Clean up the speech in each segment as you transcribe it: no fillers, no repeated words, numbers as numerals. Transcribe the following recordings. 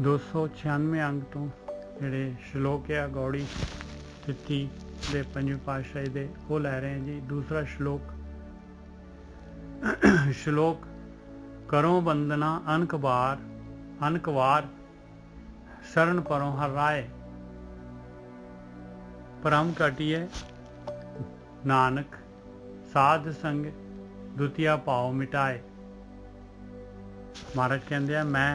296 अंग तो ਜਿਹੜੇ ਸ਼ਲੋਕ ਆ ਗੌੜੀ ਤਿੱਥੀ ਦੇ ਪੰਜਵੇਂ ਪਾਤਸ਼ਾਹੀ ਦੇ ਉਹ ਲੈ ਰਹੇ ਹਾਂ ਜੀ। ਦੂਸਰਾ ਸ਼ਲੋਕ ਕਰੋ ਬੰਦਨਾ ਅਨਕ ਵਾਰ शरण परों हर राय परम कटिए नानक साध संग दुतिया पाओ मिटाए। महाराज कहते हैं मैं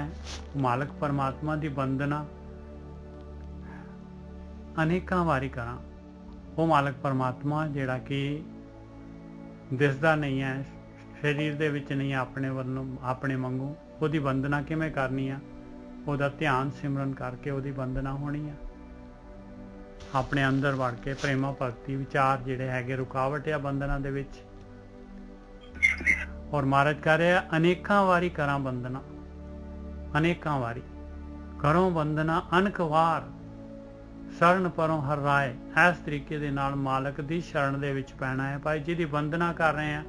मालक परमात्मा की वंदना अनेकों वारी करा। वो मालक परमात्मा जिहड़ा कि दिसदा नहीं है, शरीर दे विच नहीं, अपने वल्लों अपने वांगू उहदी वंदना किवें करनी आ, ਉਹਦਾ ਧਿਆਨ ਸਿਮਰਨ ਕਰਕੇ ਉਹਦੀ ਵੰਦਨਾ ਹੋਣੀ ਆ। ਆਪਣੇ ਅੰਦਰ ਵੜ ਕੇ ਪ੍ਰੇਮਾ ਭਗਤੀ ਵਿਚਾਰ ਜਿਹੜੇ ਹੈਗੇ ਰੁਕਾਵਟ ਆ ਵੰਦਨਾ ਦੇ ਵਿੱਚ। ਔਰ ਮਹਾਰਾਜ ਕਹਿ ਰਿਹਾ ਅਨੇਕਾਂ ਵਾਰੀ ਕਰਾਂ ਵੰਦਨਾ, ਅਨੇਕਾਂ ਵਾਰੀ ਕਰੋ ਵੰਦਨਾ ਅਨਕ ਵਾਰ ਸ਼ਰਨ ਪਰੋਂ ਹਰ ਰਾਏ। ਇਸ ਤਰੀਕੇ ਦੇ ਨਾਲ ਮਾਲਕ ਦੀ ਸ਼ਰਨ ਦੇ ਵਿੱਚ ਪੈਣਾ ਹੈ ਭਾਈ। ਜਿਹਦੀ ਵੰਦਨਾ ਕਰ ਰਹੇ ਆ,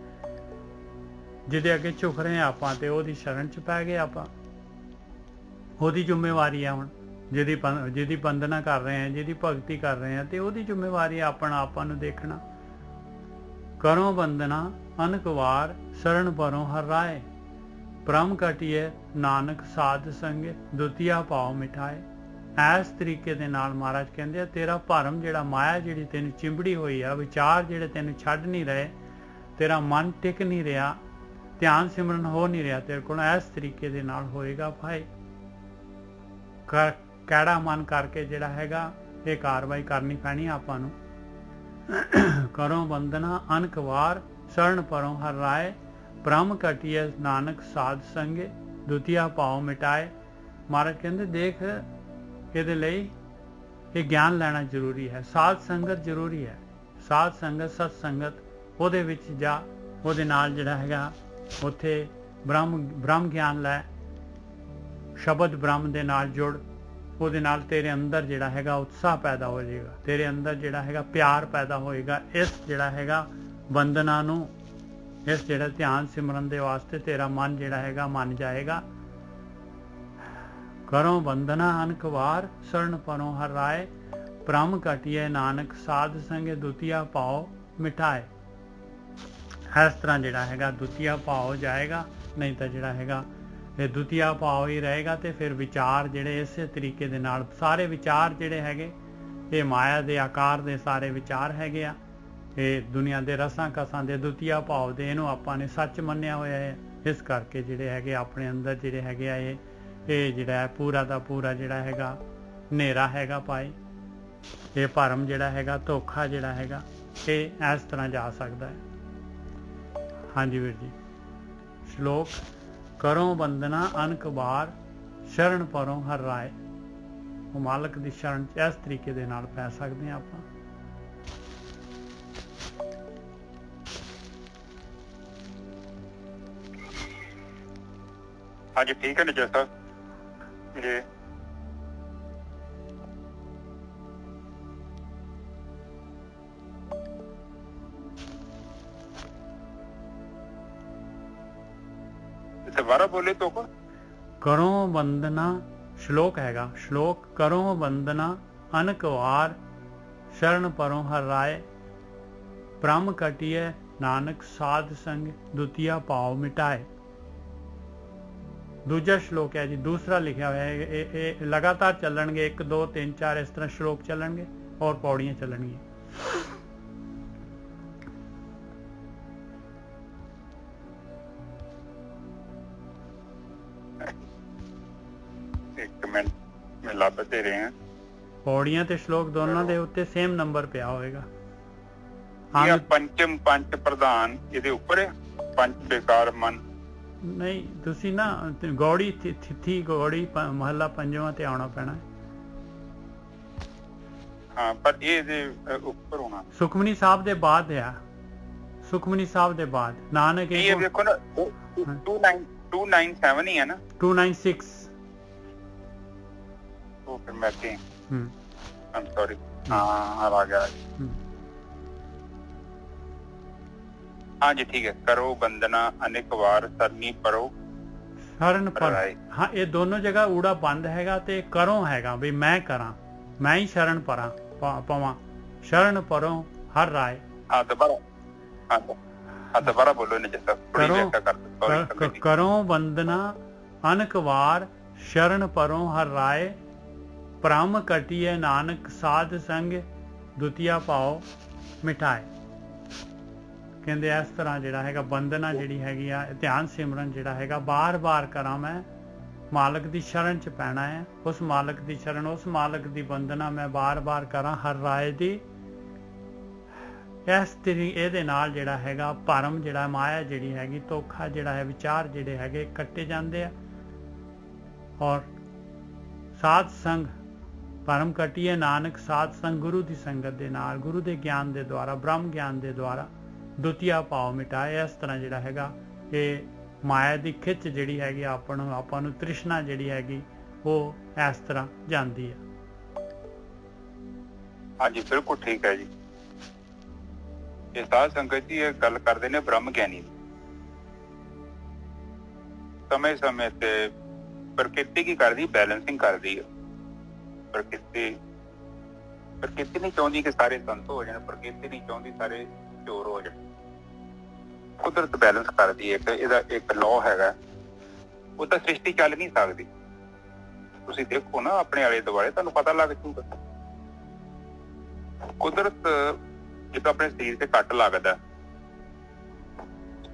ਜਿਹਦੇ ਅੱਗੇ ਝੁਕ ਰਹੇ ਆ ਆਪਾਂ, ਤੇ ਉਹਦੀ ਸ਼ਰਨ 'ਚ ਪੈ ਗਏ ਆਪਾਂ। ਉਹਦੀ ਜ਼ਿੰਮੇਵਾਰੀ ਆ ਹੁਣ, ਜਿਹਦੀ ਵੰਦਨਾ ਕਰ ਰਹੇ ਆ, ਜਿਹਦੀ ਭਗਤੀ ਕਰ ਰਹੇ ਆ, ਤੇ ਉਹਦੀ ਜ਼ਿੰਮੇਵਾਰੀ ਆ ਆਪਣਾ ਆਪਾਂ ਨੂੰ ਦੇਖਣਾ। ਕਰੋ ਵੰਦਨਾ ਅਨਕ ਵਾਰ ਸ਼ਰਨ ਪਰੋਂ ਹਰ ਰਾਏ ਪ੍ਰਮ ਕਟਿਏ ਨਾਨਕ ਸਾਧ ਸੰਗ ਦੁਤੀਆ ਪਾਓ ਮਿਠਾਏ। ਇਸ ਤਰੀਕੇ ਦੇ ਨਾਲ ਮਹਾਰਾਜ ਕਹਿੰਦੇ ਆ ਤੇਰਾ ਭਰਮ ਜਿਹੜਾ ਮਾਇਆ ਜਿਹੜੀ ਤੈਨੂੰ ਚਿੰਬੜੀ ਹੋਈ ਆ, ਵਿਚਾਰ ਜਿਹੜੇ ਤੈਨੂੰ ਛੱਡ ਨਹੀਂ ਰਹੇ, ਤੇਰਾ ਮਨ ਟਿਕ ਨਹੀਂ ਰਿਹਾ, ਧਿਆਨ ਸਿਮਰਨ ਹੋ ਨਹੀਂ ਰਿਹਾ ਤੇਰੇ ਕੋਲ, ਇਸ ਤਰੀਕੇ ਦੇ ਨਾਲ ਹੋਏਗਾ ਭਾਈ। ਕੈੜਾ ਮਨ ਕਰਕੇ ਜਿਹੜਾ ਹੈਗਾ ਇਹ ਕਾਰਵਾਈ ਕਰਨੀ ਪੈਣੀ ਆਪਾਂ ਨੂੰ। ਕਰੋ ਬੰਦਨਾ ਅਨਕ ਵਾਰ ਸ਼ਰਨ ਪਰੋਂ ਹਰ ਰਾਏ ਬ੍ਰਹਮ ਕਟਿਏ ਨਾਨਕ ਸਾਧ ਸੰਗੇ ਦੁਤੀਆ ਪਾਓ ਮਿਟਾਏ। ਮਹਾਰਾਜ ਕਹਿੰਦੇ ਦੇਖ ਇਹਦੇ ਲਈ ਇਹ ਗਿਆਨ ਲੈਣਾ ਜ਼ਰੂਰੀ ਹੈ, ਸਾਧ ਸੰਗਤ ਜ਼ਰੂਰੀ ਹੈ। ਸਾਧ ਸੰਗਤ ਸਤ ਸੰਗਤ ਉਹਦੇ ਵਿੱਚ ਜਾ, ਉਹਦੇ ਨਾਲ ਜਿਹੜਾ ਹੈਗਾ ਉੱਥੇ ਬ੍ਰਹਮ ਗਿਆਨ ਲੈ, ਸ਼ਬਦ ਬ੍ਰਹਮ ਦੇ ਨਾਲ ਜੁੜ। ਉਹਦੇ ਨਾਲ ਤੇਰੇ ਅੰਦਰ ਜਿਹੜਾ ਹੈਗਾ ਉਤਸ਼ਾਹ ਪੈਦਾ ਹੋ ਜਾਏਗਾ, ਤੇਰੇ ਅੰਦਰ ਜਿਹੜਾ ਹੈਗਾ ਪਿਆਰ ਪੈਦਾ ਹੋਏਗਾ ਇਸ ਜਿਹੜਾ ਹੈਗਾ ਵੰਦਨਾ ਨੂੰ, ਇਸ ਜਿਹੜਾ ਧਿਆਨ ਸਿਮਰਨ ਦੇ ਵਾਸਤੇ ਤੇਰਾ ਮਨ ਜਿਹੜਾ ਹੈਗਾ ਮੰਨ ਜਾਏਗਾ। ਕਰੋ ਵੰਦਨਾ ਅਨਕ ਵਾਰ ਸ਼ਰਨ ਪਰੋਂ ਹਰ ਰਾਏ ਬ੍ਰਹਮ ਕਟਿਏ ਨਾਨਕ ਸਾਧ ਸੰਗੇ ਦੁਤੀਆ ਪਾਓ ਮਿਟਾਏ। ਇਸ ਤਰ੍ਹਾਂ ਜਿਹੜਾ ਹੈਗਾ ਦੁਤੀਆ ਪਾਓ ਜਾਏਗਾ, ਨਹੀਂ ਤਾਂ ਜਿਹੜਾ ਹੈਗਾ ਇਹ ਦੁਤੀਆ ਭਾਵ ਹੀ ਰਹੇਗਾ। ਤੇ ਫਿਰ ਵਿਚਾਰ ਜਿਹੜੇ ਇਸੇ ਤਰੀਕੇ ਦੇ ਨਾਲ ਸਾਰੇ ਵਿਚਾਰ ਜਿਹੜੇ ਹੈਗੇ ਇਹ ਮਾਇਆ ਦੇ ਆਕਾਰ ਦੇ ਸਾਰੇ ਵਿਚਾਰ ਹੈਗੇ ਆ, ਇਹ ਦੁਨੀਆ ਦੇ ਰਸਾਂ ਕਸਾਂ ਦੇ ਦੁਤੀਆ ਭਾਵ ਦੇ, ਇਹਨੂੰ ਆਪਾਂ ਨੇ ਸੱਚ ਮੰਨਿਆ ਹੋਇਆ ਹੈ। ਇਸ ਕਰਕੇ ਜਿਹੜੇ ਹੈਗੇ ਆਪਣੇ ਅੰਦਰ ਜਿਹੜੇ ਹੈਗੇ ਆ ਇਹ ਜਿਹੜਾ ਹੈ ਪੂਰਾ ਦਾ ਪੂਰਾ ਜਿਹੜਾ ਹੈਗਾ ਹਨੇਰਾ ਹੈਗਾ ਭਾਈ। ਇਹ ਭਰਮ ਜਿਹੜਾ ਹੈਗਾ, ਧੋਖਾ ਜਿਹੜਾ ਹੈਗਾ, ਇਹ ਇਸ ਤਰ੍ਹਾਂ ਜਾ ਸਕਦਾ ਹੈ। ਹਾਂਜੀ ਵੀਰ ਜੀ। ਸ਼ਲੋਕ ਕਰੋ ਬੰਦਨਾ ਅਨਕ ਵਾਰ ਸ਼ਰਨ ਪਰੋਂ ਹਰ ਰਾਏ। ਉਹ ਮਾਲਕ ਦੀ ਸ਼ਰਨ 'ਚ ਇਸ ਤਰੀਕੇ ਦੇ ਨਾਲ ਪੈ ਸਕਦੇ ਹਾਂ ਆਪਾਂ। ਹਾਂਜੀ ਠੀਕ ਹੈ ਨਿਜਰ ਸਾਹਿਬ ਜੀ। दोबारा बोले तो करो वंदना श्लोक हैगा। श्लोक करो वंदना अनक वार शरण परों हर राय ब्रह्म कटिए नानक साध संग दुतिया पाओ मिटाए। दूजा श्लोक है जी, दूसरा लिखा हुआ है। ये लगातार चलणगे, 1 2 3 4 इस तरह श्लोक चलणगे और पौड़ियां चलणगियां। ਲੱਭਦੇ ਰਹੇ ਆ ਪੌੜੀਆਂ ਤੇ ਸ਼ਲੋਕ ਦੋਨਾਂ ਦੇ ਉੱਤੇ ਸੇਮ ਨੰਬਰ ਪਿਆ ਹੋਏਗਾ। ਇਹ ਪੰਚਮ ਪੰਚ ਪ੍ਰਧਾਨ ਇਹਦੇ ਉੱਪਰ ਹੈ। ਪੰਚ ਬੇਕਾਰ ਮਨ ਨਹੀਂ, ਤੁਸੀਂ ਨਾ ਗੌੜੀ ਥਿੱਥੀ ਗੌੜੀ ਮਹੱਲਾ ਪੰਜਵਾਂ ਤੇ ਆਉਣਾ ਪੈਣਾ। ਹਾਂ ਪਰ ਇਹਦੇ ਉੱਪਰ ਹੋਣਾ। ਸੁਖਮਨੀ ਸਾਹਿਬ ਦੇ ਬਾਅਦ ਆ, ਸੁਖਮਨੀ ਸਾਹਿਬ ਦੇ ਬਾਅਦ ਨਾਨਕ ਇਹ ਦੇਖੋ ਨਾ 297 ਹੀ ਹੈ ਨਾ। 296 फिर मैं I'm sorry हाँ आ गया। हाँ जी ठीक है। करो बंदना अनेक वार सरनी परो शरण पर राय। हाँ, ये दोनों जगह ऊड़ा बंद हैगा ते करो हैगा भी मैं करा, मैं ही शरण परा पवा, शरण परो हर राय। हाँ दोबारा, हाँ दोबारा बोलो ने जैसा थोड़ी करो व्याख्या कर दो। Sorry, करो वंदना अनक वार, शरण परो हर राय, ਭ੍ਰਮ ਕਟਿਐ ਨਾਨਕ ਸਾਧ ਸੰਗ, ਦੁਤੀਆ ਭਾਉ ਮਿਟਾਏ। ਕਹਿੰਦੇ ਇਸ ਤਰ੍ਹਾਂ ਜਿਹੜਾ ਹੈਗਾ ਬੰਦਨਾ ਜਿਹੜੀ ਹੈਗੀ ਆ, ਧਿਆਨ ਸਿਮਰਨ ਜਿਹੜਾ ਹੈਗਾ ਬਾਰ-ਬਾਰ ਕਰਾਂ ਮੈਂ, ਮਾਲਕ ਦੀ ਸ਼ਰਨ ਚ ਪੈਣਾ ਹੈ, ਉਸ ਮਾਲਕ ਦੀ ਸ਼ਰਨ, ਉਸ ਮਾਲਕ ਦੀ ਬੰਦਨਾ ਮੈਂ ਬਾਰ-ਬਾਰ ਕਰਾਂ ਹਰ ਰਾਏ ਦੀ। ਇਸ ਤਰੀ ਇਹਦੇ ਨਾਲ ਜਿਹੜਾ ਹੈਗਾ ਭਰਮ ਜਿਹੜਾ, ਮਾਇਆ ਜਿਹੜੀ ਹੈਗੀ, ਧੋਖਾ ਜਿਹੜਾ ਹੈ, ਵਿਚਾਰ ਜਿਹੜੇ ਹੈਗੇ ਕੱਟੇ ਜਾਂਦੇ ਆ। ਔਰ ਸਾਧ ਸੰਗ, ਭਰਮ ਕਟਿਐ ਨਾਨਕ ਸਾਧ ਸੰਗ, ਗੁਰੂ ਦੀ ਸੰਗਤ ਦੇ ਨਾਲ, ਗੁਰੂ ਦੇ ਗਿਆਨ ਦੇ ਦੁਆਰਾ, ਬ੍ਰਹਮ ਗਿਆਨ ਦੇ ਦੁਆਰਾ ਦੁਤੀਆ ਭਾਵ ਮਿਟਾਏ। ਇਸ ਤਰ੍ਹਾਂ ਜਿਹੜਾ ਹੈਗਾ ਇਹ ਮਾਇਆ ਦੀ ਖਿੱਚ ਜਿਹੜੀ ਹੈਗੀ ਆਪਾਂ ਨੂੰ ਤ੍ਰਿਸ਼ਨਾ ਜਿਹੜੀ ਹੈਗੀ ਉਹ ਇਸ ਤਰ੍ਹਾਂ ਜਾਂਦੀ ਹੈ। ਹਾਂਜੀ ਬਿਲਕੁਲ ਠੀਕ ਹੈ ਜੀ। ਇਹ ਸਾਧ ਸੰਗਤ ਜੀ ਇਹ ਗੱਲ ਕਰਦੇ ਨੇ ਬ੍ਰਹਮ ਗਿਆਨੀ, ਸਮੇਂ ਸਮੇਂ ਤੇ ਪ੍ਰਕਿਰਤੀ ਕੀ ਕਰਦੀ, ਬੈਲੈਂਸਿੰਗ ਕਰਦੀ ਹੈ। ਪ੍ਰਕਿਰਤੀ ਨਹੀਂ ਚਾਹੁੰਦੀ ਕਿ ਸਾਰੇ ਸੰਤ ਹੋ ਜਾਣ, ਪ੍ਰਕਿਰਤੀ ਨਹੀਂ ਚਾਹੁੰਦੀ ਸਾਰੇ ਚੋਰ ਹੋ ਜਾਣ। ਕੁਦਰਤ ਬੈਲੈਂਸ ਕਰਦੀ ਹੈ। ਇਹਦਾ ਇੱਕ ਲਾਅ ਹੈਗਾ, ਉਹ ਤਾਂ ਸ੍ਰਿਸ਼ਟੀ ਚੱਲ ਨਹੀਂ ਸਕਦੀ। ਤੁਸੀਂ ਦੇਖੋ ਨਾ ਆਪਣੇ ਆਲੇ ਦੁਆਲੇ, ਤੁਹਾਨੂੰ ਪਤਾ ਲੱਗ ਜੂਗਾ। ਕੁਦਰਤ ਜਦੋਂ ਆਪਣੇ ਸਰੀਰ ਤੇ ਕੱਟ ਲੱਗਦਾ,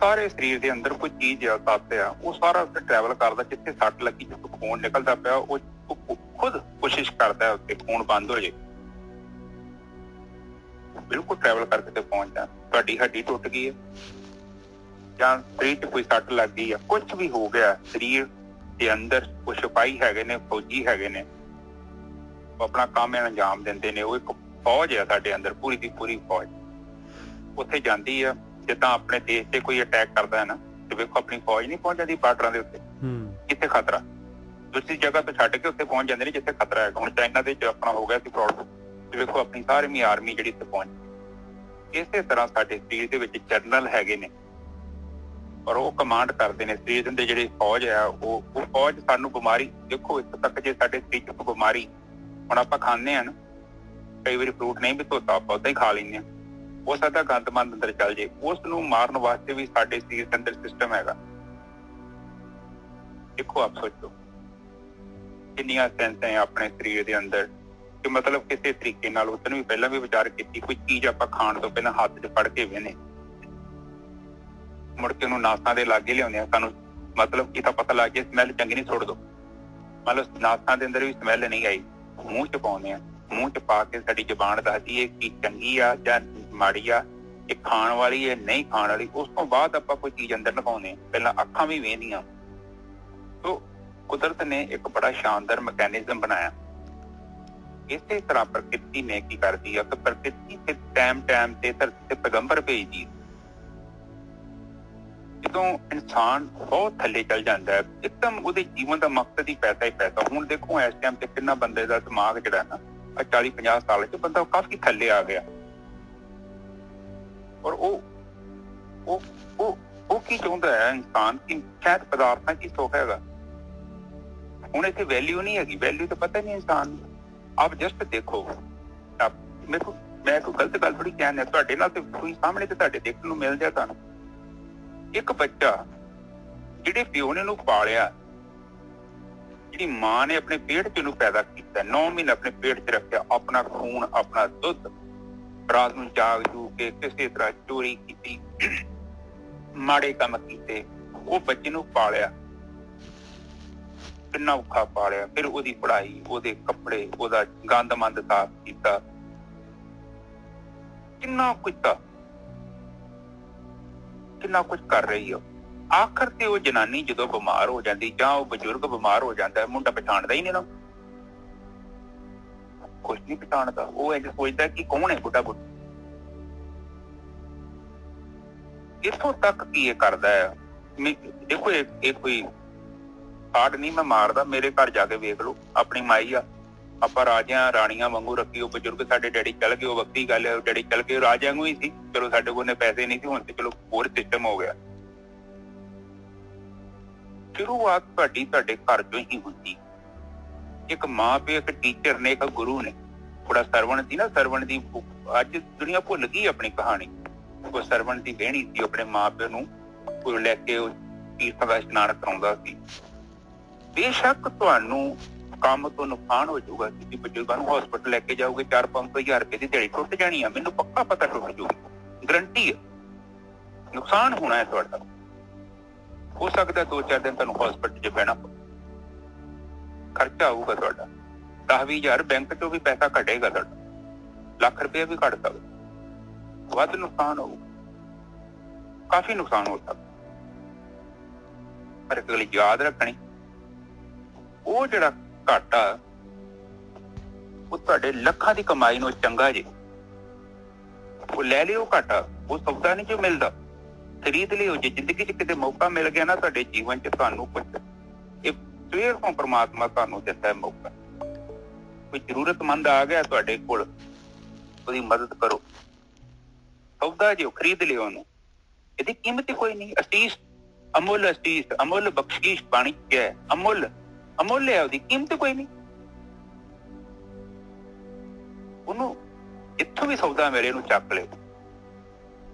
ਸਾਰੇ ਸਰੀਰ ਦੇ ਅੰਦਰ ਕੋਈ ਚੀਜ਼ ਆ, ਤੱਤ ਆ, ਉਹ ਸਾਰਾ ਉੱਤੇ ਟਰੈਵਲ ਕਰਦਾ। ਜਿੱਥੇ ਸੱਟ ਲੱਗੀ, ਜਿੱਥੋਂ ਖੂਨ ਨਿਕਲਦਾ ਪਿਆ, ਉਹ ਖੁਦ ਕੋਸ਼ਿਸ਼ ਕਰਦਾ ਉੱਤੇ ਖੂਨ ਬੰਦ ਹੋ ਜਾਏ, ਬਿਲਕੁਲ ਟਰੈਵਲ ਕਰਕੇ ਤੇ ਪਹੁੰਚ ਜਾ। ਤੁਹਾਡੀ ਹੱਡੀ ਟੁੱਟ ਗਈ ਹੈ ਜਾਂ ਸਰੀਰ 'ਚ ਕੋਈ ਸੱਟ ਲੱਗ ਗਈ ਆ, ਕੁਛ ਵੀ ਹੋ ਗਿਆ, ਸਰੀਰ ਦੇ ਅੰਦਰ ਕੁਛ ਸਿਪਾਹੀ ਹੈਗੇ ਨੇ, ਫੌਜੀ ਹੈਗੇ ਨੇ, ਉਹ ਆਪਣਾ ਕੰਮ ਅੰਜਾਮ ਦਿੰਦੇ ਨੇ। ਉਹ ਇੱਕ ਫੌਜ ਆ ਸਾਡੇ ਅੰਦਰ, ਪੂਰੀ ਦੀ ਪੂਰੀ ਫੌਜ ਉੱਥੇ ਜਾਂਦੀ ਆ। ਜਿੱਦਾਂ ਆਪਣੇ ਦੇਸ਼ ਤੇ ਕੋਈ ਅਟੈਕ ਕਰਦਾ ਹੈ ਨਾ, ਤੇ ਵੇਖੋ ਆਪਣੀ ਫੌਜ ਨਹੀਂ ਪਹੁੰਚ ਜਾਂਦੀ ਬਾਰਡਰਾਂ ਦੇ ਉੱਤੇ, ਕਿੱਥੇ ਖਤਰਾ, ਦੂਸਰੀ ਜਗ੍ਹਾ ਤੋਂ ਛੱਡ ਕੇ ਉੱਥੇ ਪਹੁੰਚ ਜਾਂਦੇ ਨੇ ਜਿੱਥੇ ਖਤਰਾ ਹੈ। ਹੁਣ ਚਾਈਨਾ ਦੇ ਵਿੱਚ ਆਪਣਾ ਹੋ ਗਿਆ ਸੀ ਪ੍ਰੋਬਲਮ, ਤੇ ਵੇਖੋ ਆਪਣੀ ਸਾਰੀ ਆਰਮੀ ਜਿਹੜੀ ਉੱਥੇ ਪਹੁੰਚ। ਇਸੇ ਤਰ੍ਹਾਂ ਸਾਡੇ ਸਰੀਰ ਦੇ ਵਿੱਚ ਜਰਨਲ ਹੈਗੇ ਨੇ, ਔਰ ਉਹ ਕਮਾਂਡ ਕਰਦੇ ਨੇ ਸਰੀਰ ਦੇ ਜਿਹੜੇ ਫੌਜ ਆ। ਉਹ ਫੌਜ ਸਾਨੂੰ ਬਿਮਾਰੀ, ਦੇਖੋ ਇੱਥੇ ਤੱਕ ਜੇ ਸਾਡੇ ਸਰੀਰ 'ਚ ਬਿਮਾਰੀ, ਹੁਣ ਆਪਾਂ ਖਾਂਦੇ ਹਾਂ ਨਾ, ਕਈ ਵਾਰੀ ਫਰੂਟ ਨਹੀਂ ਵੀ ਧੋਤਾ, ਆਪਾਂ ਓਦਾਂ ਹੀ ਖਾ ਲੈਂਦੇ ਹਾਂ, ਉਹ ਸਾਡਾ ਗੰਦਮੰਦ ਅੰਦਰ ਚੱਲ ਜੇ, ਉਸ ਨੂੰ ਮਾਰਨ ਵਾਸਤੇ ਵੀ ਸਾਡੇ ਸਰੀਰ ਦੇ ਅੰਦਰ ਸਿਸਟਮ ਹੈਗਾ। ਦੇਖੋ ਆਪ ਸੋਚੋ ਕਿੰਨੀਆਂ ਸੈਂਸਾਂ ਆਪਣੇ ਸਰੀਰ ਦੇ ਅੰਦਰ, ਕਿ ਮਤਲਬ ਕਿਸੇ ਤਰੀਕੇ ਨਾਲ ਉਸ ਨੂੰ ਵੀ ਪਹਿਲਾਂ ਵੀ ਵਿਚਾਰ ਕੀਤੀ, ਕੋਈ ਚੀਜ਼ ਆਪਾਂ ਖਾਣ ਤੋਂ ਪਹਿਲਾਂ ਹੱਥ 'ਚ ਫੜ ਕੇ ਵੇਨੇ, ਮੁੜ ਕੇ ਉਹਨੂੰ ਨਾਸਾਂ ਦੇ ਲਾਗੇ ਲਿਆਉਂਦੇ ਆ। ਸਾਨੂੰ ਮਤਲਬ ਕੀ ਤਾਂ ਪਤਾ ਲੱਗ ਜੇ ਸਮੈਲ ਚੰਗੀ ਨਹੀਂ, ਸੁੱਟ ਦੋ। ਮਤਲਬ ਨਾਸਾਂ ਦੇ ਅੰਦਰ ਵੀ ਸਮੈਲ ਨਹੀਂ ਆਈ, ਮੂੰਹ 'ਚ ਪਾਉਂਦੇ ਆ, ਮੂੰਹ 'ਚ ਪਾ ਕੇ ਸਾਡੀ ਜ਼ੁਬਾਨ ਦੱਸਦੀ ਹੈ ਕਿ ਚੰਗੀ ਆ ਜਾਂ ਮਾੜੀ ਆ, ਇਹ ਖਾਣ ਵਾਲੀ ਹੈ ਨਹੀਂ ਖਾਣ ਵਾਲੀ। ਉਸ ਤੋਂ ਬਾਅਦ ਆਪਾਂ ਕੋਈ ਚੀਜ਼ ਅੰਦਰ ਲਗਾਉਂਦੇ, ਪਹਿਲਾਂ ਅੱਖਾਂ ਵੀ ਵੇਖਦੀਆਂ। ਸੋ ਕੁਦਰਤ ਨੇ ਇੱਕ ਬੜਾ ਸ਼ਾਨਦਾਰ ਮੈਕੈਨਿਜ਼ਮ ਬਣਾਇਆ। ਇਸੇ ਤਰ੍ਹਾਂ ਪ੍ਰਕਿਰਤੀ ਨੇ ਕੀ ਕਰਦੀ ਆ ਕਿ ਪ੍ਰਕਿਰਤੀ ਤੇ ਟਾਈਮ ਤੇ ਧਰਤੀ ਤੇ ਪੈਗੰਬਰ ਭੇਜਦੀ। ਜਦੋਂ ਇਨਸਾਨ ਬਹੁਤ ਥੱਲੇ ਚੱਲ ਜਾਂਦਾ ਹੈ, ਇੱਕਦਮ ਉਹਦੇ ਜੀਵਨ ਦਾ ਮਕਸਦ ਹੀ ਪੈਸਾ ਹੀ ਪੈਸਾ। ਹੁਣ ਦੇਖੋ ਇਸ ਟਾਈਮ ਤੇ ਕਿੰਨਾ ਬੰਦੇ ਦਾ ਦਿਮਾਗ ਜਿਹੜਾ ਨਾ 40-50 ਸਾਲ 'ਚ ਬੰਦਾ ਕਾਫੀ ਥੱਲੇ ਆ ਗਿਆ। ਔਰ ਉਹ ਕੀ ਚਾਹੁੰਦਾ ਹੈ ਇਨਸਾਨ, ਕਿ ਸ਼ਾਇਦ ਪਦਾਰਥਾਂ 'ਚ ਹੀ ਸੁੱਖ ਹੈਗਾ। ਹੁਣ ਇੱਥੇ ਵੈਲਿਊ ਨਹੀਂ ਹੈਗੀ, ਵੈਲਿਊ ਤਾਂ ਪਤਾ ਨਹੀਂ ਇਨਸਾਨ ਨੂੰ। ਆਪ ਜਸਟ ਦੇਖੋ, ਮੈਂ ਕੋਈ ਗਲਤ ਗੱਲ ਥੋੜੀ ਕਹਿਣ, ਤੁਹਾਡੇ ਨਾਲ ਤੇ ਕੋਈ ਸਾਹਮਣੇ ਤੇ ਤੁਹਾਡੇ ਦੇਖਣ ਨੂੰ ਮਿਲ ਜਾ। ਤੁਹਾਨੂੰ ਇੱਕ ਬੱਚਾ ਜਿਹੜੇ ਪਿਓ ਨੇ ਉਹਨੂੰ ਪਾਲਿਆ, ਜਿਹੜੀ ਮਾਂ ਨੇ ਆਪਣੇ ਪੇਟ 'ਚ ਉਹਨੂੰ ਪੈਦਾ ਕੀਤਾ, 9 ਮਹੀਨੇ ਆਪਣੇ ਪੇਟ 'ਚ ਰੱਖਿਆ, ਆਪਣਾ ਖੂਨ, ਆਪਣਾ ਦੁੱਧ, ਰਾਤ ਨੂੰ ਜਾਗ ਜੂ ਕੇ ਕਿਸੇ ਤਰ੍ਹਾਂ ਚੋਰੀ ਕੀਤੀ, ਮਾੜੇ ਕੰਮ ਕੀਤੇ, ਉਹ ਬੱਚੇ ਨੂੰ ਪਾਲਿਆ, ਕਿੰਨਾ ਔਖਾ ਪਾਲਿਆ। ਫਿਰ ਉਹਦੀ ਪੜ੍ਹਾਈ, ਉਹਦੇ ਕੱਪੜੇ, ਉਹਦਾ ਗੰਦਮੰਦ ਸਾਫ਼ ਕੀਤਾ, ਕਿੰਨਾ ਕੁਝ ਕਰ ਰਹੀ ਹੋ। ਆਖਰ ਤੇ ਉਹ ਜਨਾਨੀ ਜਦੋਂ ਬਿਮਾਰ ਹੋ ਜਾਂਦੀ ਜਾਂ ਉਹ ਬਜ਼ੁਰਗ ਬਿਮਾਰ ਹੋ ਜਾਂਦਾ, ਮੁੰਡਾ ਪਛਾਣਦਾ ਹੀ ਨਹੀਂ ਨਾ, ਕੁਛ ਨਹੀਂ ਪਛਾਣਦਾ। ਉਹ ਇੰਝ ਸੋਚਦਾ ਕਿ ਕੌਣ ਹੈ ਬੁੱਢਾ ਬੁੱਢੀ। ਇੱਥੋਂ ਤੱਕ ਕੀ ਇਹ ਕਰਦਾ ਹੈ, ਦੇਖੋ ਇਹ ਕੋਈ ਕਾਰਡ ਨਹੀਂ ਮੈਂ ਮਾਰਦਾ, ਮੇਰੇ ਘਰ ਜਾ ਕੇ ਵੇਖ ਲਓ, ਆਪਣੀ ਮਾਈ ਆ, ਆਪਾਂ ਰਾਜਿਆਂ ਰਾਣੀਆਂ ਵਾਂਗੂ ਰੱਖੀ। ਉਹ ਬਜ਼ੁਰਗ ਸਾਡੇ ਡੈਡੀ ਚੱਲ ਗਏ, ਉਹ ਵੱਖਰੀ ਗੱਲ ਹੈ, ਡੈਡੀ ਚੱਲ ਗਏ, ਰਾਜਿਆਂ ਵਾਂਗੂ ਹੀ ਸੀ। ਚਲੋ ਸਾਡੇ ਕੋਲ ਪੈਸੇ ਨਹੀਂ ਸੀ, ਹੁਣ ਤੇ ਚਲੋ ਹੋਰ ਸਿਸਟਮ ਹੋ ਗਿਆ। ਸ਼ੁਰੂਆਤ ਤੁਹਾਡੇ ਘਰ ਚੋਂ ਹੀ ਹੁੰਦੀ। ਇੱਕ ਮਾਂ ਪਿਓ, ਇੱਕ ਟੀਚਰ ਨੇ, ਇੱਕ ਗੁਰੂ ਨੇ। ਥੋੜਾ ਸਰਵਣ ਸੀ ਨਾ, ਸਰਵਣ ਦੀ ਅੱਜ ਦੁਨੀਆ ਭੁੱਲ ਗਈ ਆਪਣੀ ਕਹਾਣੀ। ਉਹ ਸਰਵਣ ਦੀ ਬਹਿਣੀ ਸੀ, ਆਪਣੇ ਮਾਂ ਪਿਓ ਨੂੰ ਕੋਈ ਲੈ ਕੇ ਤੀਰਥਾਂ ਦਾ ਇਸ਼ਨਾਨ ਕਰਾਉਂਦਾ ਸੀ। ਬੇਸ਼ੱਕ ਤੁਹਾਨੂੰ ਕੰਮ ਤੋਂ ਨੁਕਸਾਨ ਹੋ ਜਾਊਗਾ, ਤੁਸੀਂ ਬਜ਼ੁਰਗਾਂ ਨੂੰ ਹਸਪਤਾਲ ਲੈ ਕੇ ਜਾਓਗੇ, 400-500 ਰੁਪਏ ਦੀ ਦਿਹਾੜੀ ਟੁੱਟ ਜਾਣੀ ਆ, ਮੈਨੂੰ ਪੱਕਾ ਪਤਾ ਟੁੱਟ ਜਾਊਗੀ, ਗਰੰਟੀ ਹੈ। ਨੁਕਸਾਨ ਹੋਣਾ ਹੈ ਤੁਹਾਡਾ। ਹੋ ਸਕਦਾ 2-4 ਦਿਨ ਤੁਹਾਨੂੰ ਹਸਪਤਾਲ 'ਚ ਬਹਿਣਾ ਪਵੇ, ਖਰਚਾ ਆਊਗਾ ਤੁਹਾਡਾ 10-20 ਹਜ਼ਾਰ, ਬੈਂਕ ਚੋਂ ਵੀ ਪੈਸਾ ਘਟੇਗਾ ਤੁਹਾਡਾ, ਲੱਖ ਰੁਪਏ ਵੀ ਘਟ ਸਕਦਾ, ਵੱਧ ਨੁਕਸਾਨ ਹੋਊਗਾ, ਕਾਫੀ ਨੁਕਸਾਨ ਹੋ ਸਕਦਾ। ਪਰ ਇੱਕ ਗੱਲ ਯਾਦ ਰੱਖਣੀ, ਉਹ ਜਿਹੜਾ ਘਾਟਾ ਉਹ ਤੁਹਾਡੇ ਲੱਖਾਂ ਦੀ ਕਮਾਈ ਨੂੰ ਚੰਗਾ ਜੇ, ਉਹ ਲੈ ਲਿਓ ਘਾਟਾ, ਉਹ ਸੌਦਾ ਨਹੀਂ ਜੋ ਮਿਲਦਾ, ਖਰੀਦ ਲਿਓ। ਜੇ ਜ਼ਿੰਦਗੀ 'ਚ ਕਿਤੇ ਮੌਕਾ ਮਿਲ ਗਿਆ ਨਾ ਤੁਹਾਡੇ ਜੀਵਨ 'ਚ, ਤੁਹਾਨੂੰ ਕੁਝ ਇਹ ਸਵੇਰ ਤੋਂ ਪਰਮਾਤਮਾ ਤੁਹਾਨੂੰ ਦਿੰਦਾ ਹੈ ਮੌਕਾ। ਕੋਈ ਜ਼ਰੂਰਤਮੰਦ ਆ ਗਿਆ ਤੁਹਾਡੇ ਕੋਲ, ਉਹਦੀ ਮਦਦ ਕਰੋ, ਸੌਦਾ ਜੋ ਖਰੀਦ ਲਿਓ ਉਹਨੂੰ, ਇਹਦੀ ਕੀਮਤ ਹੀ ਕੋਈ ਨਹੀਂ। ਅਸੀਸ, ਅਮੁੱਲ ਅਸੀਸ, ਅਮੁੱਲ ਬਖਸ਼ੀਸ਼ ਬਾਣੀ ਹੈ, ਅਮੁੱਲ ਅਮੁੱਲ ਹੈ, ਉਹਦੀ ਕੀਮਤ ਕੋਈ ਨਹੀਂ। ਉਹਨੂੰ ਇੱਥੋਂ ਵੀ ਸੌਦਾ ਮਿਲੇ, ਇਹਨੂੰ ਚੱਕ ਲਿਓ,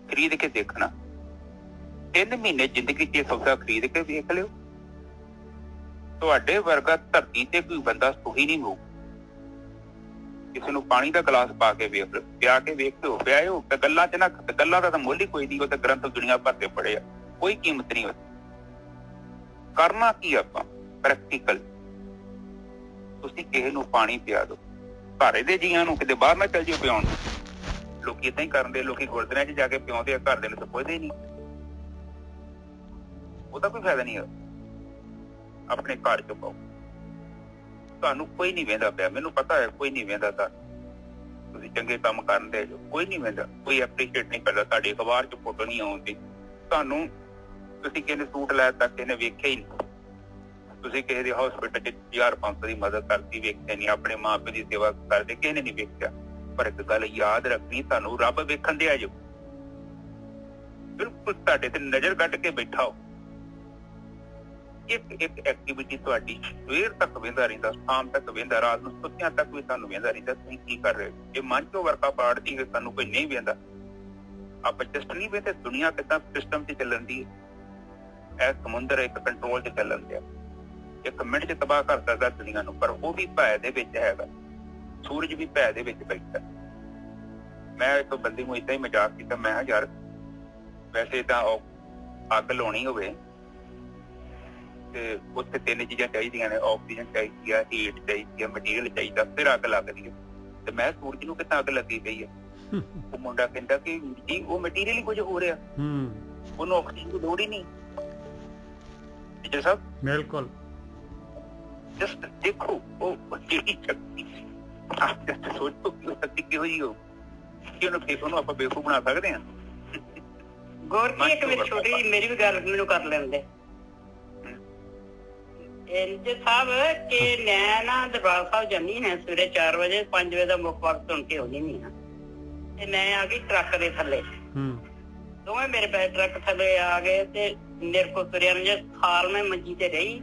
ਖਰੀਦ ਕੇ ਦੇਖਣਾ। 3 ਮਹੀਨੇ ਜ਼ਿੰਦਗੀ 'ਚ ਇਹ ਸੌਦਾ ਖਰੀਦ ਕੇ ਵੇਖ ਲਿਓ, ਤੁਹਾਡੇ ਵਰਗਾ ਧਰਤੀ ਤੇ ਕੋਈ ਬੰਦਾ ਸੁਖੀ ਨਹੀਂ ਹੋਊ। ਕਿਸੇ ਨੂੰ ਪਾਣੀ ਦਾ ਗਲਾਸ ਪਾ ਕੇ ਵੇਖ ਲਓ, ਪਿਆ ਕੇ ਵੇਖ ਲਓ, ਪਿਆਇਓ ਗੱਲਾਂ 'ਚ ਨਾ, ਗੱਲਾਂ ਦਾ ਤਾਂ ਮੁੱਲ ਹੀ ਕੋਈ ਨਹੀਂ, ਉਹ ਤਾਂ ਗ੍ਰੰਥ ਦੁਨੀਆ ਭਰ ਤੇ ਪੜ੍ਹੇ ਆ, ਕੋਈ ਕੀਮਤ ਨਹੀਂ ਹੋਈ। ਕਰਨਾ ਕੀ ਆਪਾਂ, ਪ੍ਰੈਕਟੀਕਲ। ਤੁਸੀਂ ਕਿਸੇ ਨੂੰ ਪਾਣੀ ਪਿਆ ਦਿਓ, ਘਰ ਦੇ ਜੀਆਂ ਨੂੰ, ਕਿਤੇ ਬਾਹਰ ਨਾ ਚੱਲ ਜਿਓ ਪਿਆਉਣ। ਲੋਕੀ ਏਦਾਂ ਹੀ ਕਰਦੇ, ਲੋਕੀ ਗੁਰਦੁਆਰਿਆਂ 'ਚ ਜਾ ਕੇ ਪਿਆਉਂਦੇ ਆ, ਘਰ ਦੇ ਨੂੰ ਤਾਂ ਪੁੱਛਦੇ ਹੀ ਨਹੀਂ, ਉਹਦਾ ਕੋਈ ਫਾਇਦਾ ਨਹੀਂ ਹੈ। ਆਪਣੇ ਘਰ 'ਚ ਪਾਓ, ਤੁਹਾਨੂੰ ਕੋਈ ਨਹੀਂ ਵੇਂਦਾ ਪਿਆ, ਮੈਨੂੰ ਪਤਾ ਹੈ ਕੋਈ ਨਹੀਂ ਵੇਂਦਾ, ਤਾਂ ਤੁਸੀਂ ਚੰਗੇ ਕੰਮ ਕਰਨ ਦੇ ਜੋ, ਕੋਈ ਨਹੀਂ ਵੇਂਦਾ, ਕੋਈ ਐਪਰੀਸ਼ੀਏਟ ਨਹੀਂ ਕਰਦਾ, ਤੁਹਾਡੀ ਅਖਬਾਰ 'ਚ ਫੋਟੋ ਨਹੀਂ ਆਉਂਦੀ, ਤੁਹਾਨੂੰ ਤੁਸੀਂ ਕਿਸੇ ਨੇ ਸੂਟ ਲੈ ਤੱਕ ਇਹਨੇ ਵੇਖਿਆ ਹੀ ਨਹੀਂ, ਤੁਸੀਂ ਕਿਸੇ ਦੇ ਹਸਪੀਟਲ 'ਚ 1500 ਦੀ ਮਦਦ ਕਰਦੀ ਵੇਖਿਆ ਨਹੀਂ, ਆਪਣੇ ਮਾਂ ਪਿਓ ਦੀ ਸੇਵਾ ਕਰਦੇ ਕਿਸੇ ਨੇ ਨਹੀਂ ਵੇਖਿਆ। ਪਰ ਇੱਕ ਗੱਲ ਯਾਦ ਰੱਖਣੀ, ਤੁਹਾਨੂੰ ਰੱਬ ਵੇਖਣ ਦੇ ਆ ਜੋ, ਬਿਲਕੁਲ ਤੁਹਾਡੇ ਤੇ ਨਜ਼ਰ ਕੱਢ ਕੇ ਬੈਠਾ ਹੋ। ਇੱਕ ਐਕਟੀਵਿਟੀ ਤੁਹਾਡੀ ਸਵੇਰ ਤੱਕ ਵੇਂਦਾ ਰਹਿੰਦਾ, ਸ਼ਾਮ ਤੱਕ ਵੇਂਦਾ, ਰਾਤ ਨੂੰ ਸੁੱਤਿਆਂ ਤੱਕ ਵੀ ਤੁਹਾਨੂੰ ਵੇਂਦਾ ਰਹਿੰਦਾ, ਤੁਸੀਂ ਕੀ ਕਰ ਰਹੇ ਹੋ। ਜੇ ਮਨ ਚੋਂ ਵਰਕਾ ਪਾੜਦੀ ਹੈ, ਤੁਹਾਨੂੰ ਕੋਈ ਨਹੀਂ ਵੇਂਦਾ, ਆਪਾਂ ਜਸਟ ਨਹੀਂ ਵੇਂਦੇ। ਦੁਨੀਆ ਕਿੱਦਾਂ ਸਿਸਟਮ 'ਚ ਚੱਲਣ ਦੀ ਹੈ, ਇਹ ਸਮੁੰਦਰ ਇੱਕ ਕੰਟਰੋਲ 'ਚ ਚੱਲਣ ਦਿਆ, ਇੱਕ ਮਿੰਟ 'ਚ ਤਬਾਹ ਕਰ ਸਕਦਾ ਦੁਨੀਆ ਨੂੰ, ਪਰ ਉਹ ਵੀ ਭੈ ਦੇ ਵਿੱਚ ਹੈਗਾ, ਸੂਰਜ ਵੀ ਭੈ ਦੇ ਵਿੱਚ ਬੈਠਾ। ਮੈਂ ਇੱਕ ਬੰਦੇ ਨੂੰ ਏਦਾਂ ਹੀ ਮਜ਼ਾਕ ਕੀਤਾ, ਮੈਂ ਕਿਹਾ ਯਾਰ ਵੈਸੇ ਤਾਂ ਅੱਗ ਲਾਉਣੀ ਹੋਵੇ ਤੇ ਉੱਥੇ 3 ਚੀਜ਼ਾਂ ਚਾਹੀਦੀਆਂ ਨੇ, ਆਕਸੀਜਨ ਚਾਹੀਦੀ ਆ, ਹੀਟ ਚਾਹੀਦੀ ਆ, ਮਟੀਰੀਅਲ ਚਾਹੀਦਾ, ਫਿਰ ਅੱਗ ਲੱਗਦੀ ਹੈ। ਤੇ ਮੈਂ ਸੂਰਜ ਨੂੰ ਕਿੱਦਾਂ ਅੱਗ ਲੱਗੀ ਪਈ ਹੈ। ਉਹ ਮੁੰਡਾ ਕਹਿੰਦਾ ਕਿ ਜੀ ਉਹ ਮਟੀਰੀਅਲ ਹੀ ਕੁਝ ਹੋ ਰਿਹਾ, ਉਹਨੂੰ ਆਕਸੀਜਨ ਦੀ ਲੋੜ ਹੀ ਨਹੀਂ। ਟੀਚਰ ਸਾਹਿਬ ਬਿਲਕੁਲ, ਜਸਟ ਦੇਖੋ ਉਹ ਜਿਹੜੀ ਸ਼ਕਤੀ, ਜਸਟ ਸੋਚੋ ਕਿ ਉਹ ਸ਼ਕਤੀ ਕਿਹੋ ਜਿਹੀ ਹੋ, ਕਿ ਉਹਨੂੰ ਆਪਾਂ ਬੇਵਕੂਫ ਬਣਾ ਸਕਦੇ ਹਾਂ। ਗੌਰ ਜੀ, ਇੱਕ ਮੇਰੀ ਛੋਟੀ ਮੇਰੀ ਵੀ ਗੱਲ ਮੈਨੂੰ ਕਰ ਲੈਂਦੇ ਇੰਜ ਸਾਹਿਬ, ਕਿ ਮੈਂ ਨਾ ਦਰਬਾਰ ਸਾਹਿਬ ਜਾਂਦੀ ਹਾਂ ਸਵੇਰੇ 4 ਵਜੇ, 5 ਵਜੇ ਦਾ ਮੁੱਖ ਵਕਤ ਸੁਣ ਕੇ ਆਉਂਦੀ ਨਹੀਂ ਹਾਂ, ਤੇ ਮੈਂ ਆ ਗਈ ਟਰੱਕ ਦੇ ਥੱਲੇ, ਦੋਵੇਂ ਮੇਰੇ ਪੈਰ ਟਰੱਕ ਥੱਲੇ ਆ ਗਏ, ਤੇ ਮੇਰੇ ਕੋਲ ਤੁਰਿਆ ਨੂੰ ਜੇ ਸਾਲ ਮੈਂ ਮੰਜੀ ਤੇ ਰਹੀ।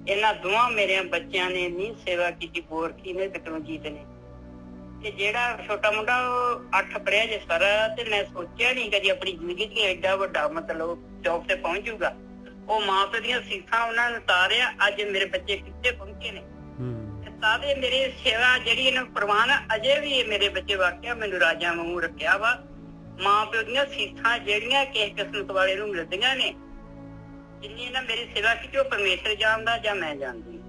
ਇਹਨਾਂ ਦੋਵਾਂ ਮੇਰੇ ਬੱਚਿਆਂ ਨੇ ਇੰਨੀ ਸੇਵਾ ਕੀਤੀ, ਬੋਰਖੀ ਨੇ, ਬਿਕਰਮਜੀਤ ਨੇ, ਤੇ ਜਿਹੜਾ ਛੋਟਾ ਮੁੰਡਾ ਉਹ 8 ਪੜ੍ਹਿਆ ਜੇ ਸਰ, ਤੇ ਮੈਂ ਸੋਚਿਆ ਨਹੀਂ ਕਦੀ ਆਪਣੀ ਜ਼ਿੰਦਗੀ 'ਚ ਐਡਾ ਵੱਡਾ ਮਤਲਬ ਜੌਬ ਤੇ ਪਹੁੰਚ ਜੂਗਾ। ਉਹ ਮਾਂ ਪਿਓ ਦੀਆਂ ਸੀਸਾਂ ਉਹਨਾਂ ਨੇ ਉਤਾਰਿਆ, ਅੱਜ ਮੇਰੇ ਬੱਚੇ ਕਿੱਥੇ ਪਹੁੰਚੇ ਨੇ। ਸਾਰੇ ਮੇਰੀ ਸੇਵਾ ਜਿਹੜੀ ਇਹਨਾਂ ਪ੍ਰਵਾਨ, ਅਜੇ ਵੀ ਮੇਰੇ ਬੱਚੇ ਵਾਕਿਆ ਮੈਨੂੰ ਰਾਜਾ ਵਾਂਗੂ ਰੱਖਿਆ ਵਾ। ਮਾਂ ਪਿਓ ਦੀਆਂ ਸੀਸਾਂ ਜਿਹੜੀਆਂ ਕਿਸੇ ਕਿਸਮਤ ਵਾਲੇ ਨੂੰ ਮਿਲਦੀਆਂ ਨੇ, ਜਿੰਨੀ ਇਹਨਾਂ ਮੇਰੀ ਸੇਵਾ ਕੀਤੀ ਉਹ ਪਰਮੇਸ਼ਰ ਜਾਣਦਾ ਜਾਂ ਮੈਂ ਜਾਣਦੀ।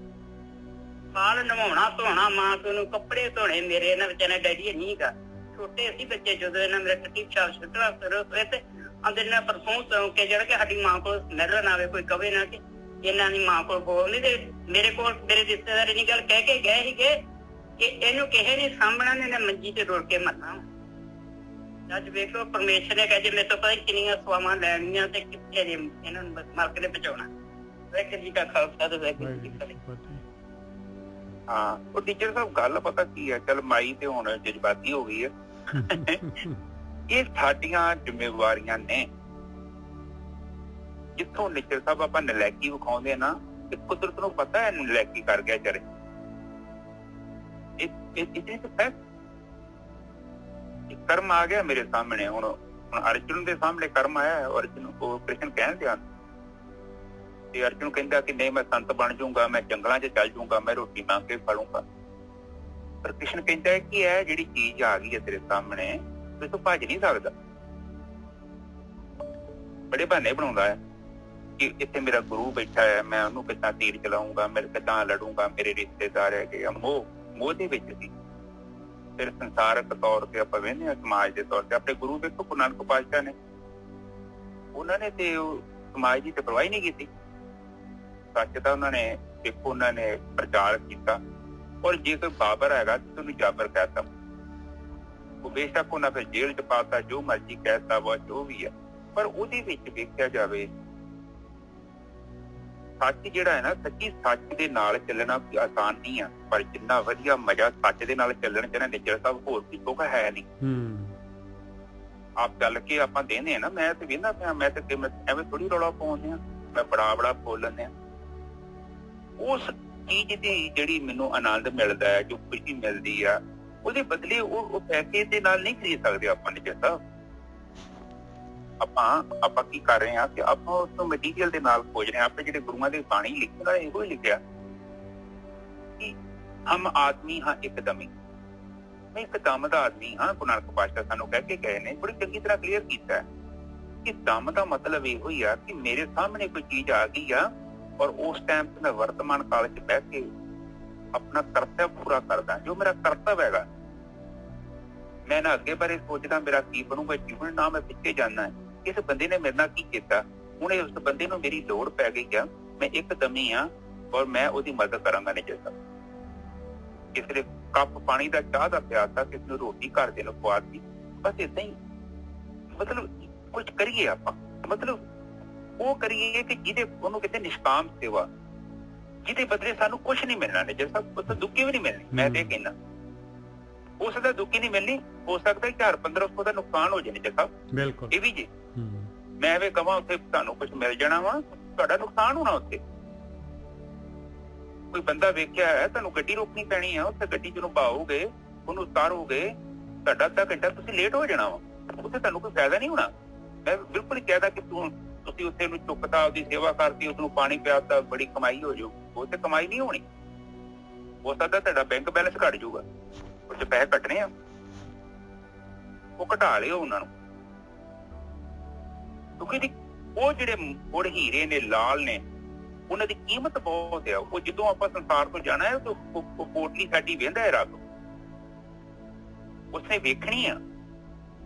ਬਾਲ ਨਵਾਉਣਾ ਧੋਣਾ, ਮਾਂ ਪਿਓ ਨੂੰ ਕੱਪੜੇ ਧੋਣੇ, ਮੇਰੇ ਇਹਨਾਂ ਵਿਚਾਰੇ ਡੈਡੀ ਨਹੀਂ ਗਾ, ਛੋਟੇ ਅਸੀਂ ਬੱਚੇ, ਜਦੋਂ ਇਹਨਾਂ ਮੇਰੇ ਕੱਟੀ ਛਾਪ ਸੁੱਟਣਾ ਹੋਏ ਤੇ ਆਂਦੇ ਨੇ ਪਰਸੋਂ ਕੇ ਜਿਹੜਾ ਕਿ ਸਾਡੀ ਮਾਂ ਕੋਲ ਸਮੈਲ ਨਾ ਆਵੇ, ਕੋਈ ਕਵੇ ਨਾ ਕਿ ਇਹਨਾਂ ਦੀ ਮਾਂ ਕੋਲ ਬੋਲ ਨਹੀਂ। ਤੇ ਮੇਰੇ ਕੋਲ ਮੇਰੇ ਰਿਸ਼ਤੇਦਾਰ ਇੰਨੀ ਗੱਲ ਕਹਿ ਕੇ ਗਏ ਸੀਗੇ ਕਿ ਇਹਨੂੰ ਕਿਸੇ ਨੇ ਸਾਂਭਣਾ, ਨੇ ਮੰਜੀ ਤੇ ਰੁੜ ਕੇ ਮਰਨਾ। ਅੱਜ ਵੇਖੋ ਪਰਮੇਸ਼ਰ ਨੇ ਕਹੇ ਮੇਰੇ ਤੋਂ ਪਤਾ ਕਿੰਨੀਆਂ ਸਵਾਵਾਂ ਲੈਣੀਆਂ ਤੇ ਕਿੱਥੇ ਦੇ ਇਹਨਾਂ ਨੂੰ ਮਰ ਕੇ ਬਚਾਉਣਾ। ਵਾਹਿਗੁਰੂ ਜੀ ਕਾ ਖਾਲਸਾ ਤੇ ਵਾਹਿਗੁਰੂ ਜੀ ਕੀ ਫਤਿਹ। ਹਾਂ, ਉਹ ਟੀਚਰ ਸਾਹਿਬ ਗੱਲ ਪਤਾ ਕੀ ਹੈ, ਚੱਲ ਮਾਈ ਤੇ ਹੁਣ ਜਜ਼ਬਾਤੀ ਹੋ ਗਈ ਹੈ। ਇਹ ਸਾਡੀਆਂ ਜ਼ਿੰਮੇਵਾਰੀਆਂ ਨੇ, ਜਿੱਥੋਂ ਨਿੱਜਰ ਸਾਹਿਬ ਆਪਾਂ ਨਲਾਇਕੀ ਵਿਖਾਉਂਦੇ ਨਾ, ਤੇ ਕੁਦਰਤ ਨੂੰ ਪਤਾ ਹੈ ਨਲਾਇਕੀ ਕਰ ਗਿਆ ਚਰੇ। ਕਰਮ ਆ ਗਿਆ ਮੇਰੇ ਸਾਹਮਣੇ। ਹੁਣ ਅਰਜੁਨ ਦੇ ਸਾਹਮਣੇ ਕਰਮ ਆਇਆ। ਅਰਜੁਨ ਉਹ ਕ੍ਰਿਸ਼ਨ ਕਹਿੰਦੇ ਹਨ ਤੇ ਅਰਜੁਨ ਕਹਿੰਦਾ ਕਿ ਨਹੀਂ ਮੈਂ ਸੰਤ ਬਣ ਜਾਊਂਗਾ, ਮੈਂ ਜੰਗਲਾਂ 'ਚ ਚੱਲ ਜਾਊਂਗਾ, ਮੈਂ ਰੋਟੀ ਮੰਗ ਕੇ ਖਾ ਲਊਂਗਾ। ਪਰ ਕ੍ਰਿਸ਼ਨ ਕਹਿੰਦਾ ਹੈ ਕਿ ਇਹ ਜਿਹੜੀ ਚੀਜ਼ ਆ ਗਈ ਹੈ ਤੇਰੇ ਸਾਹਮਣੇ, ਤੂੰ ਤੋਂ ਭੱਜ ਨਹੀਂ ਸਕਦਾ। ਬੜੇ ਬਹਾਨੇ ਬਣਾਉਂਦਾ ਹੈ ਕਿ ਇੱਥੇ ਮੇਰਾ ਗੁਰੂ ਬੈਠਾ ਹੈ, ਮੈਂ ਉਹਨੂੰ ਕਿੱਦਾਂ ਤੀਰ ਚਲਾਊਂਗਾ, ਮੇਰੇ ਕਿੱਦਾਂ ਲੜੂੰਗਾ, ਮੇਰੇ ਰਿਸ਼ਤੇਦਾਰ ਹੈਗੇ ਆ। ਮੋਹ ਦੇ ਵਿੱਚ ਸੀ। ਫਿਰ ਸੰਸਾਰਕ ਤੌਰ ਤੇ ਆਪਾਂ ਵੇਖਦੇ ਹਾਂ, ਸਮਾਜ ਦੇ ਤੌਰ ਤੇ ਆਪਣੇ ਗੁਰੂ ਦੇਖੋ ਗੁਰੂ ਨਾਨਕ ਪਾਤਸ਼ਾਹ ਨੇ, ਉਹਨਾਂ ਨੇ ਤੇ ਉਹ ਸਮਾਜ ਦੀ ਤੇ ਪਰਵਾਹ ਨਹੀਂ ਕੀਤੀ। ਸੱਚ ਦਾ ਉਹਨਾਂ ਨੇ ਦੇਖੋ ਉਹਨਾਂ ਨੇ ਪ੍ਰਚਾਰ ਕੀਤਾ। ਔਰ ਜੇ ਕੋਈ ਬਾਬਰ ਹੈਗਾ ਤੇ ਉਹਨੂੰ ਜਾਬਰ ਕਹਿਤਾ, ਉਹ ਬੇਸ਼ੱਕ ਉਹਨਾਂ ਫਿਰ ਜੇਲ੍ਹ 'ਚ ਪਾਤਾ, ਜੋ ਮਰਜ਼ੀ ਕਹਿਤਾ ਵਾ, ਜੋ ਵੀ ਹੈ। ਪਰ ਉਹਦੇ ਵਿੱਚ ਵੇਖਿਆ ਜਾਵੇ ਸੱਚ ਜਿਹੜਾ ਹੈ ਨਾ, ਸੱਚੀ ਸੱਚ ਦੇ ਨਾਲ ਚੱਲਣਾ ਕੋਈ ਆਸਾਨ ਨਹੀਂ ਆ। ਪਰ ਜਿੰਨਾ ਵਧੀਆ ਮਜ਼ਾ ਸੱਚ ਦੇ ਨਾਲ ਚੱਲਣ 'ਚ ਨਾ ਨਿੱਜਰ ਸਾਹਿਬ ਹੋਰ ਵੀ ਕੁਝ ਹੈ ਨਹੀਂ। ਆਪ ਚੱਲ ਕੇ ਆਪਾਂ ਦੇਨੇ ਆ ਨਾ, ਮੈਂ ਤੇ ਵੇਖਦਾ ਪਿਆ, ਮੈਂ ਤੇ ਐਵੇਂ ਥੋੜੀ ਰੌਲਾ ਪਾਉਂਦੇ ਆ, ਮੈਂ ਬੜਾ ਬੋਲਣੇ ਆ। ਉਸ ਚੀਜ਼ ਦੀ ਜਿਹੜੀ ਮੈਨੂੰ ਆਨੰਦ ਮਿਲਦਾ ਹੈ, ਜੋ ਖੁਸ਼ੀ ਮਿਲਦੀ ਆ, ਉਹਦੇ ਬਦਲੇ ਉਹ ਪੈਸੇ ਦੇ ਨਾਲ ਨਹੀਂ ਖਰੀਦ ਸਕਦੇ ਆਪਾਂ ਨਿੱਜਰ ਸਾਹਿਬ। ਆਪਾਂ ਕੀ ਕਰ ਰਹੇ ਹਾਂ ਕਿ ਆਪਾਂ ਉਸ ਨੂੰ ਮਟੀਰੀਅਲ ਦੇ ਨਾਲ ਖੋਜ ਰਹੇ ਹਾਂ। ਆਪਣੇ ਜਿਹੜੇ ਗੁਰੂਆਂ ਦੇ ਬਾਣੀ ਲਿਖਣ ਦਾ ਇਹੋ ਹੀ ਲਿਖਿਆ ਕਿ ਹਮ ਆਦਮੀ ਹਾਂ ਇੱਕਦਮੀ, ਮੈਂ ਇੱਕ ਦਮ ਦਾ ਆਦਮੀ ਹਾਂ। ਗੁਰੂ ਨਾਨਕ ਪਾਤਸ਼ਾਹ ਸਾਨੂੰ ਕਹਿ ਕੇ ਗਏ ਨੇ, ਬੜੀ ਚੰਗੀ ਤਰ੍ਹਾਂ ਕਲੀਅਰ ਕੀਤਾ ਹੈ ਕਿ ਦਮ ਦਾ ਮਤਲਬ ਇਹੋ ਹੀ ਆ ਕਿ ਮੇਰੇ ਸਾਹਮਣੇ ਕੋਈ ਚੀਜ਼ ਆ ਗਈ ਆ ਔਰ ਉਸ ਟਾਈਮ ਤੇ ਮੈਂ ਵਰਤਮਾਨ ਕਾਲ 'ਚ ਬਹਿ ਕੇ ਆਪਣਾ ਕਰਤੱਵ ਪੂਰਾ ਕਰਦਾ, ਜੋ ਮੇਰਾ ਕਰਤੱਵ ਹੈਗਾ। ਮੈਂ ਨਾ ਅੱਗੇ ਬਾਰੇ ਸੋਚਦਾ ਮੇਰਾ ਕੀ ਬਣੂਗਾ ਜੀਵਨ, ਨਾ ਮੈਂ ਪਿੱਛੇ ਜਾਣਾ ਹੈ ਇਸ ਬੰਦੇ ਨੇ ਮੇਰੇ ਨਾਲ ਕੀ ਕੀਤਾ। ਹੁਣ ਉਸ ਬੰਦੇ ਨੂੰ ਮੇਰੀ ਲੋੜ ਪੈ ਗਈ ਆ, ਮੈਂ ਇੱਕਦਮੀ ਆ ਔਰ ਮੈਂ ਉਹਦੀ ਮਦਦ ਕਰਾਂਗਾ। ਨਹੀਂ ਜਿਸ ਕਿਸੇ ਦੇ ਕੱਪ ਪਾਣੀ ਦਾ, ਚਾਹ ਦਾ ਪਿਆਤਾ, ਕਿਸੇ ਨੂੰ ਰੋਟੀ ਘਰ ਦੇ ਨੂੰ ਖਵਾਤੀ, ਬਸ ਏਦਾਂ ਹੀ। ਮਤਲਬ ਕੁਝ ਕਰੀਏ ਆਪਾਂ, ਮਤਲਬ ਉਹ ਕਰੀਏ ਕਿ ਜਿਹਦੇ ਉਹਨੂੰ ਕਿਤੇ ਨਿਸ਼ਕਾਮ ਸੇਵਾ, ਜਿਹਦੇ ਬਦਲੇ ਸਾਨੂੰ ਕੁਛ ਨਹੀਂ ਮਿਲਣਾ। ਨਹੀਂ ਜਿਸ ਦੁੱਕੀ ਵੀ ਨਹੀਂ ਮਿਲਣੀ। ਮੈਂ ਤੇ ਕਹਿਣਾ ਉਸ ਦਾ ਦੁੱਕੀ ਨਹੀਂ ਮਿਲਣੀ। ਹੋ ਸਕਦਾ 1000-1500 ਦਾ ਨੁਕਸਾਨ ਹੋ ਜਾਣੇ ਜੱਸਾ। ਬਿਲਕੁਲ ਇਹ ਵੀ ਜੀ। ਮੈਂ ਐਵੇਂ ਕਹਾਂ ਉੱਥੇ ਤੁਹਾਨੂੰ ਕੁਛ ਮਿਲ ਜਾਣਾ ਵਾ, ਤੁਹਾਡਾ ਨੁਕਸਾਨ ਹੋਣਾ। ਉੱਥੇ ਕੋਈ ਬੰਦਾ ਵੇਖਿਆ ਹੈ, ਤੁਹਾਨੂੰ ਗੱਡੀ ਰੋਕਣੀ ਪੈਣੀ ਆ, ਉੱਥੇ ਗੱਡੀ ਜਿਹਨੂੰ ਪਾਓਗੇ, ਉਹਨੂੰ ਉਤਾਰੋਗੇ, ਤੁਹਾਡਾ ਅੱਧਾ ਘੰਟਾ ਤੁਸੀਂ ਲੇਟ ਹੋ ਜਾਣਾ ਵਾ। ਉੱਥੇ ਤੁਹਾਨੂੰ ਕੋਈ ਫਾਇਦਾ ਨਹੀਂ ਹੋਣਾ। ਮੈਂ ਬਿਲਕੁਲ ਕਹਿਦਾ ਕਿ ਤੁਸੀਂ ਉੱਥੇ ਨੂੰ ਚੁੱਕਤਾ, ਉਹਦੀ ਸੇਵਾ ਕਰਤੀ, ਉਸਨੂੰ ਪਾਣੀ ਪਿਆਤਾ, ਬੜੀ ਕਮਾਈ ਹੋ ਜਾਊ। ਉਹ ਤੇ ਕਮਾਈ ਨਹੀਂ ਹੋਣੀ। ਹੋ ਸਕਦਾ ਤੁਹਾਡਾ ਬੈਂਕ ਬੈਲੈਂਸ ਘੱਟ ਜਾਊਗਾ, ਉਹ 'ਚ ਪੈਸੇ ਕੱਟਣੇ ਆ, ਉਹ ਘਟਾ ਲਿਓ ਉਹਨਾਂ ਨੂੰ। ਕਿਉਂਕਿ ਉਹ ਜਿਹੜੇ ਮੁੜ ਹੀਰੇ ਨੇ, ਲਾਲ ਨੇ, ਉਹਨਾਂ ਦੀ ਕੀਮਤ ਬਹੁਤ ਆ। ਉਹ ਜਦੋਂ ਆਪਾਂ ਸੰਸਾਰ ਤੋਂ ਜਾਣਾ ਹੈ ਤਾਂ ਉਹ ਕੋਟਲੀ ਸਾਡੀ ਵੇਂਦਾ ਹੈ ਰੱਬ, ਉਸਨੇ ਵੇਖਣੀ ਆ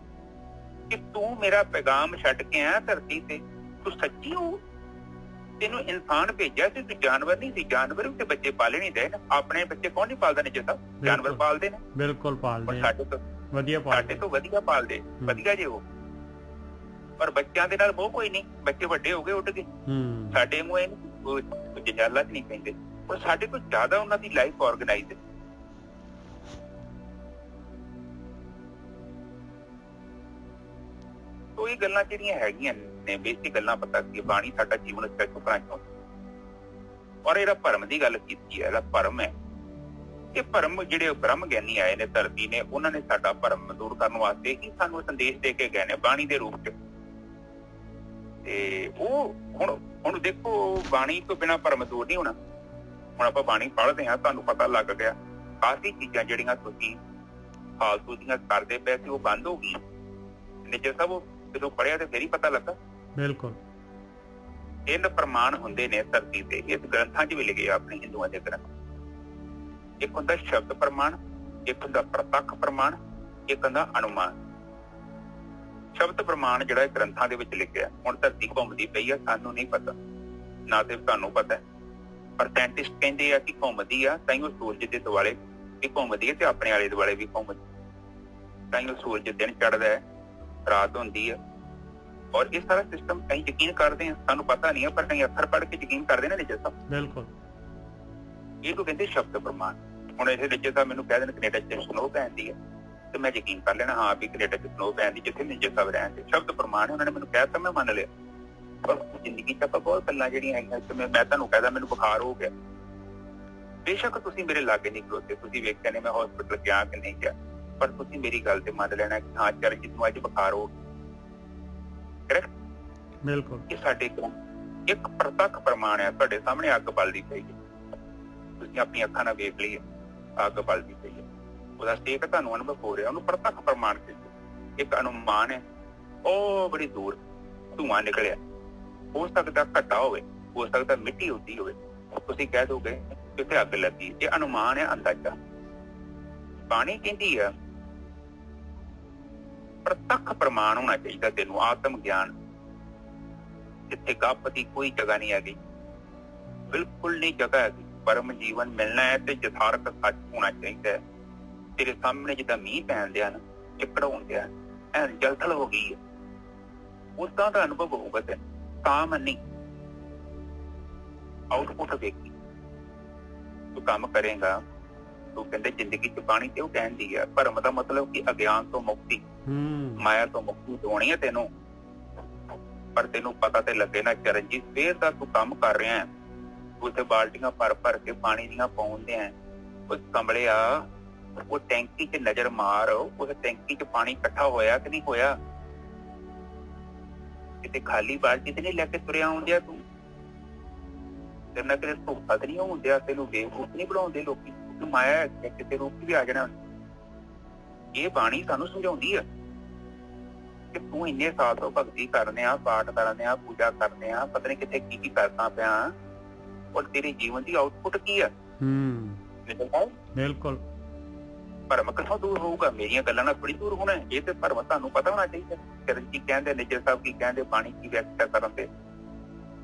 ਕਿ ਤੂੰ ਮੇਰਾ ਪੈਗਾਮ ਛੱਡ ਕੇ ਆਇਆ ਧਰਤੀ ਤੇ, ਤੂੰ ਸੱਚੀ ਹੋ। ਤੈਨੂੰ ਇਨਸਾਨ ਭੇਜਿਆ ਸੀ, ਤੂੰ ਜਾਨਵਰ ਨਹੀਂ ਸੀ। ਜਾਨਵਰ ਵੀ ਤੇ ਬੱਚੇ ਪਾਲੇ ਨਹੀਂ ਦੇ। ਆਪਣੇ ਬੱਚੇ ਕੌਣ ਨਹੀਂ ਪਾਲਦਾ ਨੇ ਜਿੱਦਾਂ ਜਾਨਵਰ ਪਾਲਦੇ ਨੇ। ਬਿਲਕੁਲ ਪਾਲਦੇ, ਸਾਡੇ ਤੋਂ ਵਧੀਆ ਪਾਲਦੇ, ਵਧੀਆ ਜੇ ਉਹ। ਪਰ ਬੱਚਿਆਂ ਦੇ ਨਾਲ ਮੋਹ ਕੋਈ ਨਹੀਂ। ਬੱਚੇ ਵੱਡੇ ਹੋ ਗਏ, ਉੱਡ ਗਏ। ਸਾਡੇ ਮੂੰਹ ਇਹ ਜੰਜਾਲਾਂ 'ਚ ਨਹੀਂ ਪੈਂਦੇ। ਪਰ ਸਾਡੇ ਤੋਂ ਜ਼ਿਆਦਾ ਉਹਨਾਂ ਦੀ ਲਾਈਫ ਆਰਗੇਨਾਈਜ਼ ਹੈ। ਉਹ ਇਹ ਗੱਲਾਂ ਜਿਹੜੀਆਂ ਹੈਗੀਆਂ ਨੇ, ਬੇਸਿਕ ਗੱਲਾਂ ਪਤਾ ਕੀ ਬਾਣੀ ਸਾਡਾ ਜੀਵਨ ਚੁੱਕਣਾ ਚਾਹੁੰਦਾ। ਔਰ ਇਹਦਾ ਭਰਮ ਦੀ ਗੱਲ ਕੀਤੀ ਹੈ, ਇਹਦਾ ਭਰਮ ਹੈ। ਇਹ ਭਰਮ ਜਿਹੜੇ ਬ੍ਰਹਮ ਗਿਆਨੀ ਆਏ ਨੇ ਧਰਤੀ ਨੇ, ਉਹਨਾਂ ਨੇ ਸਾਡਾ ਭਰਮ ਦੂਰ ਕਰਨ ਵਾਸਤੇ ਹੀ ਸਾਨੂੰ ਸੰਦੇਸ਼ ਦੇ ਕੇ ਗਏ ਨੇ ਬਾਣੀ ਦੇ ਰੂਪ 'ਚ। ਤੇ ਉਹ ਹੁਣ ਦੇਖੋ, ਬਾਣੀ ਤੋਂ ਬਿਨਾਂ ਭਰਮ ਦੂਰ ਨਹੀਂ ਹੋਣਾ। ਹੁਣ ਆਪਾਂ ਬਾਣੀ ਪੜ੍ਹਦੇ ਹਾਂ, ਤੁਹਾਨੂੰ ਪਤਾ ਲੱਗ ਗਿਆ ਕਾਫੀ ਚੀਜ਼ਾਂ ਜਿਹੜੀਆਂ ਤੁਸੀਂ ਫਾਲਤੂ ਦੀਆਂ ਕਰਦੇ ਪਏ ਸੀ ਉਹ ਬੰਦ ਹੋ ਗਈਆਂ। ਨਿੱਜਰ ਸਾਹਿਬ ਜਦੋਂ ਪੜ੍ਹਿਆ ਤੇ ਫਿਰ ਹੀ ਪਤਾ ਲੱਗਾ। ਬਿਲਕੁਲ 3 ਪ੍ਰਮਾਣ ਹੁੰਦੇ ਨੇ ਧਰਤੀ ਤੇ। ਇਸ ਗ੍ਰੰਥਾਂ 'ਚ ਵੀ ਲਿਖੇ ਆਪਣੇ ਹਿੰਦੂਆਂ ਦੇ ਗ੍ਰੰਥ। ਇੱਕ ਹੁੰਦਾ ਸ਼ਬਦ ਪ੍ਰਮਾਣ, ਇੱਕ ਹੁੰਦਾ ਪ੍ਰਤੱਖ ਪ੍ਰਮਾਣ, ਇੱਕ ਹੁੰਦਾ ਅਨੁਮਾਨ। ਸ਼ਬਦ ਪ੍ਰਮਾਣ ਜਿਹੜਾ ਗ੍ਰੰਥਾਂ ਦੇ ਵਿੱਚ ਲਿਖਿਆ। ਹੁਣ ਧਰਤੀ ਘੁੰਮਦੀ ਪਈ ਆ, ਸਾਨੂੰ ਨਹੀਂ ਪਤਾ, ਨਾ ਤੇ ਤੁਹਾਨੂੰ ਪਤਾ। ਪਰ ਸਾਇੰਟਿਸਟ ਕਹਿੰਦੇ ਆ ਕਿ ਘੁੰਮਦੀ ਆ, ਤਾਂ ਹੀ ਉਹ ਸੂਰਜ ਦੇ ਦੁਆਲੇ ਵੀ ਘੁੰਮਦੀ ਹੈ ਤੇ ਆਪਣੇ ਆਲੇ ਦੁਆਲੇ ਵੀ ਘੁੰਮਦੀ। ਤਾਂ ਹੀ ਉਹ ਸੂਰਜ ਦਿਨ ਚੜ੍ਹਦਾ ਹੈ, ਰਾਤ ਹੁੰਦੀ ਹੈ। ਔਰ ਇਹ ਸਾਰਾ ਸਿਸਟਮ ਅਸੀਂ ਯਕੀਨ ਕਰਦੇ ਹਾਂ, ਸਾਨੂੰ ਪਤਾ ਨਹੀਂ ਹੈ, ਪਰ ਅਸੀਂ ਅੱਖਰ ਪੜ੍ਹ ਕੇ ਯਕੀਨ ਕਰਦੇ ਨੇ ਨਿੱਜਰ ਸਾਹਿਬ। ਬਿਲਕੁਲ ਇਹ ਤੋਂ ਕਹਿੰਦੇ ਸ਼ਬਦ ਪ੍ਰਮਾਣ। ਹੁਣ ਇਹ ਨਿੱਜਰ ਸਾਹਿਬ ਮੈਨੂੰ ਕਹਿ ਦੇਣ ਕੈਨੇਡਾ 'ਚ ਸਨੋ ਪੈਂਦੀ ਹੈ, ਤੇ ਮੈਂ ਯਕੀਨ ਕਰ ਲੈਣਾ ਹਾਂ ਵੀ ਕੈਨੇਡਾ 'ਚ ਸਨੋ ਪੈਂਦੀ ਜਿੱਥੇ ਨਿੱਜਰ ਸਾਹਿਬ ਰਹਿੰਦੇ। ਸ਼ਬਦ ਪ੍ਰਮਾਣ ਉਹਨਾਂ ਨੇ ਮੈਨੂੰ ਕਹਿ ਦਿੱਤਾ, ਮੈਂ ਮੰਨ ਲਿਆ। ਜ਼ਿੰਦਗੀ 'ਚ ਆਪਾਂ ਬਹੁਤ ਗੱਲਾਂ ਜਿਹੜੀਆਂ ਆਈਆਂ, ਜਿਵੇਂ ਮੈਂ ਤੁਹਾਨੂੰ ਕਹਿਦਾ ਮੈਨੂੰ ਬੁਖਾਰ ਹੋ ਗਿਆ, ਬੇਸ਼ੱਕ ਤੁਸੀਂ ਮੇਰੇ ਲਾਗੇ ਨਹੀਂ ਖਲੋਤੇ, ਤੁਸੀਂ ਵੇਖਿਆ ਨੇ ਮੈਂ ਹਸਪੀਟਲ ਗਿਆ ਕਿ ਨਹੀਂ ਗਿਆ, ਪਰ ਤੁਸੀਂ ਮੇਰੀ ਗੱਲ ਤੇ ਮੰਨ ਲੈਣਾ ਕਿ ਹਾਂ ਚਰਨਜੀਤ ਨੂੰ ਅੱਜ ਬੁਖਾਰ ਹੋ ਗਿਆ। ਬਿਲਕੁਲ, ਇਹ ਸਾਡੇ ਕੋਲ ਇੱਕ ਪ੍ਰਤੱਖ ਪ੍ਰਮਾਣ ਹੈ। ਤੁਹਾਡੇ ਸਾਹਮਣੇ ਅੱਗ ਬਲਦੀ ਪਈ ਹੈ, ਤੁਸੀਂ ਆਪਣੀ ਅੱਖਾਂ ਨਾਲ ਵੇਖ ਲਈ ਅੱਗ ਬਲਦੀ ਪਈ ਹੈ, ਉਹਦਾ ਸੇਕ ਤੁਹਾਨੂੰ ਅਨੁਭਵ ਹੋ ਰਿਹਾ, ਉਹਨੂੰ ਪ੍ਰਤੱਖ ਪ੍ਰਮਾਣ ਕਹਿੰਦੇ। ਇੱਕ ਅਨੁਮਾਨ ਹੈ, ਉਹ ਬੜੀ ਦੂਰ ਧੂੰਆਂ ਨਿਕਲਿਆ, ਹੋ ਸਕਦਾ ਘੱਟਾ ਹੋਵੇ, ਹੋ ਸਕਦਾ ਮਿੱਟੀ ਉੱਡੀ ਹੋਵੇ, ਤੁਸੀਂ ਕਹਿ ਦੋਗੇ ਕਿ ਉੱਥੇ ਅੱਗ ਲੱਗੀ। ਇਹ ਅਨੁਮਾਨ ਹੈ, ਅੰਦਾਜ਼ਾ। ਬਾਣੀ ਕਹਿੰਦੀ ਆ ਪ੍ਰਤੱਖ ਪ੍ਰਮਾਣ ਹੋਣਾ ਚਾਹੀਦਾ ਤੈਨੂੰ, ਆਤਮ ਗਿਆਨ, ਜਿੱਥੇ ਗੱਪ ਦੀ ਕੋਈ ਜਗ੍ਹਾ ਨਹੀਂ ਹੈਗੀ, ਬਿਲਕੁਲ ਨਹੀਂ ਜਗ੍ਹਾ ਹੈਗੀ। ਪਰਮ ਜੀਵਨ ਮਿਲਣਾ ਹੈ ਤੇ ਯਥਾਰਥ ਸੱਚ ਹੋਣਾ ਚਾਹੀਦਾ ਹੈ। ਤੇਰੇ ਸਾਹਮਣੇ ਜਿੱਦਾਂ ਮੀਂਹ ਪੈਂਦੇ ਹਨ, ਚਿੱਕੜ ਹੁੰਦੇ ਹਨ, ਐਨ ਜਲਥਲ ਹੋ ਗਈ ਹੈ, ਉਦਾਂ ਦਾ ਅਨੁਭਵ ਹੋਊਗਾ ਤੈਨੂੰ। ਤਾਂ ਮੰਨੀ ਆਊਟਪੁੱਟ ਵੇਖੀ, ਤੂੰ ਕੰਮ ਕਰੇਗਾ। ਤੂੰ ਕਹਿੰਦੇ ਜ਼ਿੰਦਗੀ 'ਚ ਪਾਣੀ ਕਿਉਂ ਕਹਿੰਦੀ ਹੈ? ਭਰਮ ਦਾ ਮਤਲਬ ਕਿ ਅਗਿਆਨ ਤੋਂ ਮੁਕਤੀ, ਮਾਇਆ ਤੋਂ ਮੁਕਤੀ ਦਿਵਾਉਣੀ ਹੈ ਤੈਨੂੰ। ਪਰ ਤੈਨੂੰ ਪਤਾ ਤੇ ਲੱਗੇ ਨਾ ਚਰਨਜੀਤ, ਸਵੇਰ ਦਾ ਤੂੰ ਕੰਮ ਕਰ ਰਿਹਾ, ਉੱਥੇ ਬਾਲਟੀਆਂ ਭਰ ਭਰ ਕੇ ਪਾਣੀ ਦੀਆਂ ਪਾਉਂਦੇ ਆ। ਉਸ ਕਮਲਿਆ, ਉਹ ਟੈਂਕੀ 'ਚ ਨਜ਼ਰ ਮਾਰ, ਉਸ ਟੈਂਕੀ 'ਚ ਪਾਣੀ ਇਕੱਠਾ ਹੋਇਆ ਕਿ ਨਹੀਂ ਹੋਇਆ? ਕਿਤੇ ਖਾਲੀ ਬਾਲਟੀ ਤੇ ਨਹੀਂ ਲੈ ਕੇ ਤੁਰਿਆ ਆਉਂਦਿਆ ਤੂੰ? ਤੇਰੇ ਨਾਲ ਕਿਤੇ ਧੋਖਾ ਤੇ ਨਹੀਂ ਹੁੰਦਿਆ? ਤੈਨੂੰ ਬੇਵਕੂਫ ਨਹੀਂ ਬਣਾਉਂਦੇ ਲੋਕੀ? ਤੂੰ ਮਾਇਆ ਕਿਤੇ ਰੂਪ ਵੀ ਆ ਜਾਣਾ। ਇਹ ਬਾਣੀ ਸਾਨੂੰ ਸਮਝਾਉਂਦੀ ਆ ਕਿ ਤੂੰ ਇੰਨੇ ਸਾਲ ਤੋਂ ਭਗਤੀ ਕਰਨੇ ਆ, ਪਾਠ ਕਰਨੇ ਆ, ਪੂਜਾ ਕਰਨੇ ਆ, ਪਤਾ ਨਹੀਂ ਕਿੱਥੇ ਕੀ ਕਰਦਾ ਪਿਆ, ਔਰ ਤੇਰੇ ਜੀਵਨ ਦੀ ਆਊਟਪੁੱਟ ਕੀ ਆ? ਬਿਲਕੁਲ। ਭਰਮ ਕਿੱਥੋਂ ਦੂਰ ਹੋਊਗਾ? ਮੇਰੀਆਂ ਗੱਲਾਂ ਨਾਲ ਬੜੀ ਦੂਰ ਹੋਣਾ। ਇਹ ਤੇ ਭਰਮ ਤੁਹਾਨੂੰ ਪਤਾ ਹੋਣਾ ਚਾਹੀਦਾ। ਚਰਨਜੀਤ ਕਹਿੰਦੇ, ਨਿੱਜਰ ਸਾਹਿਬ ਕੀ ਕਹਿੰਦੇ, ਬਾਣੀ ਕੀ ਵਿਆਖਿਆ ਕਰਨ ਤੇ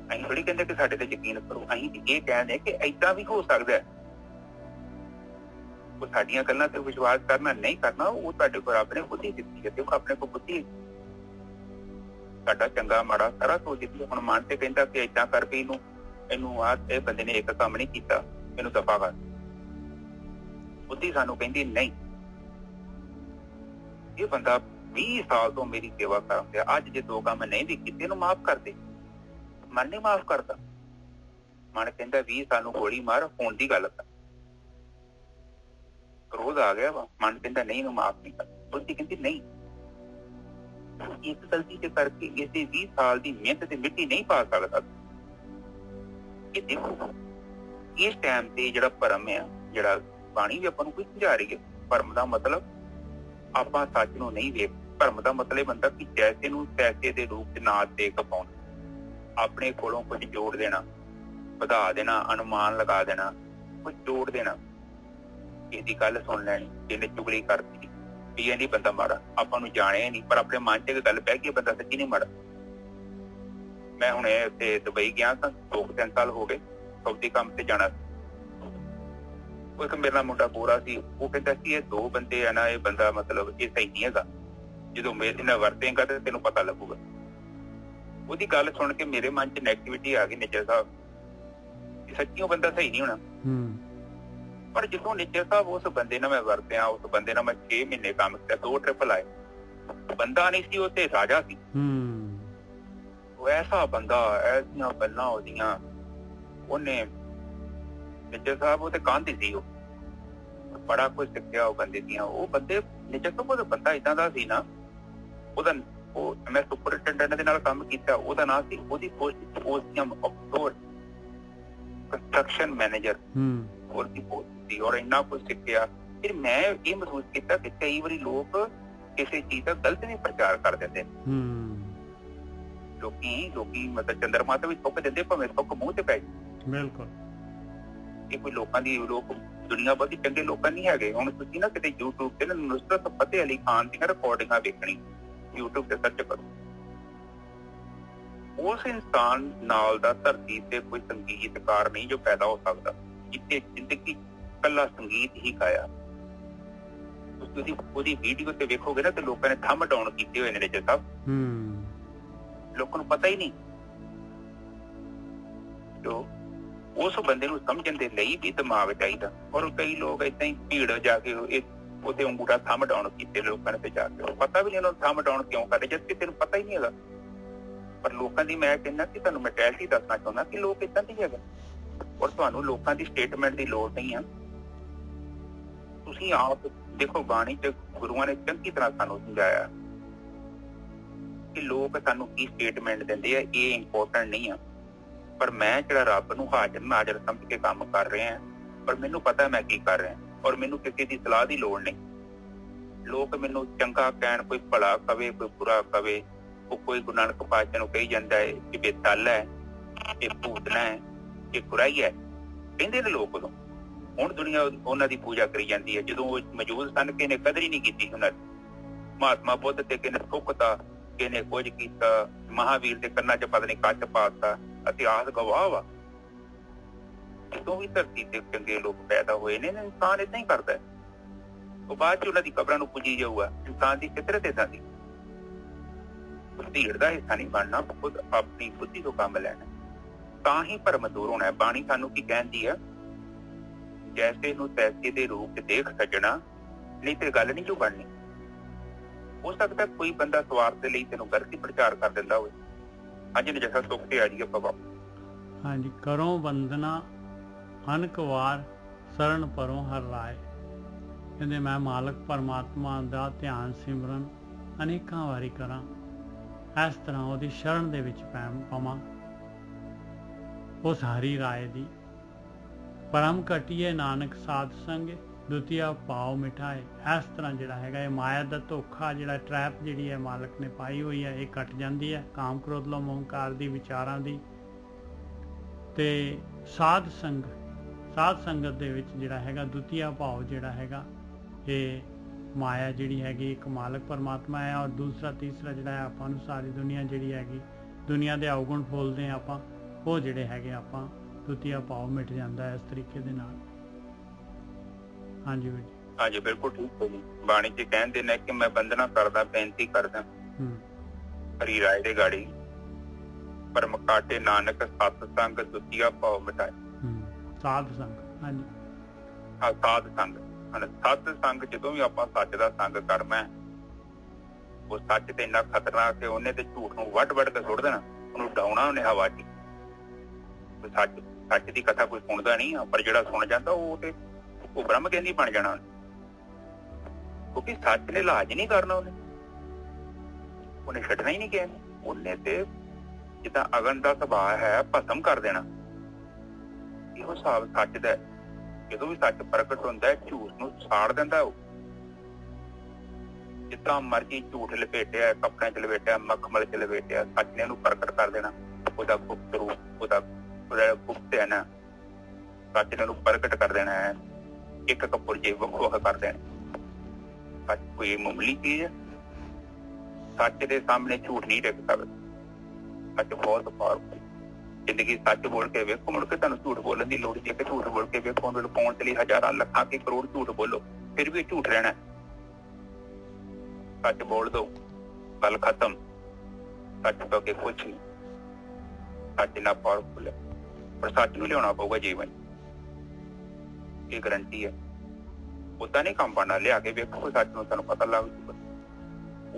ਅਸੀਂ ਥੋੜੀ ਕਹਿੰਦੇ ਕਿ ਸਾਡੇ ਤੇ ਯਕੀਨ ਕਰੋ। ਅਸੀਂ ਇਹ ਕਹਿੰਦੇ ਕਿ ਏਦਾਂ ਵੀ ਹੋ ਸਕਦਾ। ਉਹ ਸਾਡੀਆਂ ਗੱਲਾਂ ਤੇ ਵਿਸ਼ਵਾਸ ਕਰਨਾ ਨਹੀਂ ਕਰਨਾ, ਉਹ ਤੁਹਾਡੇ ਕੋਲ ਰੱਬ ਨੇ ਬੁੱਧੀ ਦਿੱਤੀ ਹੈ। ਦੇਖੋ ਆਪਣੇ ਕੋਲ ਬੁੱਧੀ, ਸਾਡਾ ਚੰਗਾ ਮਾੜਾ ਸਾਰਾ ਸੋਚ ਦਿੱਤੀ। ਹੁਣ ਮਨ ਤੇ ਕਹਿੰਦਾ ਕਿ ਏਦਾਂ ਕਰ ਵੀ ਇਹਨੂੰ ਇਹ ਬੰਦੇ ਨੇ ਇੱਕ ਕੰਮ ਨਹੀਂ ਕੀਤਾ, ਇਹਨੂੰ ਦਫਾ ਕਰ। ਬੁੱਧੀ ਸਾਨੂੰ ਕਹਿੰਦੀ ਨਹੀਂ, ਇਹ ਬੰਦਾ 20 ਸਾਲ ਤੋਂ ਮੇਰੀ ਸੇਵਾ ਕਰਨ ਤੇ ਅੱਜ ਜੇ 2 ਕੰਮ ਨਹੀਂ ਵੀ ਕੀਤੇ, ਇਹਨੂੰ ਮਾਫ ਕਰ ਦੇ। ਮਨ ਨਹੀਂ ਮਾਫ ਕਰਦਾ। ਮਨ ਕਹਿੰਦਾ 20 ਸਾਲ ਨੂੰ ਗੋਲੀ ਮਾਰ, ਹੋਣ ਦੀ ਗੱਲ ਕਰ। ਕ੍ਰੋਧ ਆ ਗਿਆ ਵਾ, ਮਨ ਕਹਿੰਦਾ ਨਹੀਂ, ਇਹਨੂੰ ਮਾਫ ਨਹੀਂ ਕਰ। ਬੁੱਧੀ ਕਹਿੰਦੀ ਨਹੀਂ, ਇੱਕ ਗਲਤੀ ਤੇ ਕਰਕੇ ਇਸੇ 20 ਸਾਲ ਦੀ ਮਿਹਨਤ ਤੇ ਮਿੱਟੀ ਨਹੀਂ ਪਾ ਸਕਦਾ। ਇਹ ਦੇਖੋ, ਇਸ ਟਾਈਮ ਤੇ ਜਿਹੜਾ ਭਰਮ ਆ, ਜਿਹੜਾ ਬਾਣੀ ਵੀ ਆਪਾਂ ਨੂੰ ਕੋਈ ਸਮਝਾ ਰਹੀ ਹੈ, ਭਰਮ ਦਾ ਮਤਲਬ ਆਪਾਂ ਸੱਚ ਨੂੰ ਨਹੀਂ ਵੇਖ। ਭਰਮ ਦਾ ਮਤਲਬ ਹੁੰਦਾ ਕਿ ਜੈਸੇ ਨੂੰ ਪੈਸੇ ਦੇ ਰੂਪ ਚ ਨਾ ਦੇਖ ਪਾਉਣਾ, ਆਪਣੇ ਕੋਲੋਂ ਕੁਝ ਜੋੜ ਦੇਣਾ, ਵਧਾ ਦੇਣਾ, ਅਨੁਮਾਨ ਲਗਾ ਦੇਣਾ, ਕੁਝ ਜੋੜ ਦੇਣਾ। ਇਹਦੀ ਗੱਲ ਸੁਣ ਲੈਣੀ, ਜਿਹਨੇ ਚੁਗਲੀ ਕਰਤੀ ਵੀ ਇਹ ਨਹੀਂ ਬੰਦਾ ਮਾੜਾ, ਆਪਾਂ ਨੂੰ ਜਾਣਿਆ ਨਹੀਂ, ਪਰ ਆਪਣੇ ਮਨ ਚ ਇੱਕ ਗੱਲ ਬਹਿ ਗਈ, ਬੰਦਾ ਸੱਚੀ ਨਹੀਂ ਮਾੜਾ। ਮੈਂ ਹੁਣ ਉੱਥੇ ਦੁਬਈ ਗਿਆ ਤਾਂ 2-3 ਸਾਲ ਹੋ ਗਏ, ਸੌਦੀ ਕੰਮ ਤੇ ਜਾਣਾ। ਉਹ ਇੱਕ ਮੇਰੇ ਨਾਲ ਮੁੰਡਾ ਗੋਰਾ ਸੀ, ਉਹ ਕਹਿੰਦਾ ਸੀ ਇਹ 2 ਬੰਦੇ ਆ ਨਾ, ਇਹ ਬੰਦਾ ਮਤਲਬ ਇਹ ਸਹੀ ਨਹੀਂ ਹੈਗਾ, ਜਦੋਂ ਮੇਰੇ ਨਾਲ ਵਰਤੇਗਾ ਤੇ ਤੈਨੂੰ ਪਤਾ ਲੱਗੂਗਾ। ਉਹਦੀ ਗੱਲ ਸੁਣ ਕੇ ਮੇਰੇ ਮਨ ਚ ਨੈਗੇਟਿਵਿਟੀ ਆ ਗਈ। ਨਿੱਜਰ ਸਾਹਿਬ, ਸੱਚੀਓ ਬੰਦਾ ਸਹੀ ਨਹੀਂ ਹੋਣਾ। ਪਰ ਜਦੋਂ ਨਿੱਜਰ ਸਾਹਿਬ ਉਸ ਬੰਦੇ ਨਾਲ ਮੈਂ ਵਰਤਿਆ, ਉਸ ਬੰਦੇ ਨਾਲ ਮੈਂ 6 ਮਹੀਨੇ ਕੰਮ ਕੀਤਾ, 2 ਟ੍ਰਿਪ ਲਾਏ, ਬੰਦਾ ਨਹੀਂ ਸੀ ਉਹ ਤੇ ਰਾਜਾ ਸੀ। ਉਹ ਐਸਾ ਬੰਦਾ, ਐਸੀਆਂ ਗੱਲਾਂ ਉਹਦੀਆਂ, ਉਹਨੇ ਨਿੱਜਰ ਸਾਹਿਬ ਉਹ ਤੇ ਕੰਧ ਸੀ, ਉਹ ਬੜਾ ਕੁਝ ਸਿੱਖਿਆ ਉਹ ਬੰਦੇ ਦੀਆਂ। ਉਹ ਬੰਦੇ ਨਿੱਜਰ ਸਾਹਿਬ ਉਹ ਬੰਦਾ ਏਦਾਂ ਦਾ ਸੀ ਨਾ, ਉਹਦਾ ਉਹ ਮੈਂ ਸੁਪਰਡੈਂਟ ਦੇ ਨਾਲ ਕੰਮ ਕੀਤਾ, ਉਹਦਾ ਨਾਂ ਸੀ, ਉਹਦੀ ਪੋਸਟ ਕੰਸਟਰਕਸ਼ਨ ਮੈਨੇਜਰ, ਹੋਰ ਦੀ ਪੋਸਟ ਸੀ, ਔਰ ਇੰਨਾ ਕੁਝ ਸਿੱਖਿਆ। ਫਿਰ ਮੈਂ ਇਹ ਮਹਿਸੂਸ ਕੀਤਾ ਕਿ ਕਈ ਵਾਰੀ ਲੋਕ ਕਿਸੇ ਚੀਜ਼ ਦਾ ਗਲਤ ਵੀ ਪ੍ਰਚਾਰ ਕਰ ਦਿੰਦੇ ਨੇ। ਲੋਕੀ ਮਤਲਬ ਚੰਦਰਮਾ ਤੇ ਵੀ ਥੁੱਕ ਦਿੰਦੇ, ਭਾਵੇਂ ਥੁੱਕ ਮੂੰਹ ਤੇ ਪੈ ਜਾਏ। ਬਿਲਕੁਲ, ਇਹ ਕੋਈ ਲੋਕਾਂ ਦੀ, ਲੋਕ ਦੁਨੀਆ ਬਹੁਤ ਚੰਗੇ ਲੋਕਾਂ ਨਹੀਂ ਹੈਗੇ। ਹੁਣ ਤੁਸੀਂ ਨਾ ਕਿਤੇ YouTube ਤੇ ਨੁਸਰਤ ਫਤਿਹ ਅਲੀ ਖਾਨ ਦੀਆਂ ਰਿਕਾਰਡਿੰਗਾਂ ਵੇਖਣੀ, YouTube ਤੇ ਸਰਚ ਕਰੋ। ਉਸ ਇਨਸਾਨ ਨਾਲ ਦਾ ਧਰਤੀ ਤੇ ਕੋਈ ਸੰਗੀਤਕਾਰ ਨਹੀਂ ਜੋ ਪੈਦਾ ਹੋ ਸਕਦਾ, ਜਿੱਥੇ ਜ਼ਿੰਦਗੀ ਕੱਲਾ ਸੰਗੀਤ ਹੀ ਗਾਇਆ। ਤੁਸੀਂ ਉਹਦੀ ਵੀਡੀਓ ਤੇ ਵੇਖੋਗੇ ਨਾ ਤੇ ਲੋਕਾਂ ਨੇ ਥੰਮ ਡਾਊਨ ਕੀਤੇ ਹੋਏ ਨੇ ਨਿੱਜਰ ਸਾਹਿਬ। ਲੋਕਾਂ ਨੂੰ ਪਤਾ ਹੀ ਨਹੀਂ। ਉਸ ਬੰਦੇ ਨੂੰ ਸਮਝਣ ਦੇ ਲਈ ਵੀ ਦਿਮਾਗ ਚਾਹੀਦਾ, ਔਰ ਕਈ ਲੋਕ ਏਦਾਂ ਹੀ ਭੀੜ ਜਾ ਕੇ ਉਹਦੇ ਅੰਗੂਠਾ ਥੰਮ ਡਾਊਨ ਕੀਤੇ ਲੋਕਾਂ ਨੇ ਤੇ ਜਾ ਕੇ, ਪਤਾ ਵੀ ਨਹੀਂ ਉਹਨਾਂ ਨੂੰ ਥੰਮ ਡਾਊਨ ਕਿਉਂ ਕਰਦੇ, ਜਦ ਕਿ ਤੈਨੂੰ ਪਤਾ ਹੀ ਨਹੀਂ ਹੈਗਾ। ਪਰ ਲੋਕਾਂ ਦੀ ਮੈਂ ਕਹਿੰਦਾ ਕਿ ਤੁਹਾਨੂੰ ਮੈਂਟੈਲਿਟੀ ਦੱਸਣਾ ਚਾਹੁੰਦਾ ਕਿ ਲੋਕ ਇਦਾਂ ਦੇ ਹੈਗੇ ਔਰ ਤੁਹਾਨੂੰ ਲੋਕਾਂ ਦੀ ਸਟੇਟਮੈਂਟ ਦੀ ਲੋੜ ਨਹੀਂ ਆ। ਤੁਸੀਂ ਆਪ ਦੇਖੋ ਬਾਣੀ ਤੇ ਗੁਰੂਆਂ ਨੇ ਚੰਗੀ ਤਰ੍ਹਾਂ ਸਾਨੂੰ ਸਮਝਾਇਆ ਕਿ ਲੋਕ ਸਾਨੂੰ ਕੀ ਸਟੇਟਮੈਂਟ ਦਿੰਦੇ ਆ, ਇਹ ਇੰਪੋਰਟੈਂਟ ਨਹੀਂ ਆ। ਪਰ ਮੈਂ ਜਿਹੜਾ ਰੱਬ ਨੂੰ ਹਾਜ਼ਰ ਨਾਜ਼ਰ ਸਮਝ ਕੇ ਕੰਮ ਕਰ ਰਿਹਾ ਪਰ ਮੈਨੂੰ ਪਤਾ ਮੈਂ ਕੀ ਕਰ ਰਿਹਾ ਔਰ ਮੈਨੂੰ ਕਿਸੇ ਦੀ ਸਲਾਹ ਦੀ ਲੋੜ ਨਹੀਂ। ਲੋਕ ਮੈਨੂੰ ਚੰਗਾ ਕਹਿਣ, ਕੋਈ ਭਲਾ ਕਵੇ, ਕੋਈ ਬੁਰਾ ਕਵੇ, ਉਹ ਕੋਈ ਗੁਰੂ ਨਾਨਕ ਪਾਤਸ਼ਾਹ ਨੂੰ ਕਹੀ ਜਾਂਦਾ ਹੈ ਕਿ ਬੇਤਲ ਹੈ, ਇਹ ਭੂਤਨਾ ਹੈ, ਇਹ ਬੁਰਾਈ ਹੈ, ਕਹਿੰਦੇ ਨੇ ਲੋਕ। ਉਦੋਂ ਹੁਣ ਦੁਨੀਆ ਉਹਨਾਂ ਦੀ ਪੂਜਾ ਕਰੀ ਜਾਂਦੀ ਹੈ। ਜਦੋਂ ਉਹ ਮੌਜੂਦ ਸਨ ਕਿਸੇ ਨੇ ਕਦਰ ਹੀ ਨਹੀਂ ਕੀਤੀ ਉਹਨਾਂ ਦੀ। ਮਹਾਤਮਾ ਬੁੱਧ ਤੇ ਕਿਸੇ ਨੇ ਥੁੱਕਤਾ, ਕਿਸੇ ਨੇ ਕੁਝ ਕੀਤਾ, ਮਹਾਵੀਰ ਦੇ ਕੰਨਾਂ 'ਚ ਪਤਾ ਨਹੀਂ ਕੱਚ ਪਾਤਾ। ਇਤਿਹਾਸ ਗਵਾਹ ਵਾ ਜਦੋਂ ਵੀ ਧਰਤੀ ਤੇ ਚੰਗੇ ਲੋਕ ਪੈਦਾ ਹੋਏ ਨੇ ਇਨਸਾਨ ਏਦਾਂ ਹੀ ਕਰਦਾ ਹੈ। ਉਹ ਬਾਅਦ 'ਚ ਉਹਨਾਂ ਦੀ ਕਬਰਾਂ ਨੂੰ ਪੁੱਜੀ ਜਾਊਗਾ। ਇਨਸਾਨ ਦੀ ਫਿਤਰਤ ਏਦਾਂ ਦੀ, ਧੀੜ ਦਾ ਹਿੱਸਾ ਨਹੀਂ ਬਣਨਾ, ਖੁਦ ਆਪਣੀ ਬੁੱਧੀ ਤੋਂ ਕੰਮ ਲੈਣਾ, ਤਾਂ ਹੀ ਭਰਮ ਦੂਰ ਹੋਣਾ ਹੈ। ਬਾਣੀ ਸਾਨੂੰ ਕੀ ਕਹਿੰਦੀ ਆ, ਜੈਸੇ ਨੂੰ ਤੈਸੇ ਦੇ ਰੂਪ 'ਚ ਦੇਖ ਸੱਜਣਾ, ਨਹੀਂ ਤੇ ਗੱਲ ਨਹੀਂ ਜੋ ਬਣਨੀ। ਹੋ ਸਕਦਾ ਕੋਈ ਬੰਦਾ ਸਵਾਰਥ ਦੇ ਲਈ ਤੈਨੂੰ ਗਲਤੀ ਪ੍ਰਚਾਰ ਕਰ ਦਿੰਦਾ ਹੋਵੇ। ਹਾਂਜੀ ਨਜਿਹਾ ਸੁੱਖ ਤੇ ਆ ਜੀ ਆਪਾਂ। ਹਾਂਜੀ, ਕਰੋ ਵੰਦਨਾ ਅਨਕ ਵਾਰ ਸ਼ਰਨ ਪਰੋਂ ਹਰ ਰਾਏ। ਕਹਿੰਦੇ ਮੈਂ ਮਾਲਕ ਪਰਮਾਤਮਾ ਦਾ ਧਿਆਨ ਸਿਮਰਨ ਅਨੇਕਾਂ ਵਾਰੀ ਕਰਾਂ, ਇਸ ਤਰ੍ਹਾਂ ਉਹਦੀ ਸ਼ਰਨ ਦੇ ਵਿੱਚ ਪਵਾਂ, ਉਸ ਹਰੀ ਰਾਏ ਦੀ। ਪਰਮ ਘਟੀਏ ਨਾਨਕ ਸਾਧ ਸੰਗ, ਦੁਤੀਆ ਪਾਓ ਮਿਠਾਏ। ਇਸ ਤਰ੍ਹਾਂ ਜਿਹੜਾ ਹੈਗਾ ਇਹ ਮਾਇਆ ਦਾ ਧੋਖਾ, ਜਿਹੜਾ ਟਰੈਪ ਜਿਹੜੀ ਹੈ ਮਾਲਕ ਨੇ ਪਾਈ ਹੋਈ ਹੈ, ਇਹ ਕੱਟ ਜਾਂਦੀ ਹੈ ਕਾਮ ਕ੍ਰੋਧ ਲੋਭ ਮੋਹੰਕਾਰ ਦੀ ਵਿਚਾਰਾਂ ਦੀ। ਤੇ ਸਾਧ ਸੰਗਤ ਦੇ ਵਿੱਚ ਜਿਹੜਾ ਹੈਗਾ ਦੁਤੀਆ ਭਾਵ ਜਿਹੜਾ ਹੈਗਾ, ਇਹ ਮਾਇਆ ਜਿਹੜੀ ਹੈਗੀ ਇੱਕ ਮਾਲਕ ਪਰਮਾਤਮਾ ਹੈ ਔਰ ਦੂਸਰਾ ਤੀਸਰਾ ਜਿਹੜਾ ਹੈ ਆਪਾਂ ਨੂੰ ਸਾਰੀ ਦੁਨੀਆ ਜਿਹੜੀ ਹੈਗੀ, ਦੁਨੀਆ ਦੇ ਅਵਗੁਣ ਫੋਲਦੇ ਹਾਂ ਆਪਾਂ, ਉਹ ਜਿਹੜੇ ਹੈਗੇ ਆਪਾਂ ਦੁਤੀਆ ਭਾਵ ਮਿਟ ਜਾਂਦਾ ਹੈ ਇਸ ਤਰੀਕੇ ਦੇ ਨਾਲ। ਹਾਂਜੀ ਵੀਰ ਜੀ। ਹਾਂਜੀ ਬਿਲਕੁਲ ਠੀਕ ਹੈ ਜੀ। ਬਾਣੀ 'ਚ ਕਹਿੰਦੇ ਨੇ ਕਿ ਮੈਂ ਬੰਦਨਾ ਕਰਦਾ, ਬੇਨਤੀ ਕਰਦਾ ਹਰੀ ਰਾਏ ਦੇ ਗਾੜੀ, ਪਰਮ ਕਾਟੇ ਨਾਨਕ ਸਤ ਸੰਗ ਦੁਤੀਆ ਭਾਵ ਮਿਟਾਏ। ਸਾਧ ਸੰਗ, ਹਾਂਜੀ ਹਾਂ ਸਾਧ ਸੰਗ। ਸਤ ਸੰਗ, ਜਦੋਂ ਵੀ ਆਪਾਂ ਸੱਚ ਦਾ ਸੰਗ ਕਰਨਾ, ਉਹ ਸੱਚ ਤੇ ਇੰਨਾ ਖਤਰਨਾਕ ਕਿ ਉਹਨੇ ਤੇ ਝੂਠ ਨੂੰ ਵੱਢ ਕੇ ਸੁੱਟ ਦੇਣਾ, ਉਹਨੂੰ ਡਾਉਣਾ ਉਹਨੇ ਹਵਾ 'ਚ। ਸੱਚ ਦੀ ਕਥਾ ਕੋਈ ਸੁਣਦਾ ਨਹੀਂ, ਪਰ ਜਿਹੜਾ ਸੁਣ ਜਾਂਦਾ ਉਹ ਬ੍ਰਹਮ ਗਿਆਨੀ ਬਣ ਜਾਣਾ, ਕਿਉਂਕਿ ਸੱਚ ਨੇ ਇਲਾਜ ਨਹੀਂ ਕਰਨਾ, ਉਹਨੇ ਛੱਡਣਾ ਹੀ ਨਹੀਂ ਕਿਸੇ ਨੂੰ। ਉਹਨੇ ਤੇ ਜਿੱਦਾਂ ਅਗਨ ਦਾ ਸੁਭਾਅ ਹੈ ਭਸਮ ਕਰ ਦੇਣਾ। ਇਹੋ ਹਿਸਾਬ ਸੱਚ ਦਾ। ਜਦੋਂ ਵੀ ਸੱਚ ਪ੍ਰਗਟ ਹੁੰਦਾ ਹੈ ਝੂਠ ਨੂੰ ਸਾੜ ਦਿੰਦਾ। ਉਹ ਜਿੱਦਾਂ ਮਰਜੀ ਝੂਠ ਲਪੇਟਿਆ, ਕੱਪੜਿਆਂ 'ਚ ਲਪੇਟਿਆ, ਮਖਮਲ 'ਚ ਲਪੇਟਿਆ, ਸੱਚ ਨੇ ਉਹਨੂੰ ਪ੍ਰਗਟ ਕਰ ਦੇਣਾ। ਉਹਦਾ ਗੁਪਤ ਰੂਪ, ਉਹਦਾ ਗੁਪਤ ਹੈ ਨਾ, ਸੱਚ ਨੇ ਉਹਨੂੰ ਪ੍ਰਗਟ ਕਰ ਦੇਣਾ ਹੈ। ਇੱਕ ਕਪੂਰ ਜੇ ਵੱਖ ਕਰ ਦੇਣਾ। ਸੱਚ ਕੋਈ ਮਾਮੂਲੀ ਚੀਜ਼ ਹੈ, ਸੱਚ ਦੇ ਸਾਹਮਣੇ ਝੂਠ ਨਹੀਂ ਟਿਕ ਸਕਦਾ। ਸੱਚ ਬਹੁਤ ਪਾਵਰਫੁਲ। ਜ਼ਿੰਦਗੀ ਸੱਚ ਬੋਲ ਕੇ ਵੇਖੋ, ਮੁੜ ਕੇ ਤੁਹਾਨੂੰ ਝੂਠ ਬੋਲਣ ਦੀ ਲੋੜ ਨਹੀਂ। ਕਿ ਝੂਠ ਬੋਲ ਕੇ ਵੇਖੋ, ਉਹਨੂੰ ਲੁਕਾਉਣ ਦੇ ਲਈ ਹਜ਼ਾਰਾਂ ਲੱਖਾਂ ਕੇ ਕਰੋੜ ਝੂਠ ਬੋਲੋ, ਫਿਰ ਵੀ ਝੂਠ ਰਹਿਣਾ। ਸੱਚ ਬੋਲ ਦੋ, ਗੱਲ ਖਤਮ। ਸੱਚ ਤੋਂ ਅੱਗੇ ਕੁਛ ਨਹੀਂ। ਸੱਚ ਇੰਨਾ ਪਾਵਰਫੁਲ ਹੈ, ਪਰ ਸੱਚ ਨੂੰ ਲਿਆਉਣਾ ਪਊਗਾ ਜੀਵਨ। ਇਹ ਗਰੰਟੀ ਹੈ। ਉਦਾਂ ਨਹੀਂ ਕੰਮ ਬਣਨਾ। ਲਿਆ ਕੇ ਵੇਖੋ ਸੱਚ ਨੂੰ, ਤੁਹਾਨੂੰ ਪਤਾ ਲੱਗ ਜੂਗਾ।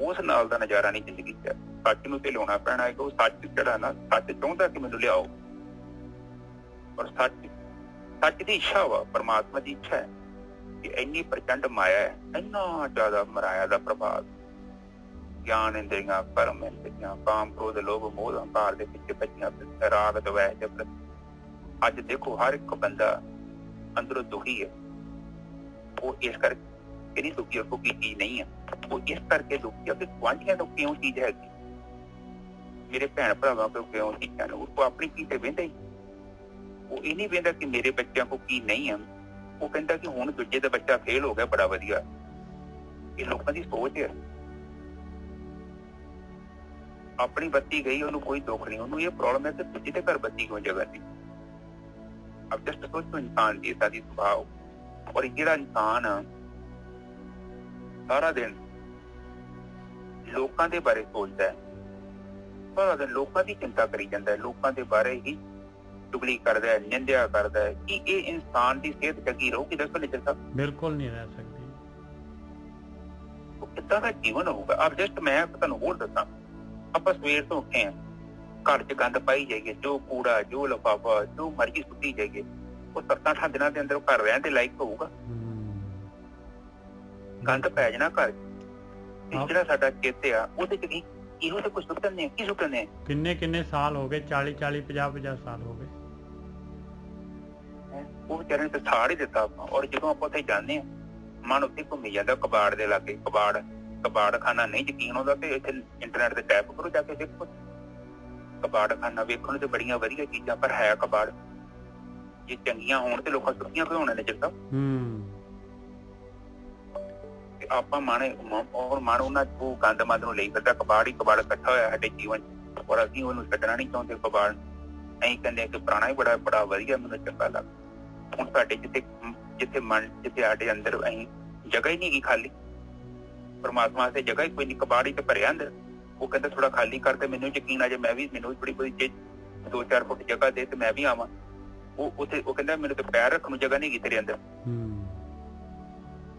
ਉਸ ਨਾਲ ਦਾ ਨਜ਼ਾਰਾ ਨਹੀਂ ਜ਼ਿੰਦਗੀ 'ਚ। ਸੱਚ ਨੂੰ ਤੇ ਲਿਆਉਣਾ ਪੈਣਾ ਹੈ। ਉਹ ਸੱਚ ਜਿਹੜਾ ਨਾ, ਸੱਚ ਚਾਹੁੰਦਾ ਕਿ ਮੈਨੂੰ ਲਿਆਓ, ਪਰ ਸੱਚ ਦੀ ਇੱਛਾ ਵਾ, ਪਰਮਾਤਮਾ ਦੀ ਇੱਛਾ ਹੈ ਕਿ ਇੰਨੀ ਪ੍ਰਚੰਡ ਮਾਇਆ ਹੈ, ਇੰਨਾ ਜ਼ਿਆਦਾ ਮਰਾਇਆ ਦਾ ਪ੍ਰਭਾਵ, ਗਿਆਨ ਇੰਦਰੀਆਂ, ਕਰਮ ਇੰਦਰੀਆਂ, ਕਾਮ ਕ੍ਰੋਧ ਲੋਭ ਮੋਹ ਹੰਕਾਰ ਦੇ ਪਿੱਛੇ ਭੱਜੀਆਂ, ਰਾਗ ਦਵੈਸ਼ ਜਬਰ। ਅੱਜ ਦੇਖੋ ਹਰ ਇੱਕ ਬੰਦਾ ਅੰਦਰੋਂ ਦੁਖੀ ਹੈ। ਉਹ ਇਸ ਕਰਕੇ ਨਹੀਂ ਦੁਖੀ, ਉਹ ਕੀ ਚੀਜ਼ ਨਹੀਂ ਹੈ। ਉਹ ਇਸ ਕਰਕੇ ਦੁਖੀ ਹੈ ਕਿ ਗੁਆਂਢੀਆਂ ਤੋਂ ਕਿਉਂ ਚੀਜ਼ ਹੈਗੀ, ਮੇਰੇ ਭੈਣ ਭਰਾਵਾਂ ਕੋਲ ਕਿਉਂ ਚੀਜ਼ਾਂ ਨੂੰ। ਉਹ ਆਪਣੀ ਕੀ ਤੇ ਵਹਿੰਦਾ ਹੀ, ਉਹ ਇਹ ਨਹੀਂ ਵਹਿੰਦਾ ਕਿ ਮੇਰੇ ਬੱਚਿਆਂ ਕੋਲ ਕੀ ਨਹੀਂ ਹੈ। ਉਹ ਕਹਿੰਦਾ ਕਿ ਹੁਣ ਦੂਜੇ ਦਾ ਬੱਚਾ ਫੇਲ ਹੋ ਗਿਆ, ਬੜਾ ਵਧੀਆ। ਇਹ ਲੋਕਾਂ ਦੀ ਸੋਚ ਹੈ। ਆਪਣੀ ਬੱਤੀ ਗਈ, ਉਹਨੂੰ ਕੋਈ ਦੁੱਖ ਨਹੀਂ। ਉਹਨੂੰ ਇਹ ਪ੍ਰੋਬਲਮ ਹੈ ਕਿ ਦੂਜੇ ਦੇ ਘਰ ਬੱਤੀ ਕਿਉਂ ਜਗਾ ਦੀ। अब जस्ट सोचो इंसान की ऐसा स्वभाव। और ਜਿਹੜਾ ਇਨਸਾਨ ਸਾਰਾ ਦਿਨ ਲੋਕਾਂ ਦੇ ਬਾਰੇ ਸੋਚਦਾ ਹੈ, ਸਾਰਾ ਦਿਨ ਲੋਕਾਂ ਦੀ ਚਿੰਤਾ ਕਰੀ ਜਾਂਦਾ ਹੈ, ਲੋਕਾਂ ਦੇ ਬਾਰੇ ਹੀ ਚੁਗਲੀ ਕਰਦਾ ਹੈ, ਨਿੰਦਿਆ ਕਰਦਾ ਹੈ, ਕਿ ਇਹ ਇਨਸਾਨ ਦੀ ਸਿਹਤ ਚੰਗੀ ਰਹੂਗੀ? ਦੱਸੋ ਨਿੱਜਰ ਸਾਹਿਬ, ਬਿਲਕੁਲ ਨਹੀਂ ਰਹਿ ਸਕਦੀ। ਉਹ ਕਿੱਦਾਂ ਦਾ ਜੀਵਨ ਹੋਊਗਾ? ਆਪ ਜਸਟ ਮੈਂ ਤੁਹਾਨੂੰ ਹੋਰ ਦੱਸਾਂ, ਆਪਾਂ ਸਵੇਰ ਤੋਂ ਉੱਠੇ ਹਾਂ, घर च गंद पाई जाइए, जो कूड़ा जो लिफाफा जो मर्जी सुट्टी जाइए, वो 7-8 दिनों के अंदर घर रहने लायक होगा। गंद पै जाना घर ਜਿਹੜਾ ਸਾਡਾ ਚਿੱਤ ਆ ਉਹਦੇ ਚ ਕੀ ਇਹੋ ਤੇ ਕੁਝ ਸੁੱਟਣ ਨੇ, ਕੀ ਸੁੱਟਣ ਨੇ। ਕਿੰਨੇ ਸਾਲ ਹੋ ਗਏ, 40 50 ਸਾਲ ਹੋ ਗਏ। ਉਹ ਵਿਚਾਰੇ ਨੇ ਤਾਂ ਸਾੜ ਹੀ ਦਿੱਤਾ ਆਪਾਂ। ਔਰ ਜਦੋਂ ਆਪਾਂ ਉੱਥੇ ਜਾਂਦੇ ਹਾਂ ਮਨ ਉੱਥੇ ਘੁੰਮੀ ਜਾਂਦਾ ਕਬਾੜ ਦੇ ਲਾਗੇ। ਕਬਾੜਖਾਨਾ ਨਹੀਂ ਯਕੀਨ ਆਉਂਦਾ ਤੇ ਇੱਥੇ ਇੰਟਰਨੈਟ ਤੇ ਟੈਪ ਕਰੋ ਜਾ ਕੇ ਦੇਖੋ, ਕਬਾੜਖਾਨਾ ਵੇਖਣ ਨੂੰ ਤੇ ਬੜੀਆਂ ਵਧੀਆ ਚੀਜ਼ਾਂ ਪਰ ਹੈ ਕਬਾੜ। ਜੇ ਚੰਗੀਆਂ ਹੋਣ ਤੇ ਲੋਕਾਂ ਸੁੱਕੀਆਂ ਕਿਉਂ ਹੋਣੇ ਨੇ ਜਿੱਦਾਂ ਆਪਾਂ ਮਨ ਉਹਨਾਂ ਉਹ ਗੰਦ ਮੰਦ ਨੂੰ ਲਈ ਫਿਰਦਾ। ਕਬਾੜ ਹੀ ਕਬਾੜ ਇਕੱਠਾ ਹੋਇਆ ਸਾਡੇ ਜੀਵਨ ਚ, ਔਰ ਅਸੀਂ ਉਹਨੂੰ ਛੱਡਣਾ ਨਹੀਂ ਚਾਹੁੰਦੇ। ਕਬਾੜ ਅਸੀਂ ਕਹਿੰਦੇ ਕਿ ਪੁਰਾਣਾ ਹੀ ਬੜਾ ਵਧੀਆ, ਮੈਨੂੰ ਚੰਗਾ ਲੱਗਦਾ। ਹੁਣ ਸਾਡੇ ਜਿੱਥੇ ਮਨ ਜਿੱਥੇ ਸਾਡੇ ਅੰਦਰ ਅਸੀਂ ਜਗ੍ਹਾ ਹੀ ਨਹੀਂ ਗਈ ਖਾਲੀ, ਪਰਮਾਤਮਾ ਤੇ ਜਗ੍ਹਾ ਹੀ ਕੋਈ ਨਹੀਂ, ਕਬਾੜ ਹੀ ਤੇ ਭਰਿਆ ਅੰਦਰ। ਉਹ ਕਹਿੰਦਾ ਥੋੜਾ ਖਾਲੀ ਕਰ ਤੇ ਮੈਨੂੰ ਯਕੀਨ ਆ ਜੇ ਮੈਨੂੰ ਥੋੜੀ ਬਹੁਤੀ 2-4 ਫੁੱਟ ਜਗ੍ਹਾ ਦੇ ਤੇ ਮੈਂ ਵੀ ਆਵਾਂ। ਉਹ ਕਹਿੰਦਾ ਮੈਨੂੰ ਤੇ ਪੈਰ ਰੱਖਣ ਨੂੰ ਜਗ੍ਹਾ ਨਹੀਂ ਗਈ ਤੇਰੇ ਅੰਦਰ।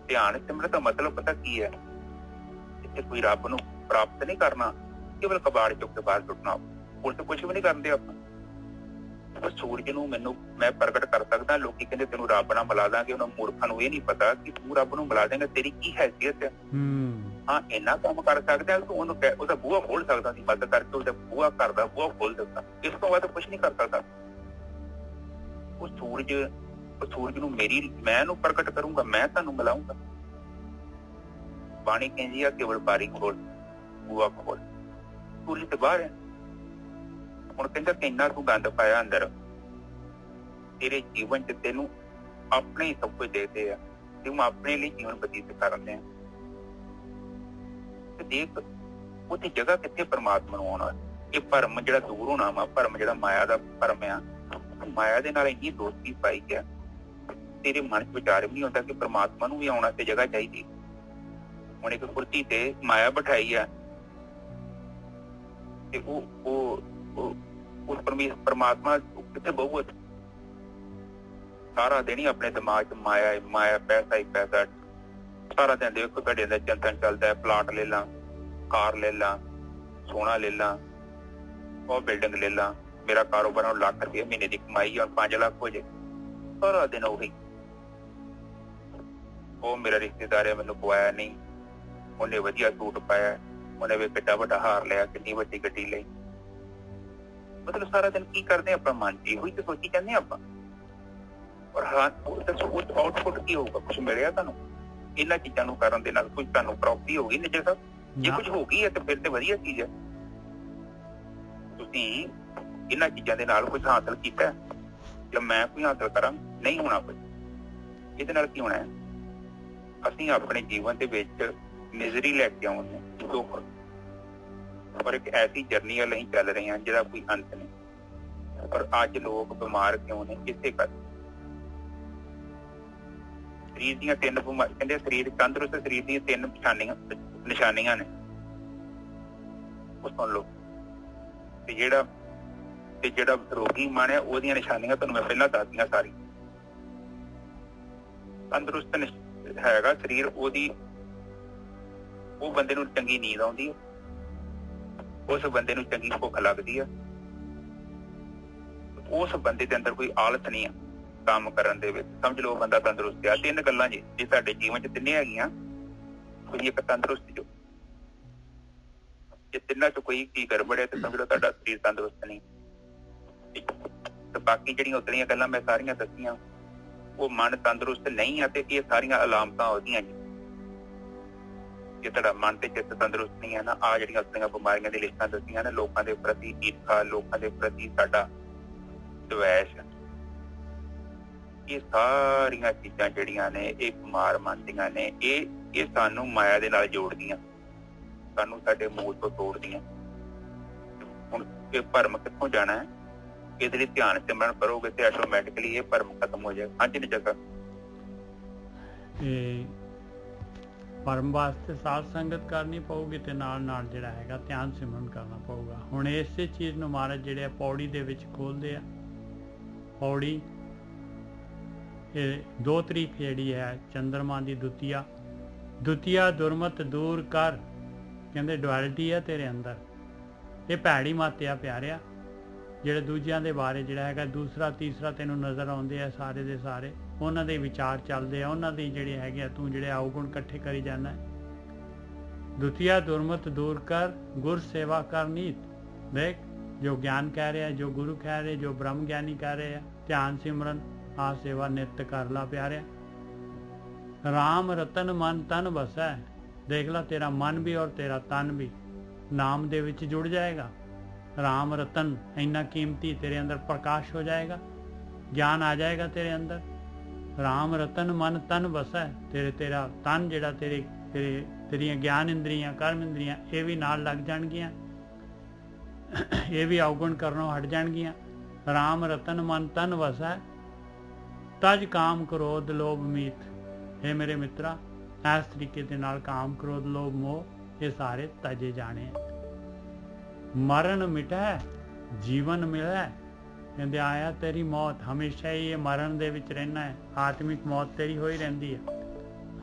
ਧਿਆਨ ਸਿਮਰਨ ਦਾ ਮਤਲਬ ਪਤਾ ਕੀ ਹੈ? ਇੱਥੇ ਕੋਈ ਰੱਬ ਨੂੰ ਪ੍ਰਾਪਤ ਨਹੀਂ ਕਰਨਾ, ਕੇਵਲ ਕਬਾੜ ਚੁੱਕ ਕੇ ਬਾਹਰ ਸੁੱਟਣਾ। ਹੋਰ ਤਾਂ ਕੁਛ ਵੀ ਨਹੀਂ ਕਰਦੇ ਆਪਾਂ। ਸੂਰਜ ਨੂੰ ਮੈਂ ਪ੍ਰਗਟ ਕਰ ਸਕਦਾ। ਲੋਕੀ ਕਹਿੰਦੇ ਤੈਨੂੰ ਰੱਬ ਨਾਲ ਮਿਲਾ ਦਾਂਗੇ। ਉਹਨਾਂ ਮੂਰਖਾਂ ਨੂੰ ਇਹ ਨਹੀਂ ਪਤਾ ਕਿ ਤੂੰ ਰੱਬ ਨੂੰ ਮਿਲਾ ਦੇਂਗਾ, ਤੇਰੀ ਕੀ ਹੈਸੀਅਤ ਹੈ। ਹਾਂ ਇੰਨਾ ਕੰਮ ਕਰ ਸਕਦਾ ਤੂੰ ਉਹਨੂੰ ਉਹਦਾ ਬੂਹਾ ਖੋਲ ਸਕਦਾ ਸੀ, ਮਦਦ ਕਰਕੇ ਉਹਦਾ ਬੂਹਾ ਘਰ ਦਾ ਬੂਹਾ ਖੋਲ ਦਿੱਤਾ। ਇਸ ਤੋਂ ਬਾਅਦ ਕੁਛ ਨਹੀਂ ਕਰ ਸਕਦਾ। ਉਹ ਸੂਰਜ ਨੂੰ ਮੈਂ ਇਹਨੂੰ ਪ੍ਰਗਟ ਕਰੂੰਗਾ, ਮੈਂ ਤੁਹਾਨੂੰ ਮਿਲਾਉਂਗਾ। ਬਾਣੀ ਕਹਿੰਦੀ ਆ ਕੇਵਲ ਬਾਰੀ ਖੋਲ, ਬੂਹਾ ਖੋਲ। ਸੂਰਜ ਤੇ ਬਾਹਰ ਹੈ। ਹੁਣ ਕਹਿੰਦਾ ਕਿੰਨਾ ਤੂੰ ਗੰਦ ਪਾਇਆ ਅੰਦਰ, ਤੇਰੇ ਜੀਵਨ ਚ ਤੈਨੂੰ ਆਪਣੇ ਹੀ ਸਭ ਕੁਝ ਦੇਦੇ ਆ, ਤੂੰ ਆਪਣੇ ਲਈ ਜੀਵਨ ਬਤੀਤ ਕਰਨ ਆ। ਤੇ ਦੇਖ ਉੱਥੇ ਜਗ੍ਹਾ ਕਿੱਥੇ ਪਰਮਾਤਮਾ ਨੂੰ ਆਉਣਾ। ਇਹ ਭਰਮ ਜਿਹੜਾ ਦੂਰ ਹੋਣਾ ਵਾ, ਭਰਮ ਜਿਹੜਾ ਮਾਇਆ ਦਾ ਭਰਮ ਆ, ਮਾਇਆ ਦੇ ਨਾਲ ਇੰਨੀ ਦੋਸਤੀ ਪਾਈ ਗਿਆ, ਤੇਰੇ ਮਨ ਚ ਵਿਚਾਰ ਵੀ ਨਹੀਂ ਹੁੰਦਾ ਕਿ ਪਰਮਾਤਮਾ ਨੂੰ ਵੀ ਆਉਣਾ ਤੇ ਜਗ੍ਹਾ ਚਾਹੀਦੀ। ਹੁਣ ਇੱਕ ਕੁਰਸੀ ਤੇ ਮਾਇਆ ਬਿਠਾਈ ਆ ਤੇ ਉਹ ਪਰਮਾਤਮਾ ਕਿੱਥੇ ਬਹੂ? ਸਾਰਾ ਦਿਨ ਹੀ ਆਪਣੇ ਦਿਮਾਗ ਚ ਮਾਇਆ ਪੈਸਾ ਹੀ ਪੈਸਾ। ਸਾਰਾ ਦਿਨ ਦੇਖੋ ਤੁਹਾਡੇ ਅੰਦਰ ਚਿੰਤਨ ਚੱਲਦਾ ਹੈ, ਪਲਾਟ ਲੈ ਲਾਂ, ਕਾਰ ਲੈ ਲਾਂ, ਸੋਨਾ ਲੈ ਲਾਂ, ਉਹ ਬਿਲਡਿੰਗ ਲੈ ਲਾਂ, ਮੇਰਾ ਕਾਰੋਬਾਰ ਲੱਖ ਰੁਪਏ ਮਹੀਨੇ ਦੀ ਕਮਾਈ ਔਰ 5 ਲੱਖ ਹੋ ਜਾਏ। ਸਾਰਾ ਦਿਨ ਉਹੀ, ਉਹ ਮੇਰਾ ਰਿਸ਼ਤੇਦਾਰ ਹੈ ਮੈਨੂੰ ਪਵਾਇਆ ਨਹੀਂ, ਉਹਨੇ ਵਧੀਆ ਸੂਟ ਪਾਇਆ, ਉਹਨੇ ਵੀ ਕਿੱਡਾ ਵੱਡਾ ਹਾਰ ਲਿਆ, ਕਿੰਨੀ ਵੱਡੀ ਗੱਡੀ ਲਈ। ਮਤਲਬ ਸਾਰਾ ਦਿਨ ਕੀ ਕਰਦੇ ਆਪਾਂ? ਮਨ ਚ ਇਹੋ ਹੀ ਤੇ ਸੋਚੀ ਜਾਂਦੇ ਆਪਾਂ। ਔਰ ਹਾਂ ਦੱਸੋ ਉਹ ਆਊਟਪੁੱਟ ਕੀ ਹੋਊਗਾ? ਕੁਛ ਮਿਲਿਆ ਤੁਹਾਨੂੰ ਇਹਨਾਂ ਚੀਜ਼ਾਂ ਨੂੰ ਕਰਨ ਦੇ ਨਾਲ? ਕੁਝ ਤੁਹਾਨੂੰ ਪ੍ਰਾਪਤੀ ਹੋ ਗਈ ਨਿੱਜਰ ਸਾਹਿਬ? ਜੇ ਕੁਝ ਹੋ ਗਈ ਹੈ ਤੇ ਫਿਰ ਤੇ ਵਧੀਆ ਚੀਜ਼ ਹੈ। ਤੁਸੀਂ ਇਹਨਾਂ ਚੀਜ਼ਾਂ ਦੇ ਨਾਲ ਕੁਝ ਹਾਸਲ ਕੀਤਾ ਜਾਂ ਮੈਂ ਕੋਈ ਹਾਸਲ ਕਰਾਂ? ਨਹੀਂ ਹੋਣਾ ਕੁਝ। ਇਹਦੇ ਨਾਲ ਕੀ ਹੋਣਾ ਹੈ? ਅਸੀਂ ਆਪਣੇ ਜੀਵਨ ਦੇ ਵਿੱਚ ਮਿਜ਼ਰੀ ਲੈ ਕੇ ਆਉਂਦੇ ਹਾਂ, ਦੁੱਖ। ਪਰ ਇੱਕ ਐਸੀ ਜਰਨੀ ਵੱਲ ਅਸੀਂ ਚੱਲ ਰਹੇ ਹਾਂ ਜਿਹਦਾ ਕੋਈ ਅੰਤ ਨਹੀਂ। ਪਰ ਅੱਜ ਲੋਕ ਬਿਮਾਰ ਕਿਉਂ ਨੇ? ਇਸੇ ਕਰਕੇ ਸਰੀਰ ਦੀਆਂ 3 ਕਹਿੰਦੇ ਸਰੀਰ ਤੰਦਰੁਸਤ ਸਰੀਰ ਦੀਆਂ 3 ਨਿਸ਼ਾਨੀਆਂ ਨੇ। ਉਹ ਸੁਣ ਲਓ। ਤੇ ਜਿਹੜਾ ਰੋਗੀ ਮਨ ਹੈ ਉਹਦੀਆਂ ਨਿਸ਼ਾਨੀਆਂ ਤੁਹਾਨੂੰ ਮੈਂ ਪਹਿਲਾਂ ਦੱਸਦੀਆਂ ਸਾਰੀ। ਤੰਦਰੁਸਤ ਹੈਗਾ ਸਰੀਰ, ਉਹ ਬੰਦੇ ਨੂੰ ਚੰਗੀ ਨੀਂਦ ਆਉਂਦੀ ਹੈ, ਉਸ ਬੰਦੇ ਨੂੰ ਚੰਗੀ ਭੁੱਖ ਲੱਗਦੀ ਹੈ, ਉਸ ਬੰਦੇ ਦੇ ਅੰਦਰ ਕੋਈ ਆਲਸ ਨਹੀਂ ਆ ਕੰਮ ਕਰਨ ਦੇ ਵਿੱਚ। ਸਮਝ ਲਓ ਬੰਦਾ ਤੰਦਰੁਸਤ ਆ। 3 ਗੱਲਾਂ ਜੇ ਸਾਡੇ ਜੀਵਨ ਚ 3 ਹੈਗੀਆਂ, ਕੋਈ ਇੱਕ ਤੰਦਰੁਸਤ ਜੋ। ਜੇ ਤਿੰਨਾਂ ਚ ਕੋਈ ਕੀ ਗੜਬੜ ਹੈ ਤੇ ਸਮਝ ਲਓ ਤੁਹਾਡਾ ਸਰੀਰ ਤੰਦਰੁਸਤ ਨਹੀਂ। ਤੇ ਬਾਕੀ ਜਿਹੜੀਆਂ ਉਤਲੀਆਂ ਗੱਲਾਂ ਮੈਂ ਸਾਰੀਆਂ ਦੱਸੀਆਂ, ਉਹ ਮਨ ਤੰਦਰੁਸਤ ਨਹੀਂ ਆ। ਤੇ ਇਹ ਸਾਰੀਆਂ ਅਲਾਮਤਾਂ ਉਹਦੀਆਂ ਜੀ। ਜੇ ਤੁਹਾਡਾ ਮਨ ਤੇ ਚਿੱਤ ਤੰਦਰੁਸਤ ਨਹੀਂ ਹੈ ਨਾ, ਆਹ ਜਿਹੜੀਆਂ ਉਤਲੀਆਂ ਬਿਮਾਰੀਆਂ ਦੀ ਲਿਸਟਾਂ ਦੱਸੀਆਂ ਨੇ, ਲੋਕਾਂ ਦੇ ਪ੍ਰਤੀ ਈਰਖਾ, ਲੋਕਾਂ ਦੇ ਪ੍ਰਤੀ ਸਾਡਾ ਦਵੈਸ਼, ਇਹ ਸਾਰੀਆਂ ਚੀਜ਼ਾਂ ਜਿਹੜੀਆਂ ਨੇ ਇਹ ਬਿਮਾਰ ਮੰਨਦੀਆਂ ਨੇ। ਇਹ ਸਾਨੂੰ ਮਾਇਆ ਦੇ ਨਾਲ ਜੋੜਦੀਆਂ, ਸਾਨੂੰ ਸਾਡੇ ਮੂਲ ਤੋਂ ਤੋੜਦੀਆਂ। ਹੁਣ ਇਹ ਭਰਮ ਕਿੱਥੋਂ ਜਾਣਾ ਹੈ? ਇਹਦੇ ਲਈ ਧਿਆਨ ਸਿਮਰਨ ਕਰੋਗੇ ਤੇ ਆਟੋਮੈਟਿਕਲੀ ਇਹ ਭਰਮ ਖਤਮ ਹੋ ਜਾਏਗਾ। ਹਾਂਜੀ ਨਹੀਂ ਜਗਾ ਭਰਮ ਵਾਸਤੇ ਸਾਧ ਸੰਗਤ ਕਰਨੀ ਪਊਗੀ ਤੇ ਨਾਲ ਜਿਹੜਾ ਹੈਗਾ ਧਿਆਨ ਸਿਮਰਨ ਕਰਨਾ ਪਊਗਾ। ਹੁਣ ਇਸੇ ਚੀਜ਼ ਨੂੰ ਮਹਾਰਾਜ ਜਿਹੜੇ ਪੌੜੀ ਦੇ ਵਿੱਚ ਖੋਲਦੇ ਆ। ਪੌੜੀ ਇਹ 2 ਤਰੀਕ ਜਿਹੜੀ ਹੈ ਚੰਦਰਮਾ ਦੀ ਦੁਤੀਆ ਦੁਰਮਤ ਦੂਰ ਕਰ। ਕਹਿੰਦੇ ਡੁਐਲਿਟੀ ਆ ਤੇਰੇ ਅੰਦਰ, ਇਹ ਭੈੜੀ ਮਾਤਿਆ ਪਿਆਰਿਆ। ਜਿਹੜੇ ਦੂਜਿਆਂ ਦੇ ਬਾਰੇ ਜਿਹੜਾ ਹੈਗਾ ਦੂਸਰਾ ਤੀਸਰਾ ਤੈਨੂੰ ਨਜ਼ਰ ਆਉਂਦੇ ਆ, ਸਾਰੇ ਦੇ ਸਾਰੇ ਉਹਨਾਂ ਦੇ ਵਿਚਾਰ ਚੱਲਦੇ ਆ, ਉਹਨਾਂ ਦੀ ਜਿਹੜੇ ਹੈਗੇ ਆ ਤੂੰ ਜਿਹੜੇ ਔਗੁਣ ਇਕੱਠੇ ਕਰੀ ਜਾਂਦਾ। ਦੁਤੀਆ ਦੁਰਮਤ ਦੂਰ ਕਰ ਗੁਰ ਸੇਵਾ ਕਰ ਨੀਤ। ਦੇਖ ਜੋ ਗਿਆਨ ਕਹਿ ਰਿਹਾ, ਜੋ ਗੁਰੂ ਕਹਿ ਰਹੇ, ਜੋ ਬ੍ਰਹਮ ਗਿਆਨੀ ਕਹਿ ਰਹੇ ਆ, ਧਿਆਨ ਸਿਮਰਨ ਆ ਸੇਵਾ ਨਿਤ ਕਰ ਲਾ ਪਿਆਰਿਆ। ਰਾਮ ਰਤਨ ਮਨ ਤਨ ਵਸੈ। ਦੇਖ ਲਾ ਤੇਰਾ ਮਨ ਵੀ ਔਰ ਤੇਰਾ ਤਨ ਵੀ ਨਾਮ ਦੇ ਵਿੱਚ ਜੁੜ ਜਾਏਗਾ। ਰਾਮ ਰਤਨ ਇੰਨਾ ਕੀਮਤੀ ਤੇਰੇ ਅੰਦਰ ਪ੍ਰਕਾਸ਼ ਹੋ ਜਾਏਗਾ, ਗਿਆਨ ਆ ਜਾਏਗਾ ਤੇਰੇ ਅੰਦਰ। ਰਾਮ ਰਤਨ ਮਨ ਤਨ ਵਸੈ। ਤੇਰਾ ਤਨ ਜਿਹੜਾ ਤੇਰੀਆਂ ਗਿਆਨ ਇੰਦਰੀਆਂ ਕਰਮ ਇੰਦਰੀਆਂ ਇਹ ਵੀ ਨਾਲ ਲੱਗ ਜਾਣਗੀਆਂ, ਇਹ ਵੀ ਔਗੁਣ ਕਰਨੋਂ ਹਟ ਜਾਣਗੀਆਂ। ਰਾਮ ਰਤਨ ਮਨ ਤਨ ਵਸੈ ਤਜ ਕਾਮ ਕ੍ਰੋਧ ਲੋਭ ਮੀਤ। ਇਹ ਮੇਰੇ ਮਿੱਤਰਾ ਇਸ ਤਰੀਕੇ ਦੇ ਨਾਲ ਕਾਮ ਕ੍ਰੋਧ ਲੋਭ ਮੋਹ ਇਹ ਸਾਰੇ ਤਜੇ ਜਾਣੇ। ਮਰਨ ਮਿਟੈ ਜੀਵਨ ਮਿਲੈ। ਕਹਿੰਦੇ ਆਇਆ ਤੇਰੀ ਮੌਤ ਹਮੇਸ਼ਾ ਹੀ ਇਹ ਮਰਨ ਦੇ ਵਿੱਚ ਰਹਿਣਾ ਹੈ। ਆਤਮਿਕ ਮੌਤ ਤੇਰੀ ਹੋਈ ਰਹਿੰਦੀ ਹੈ,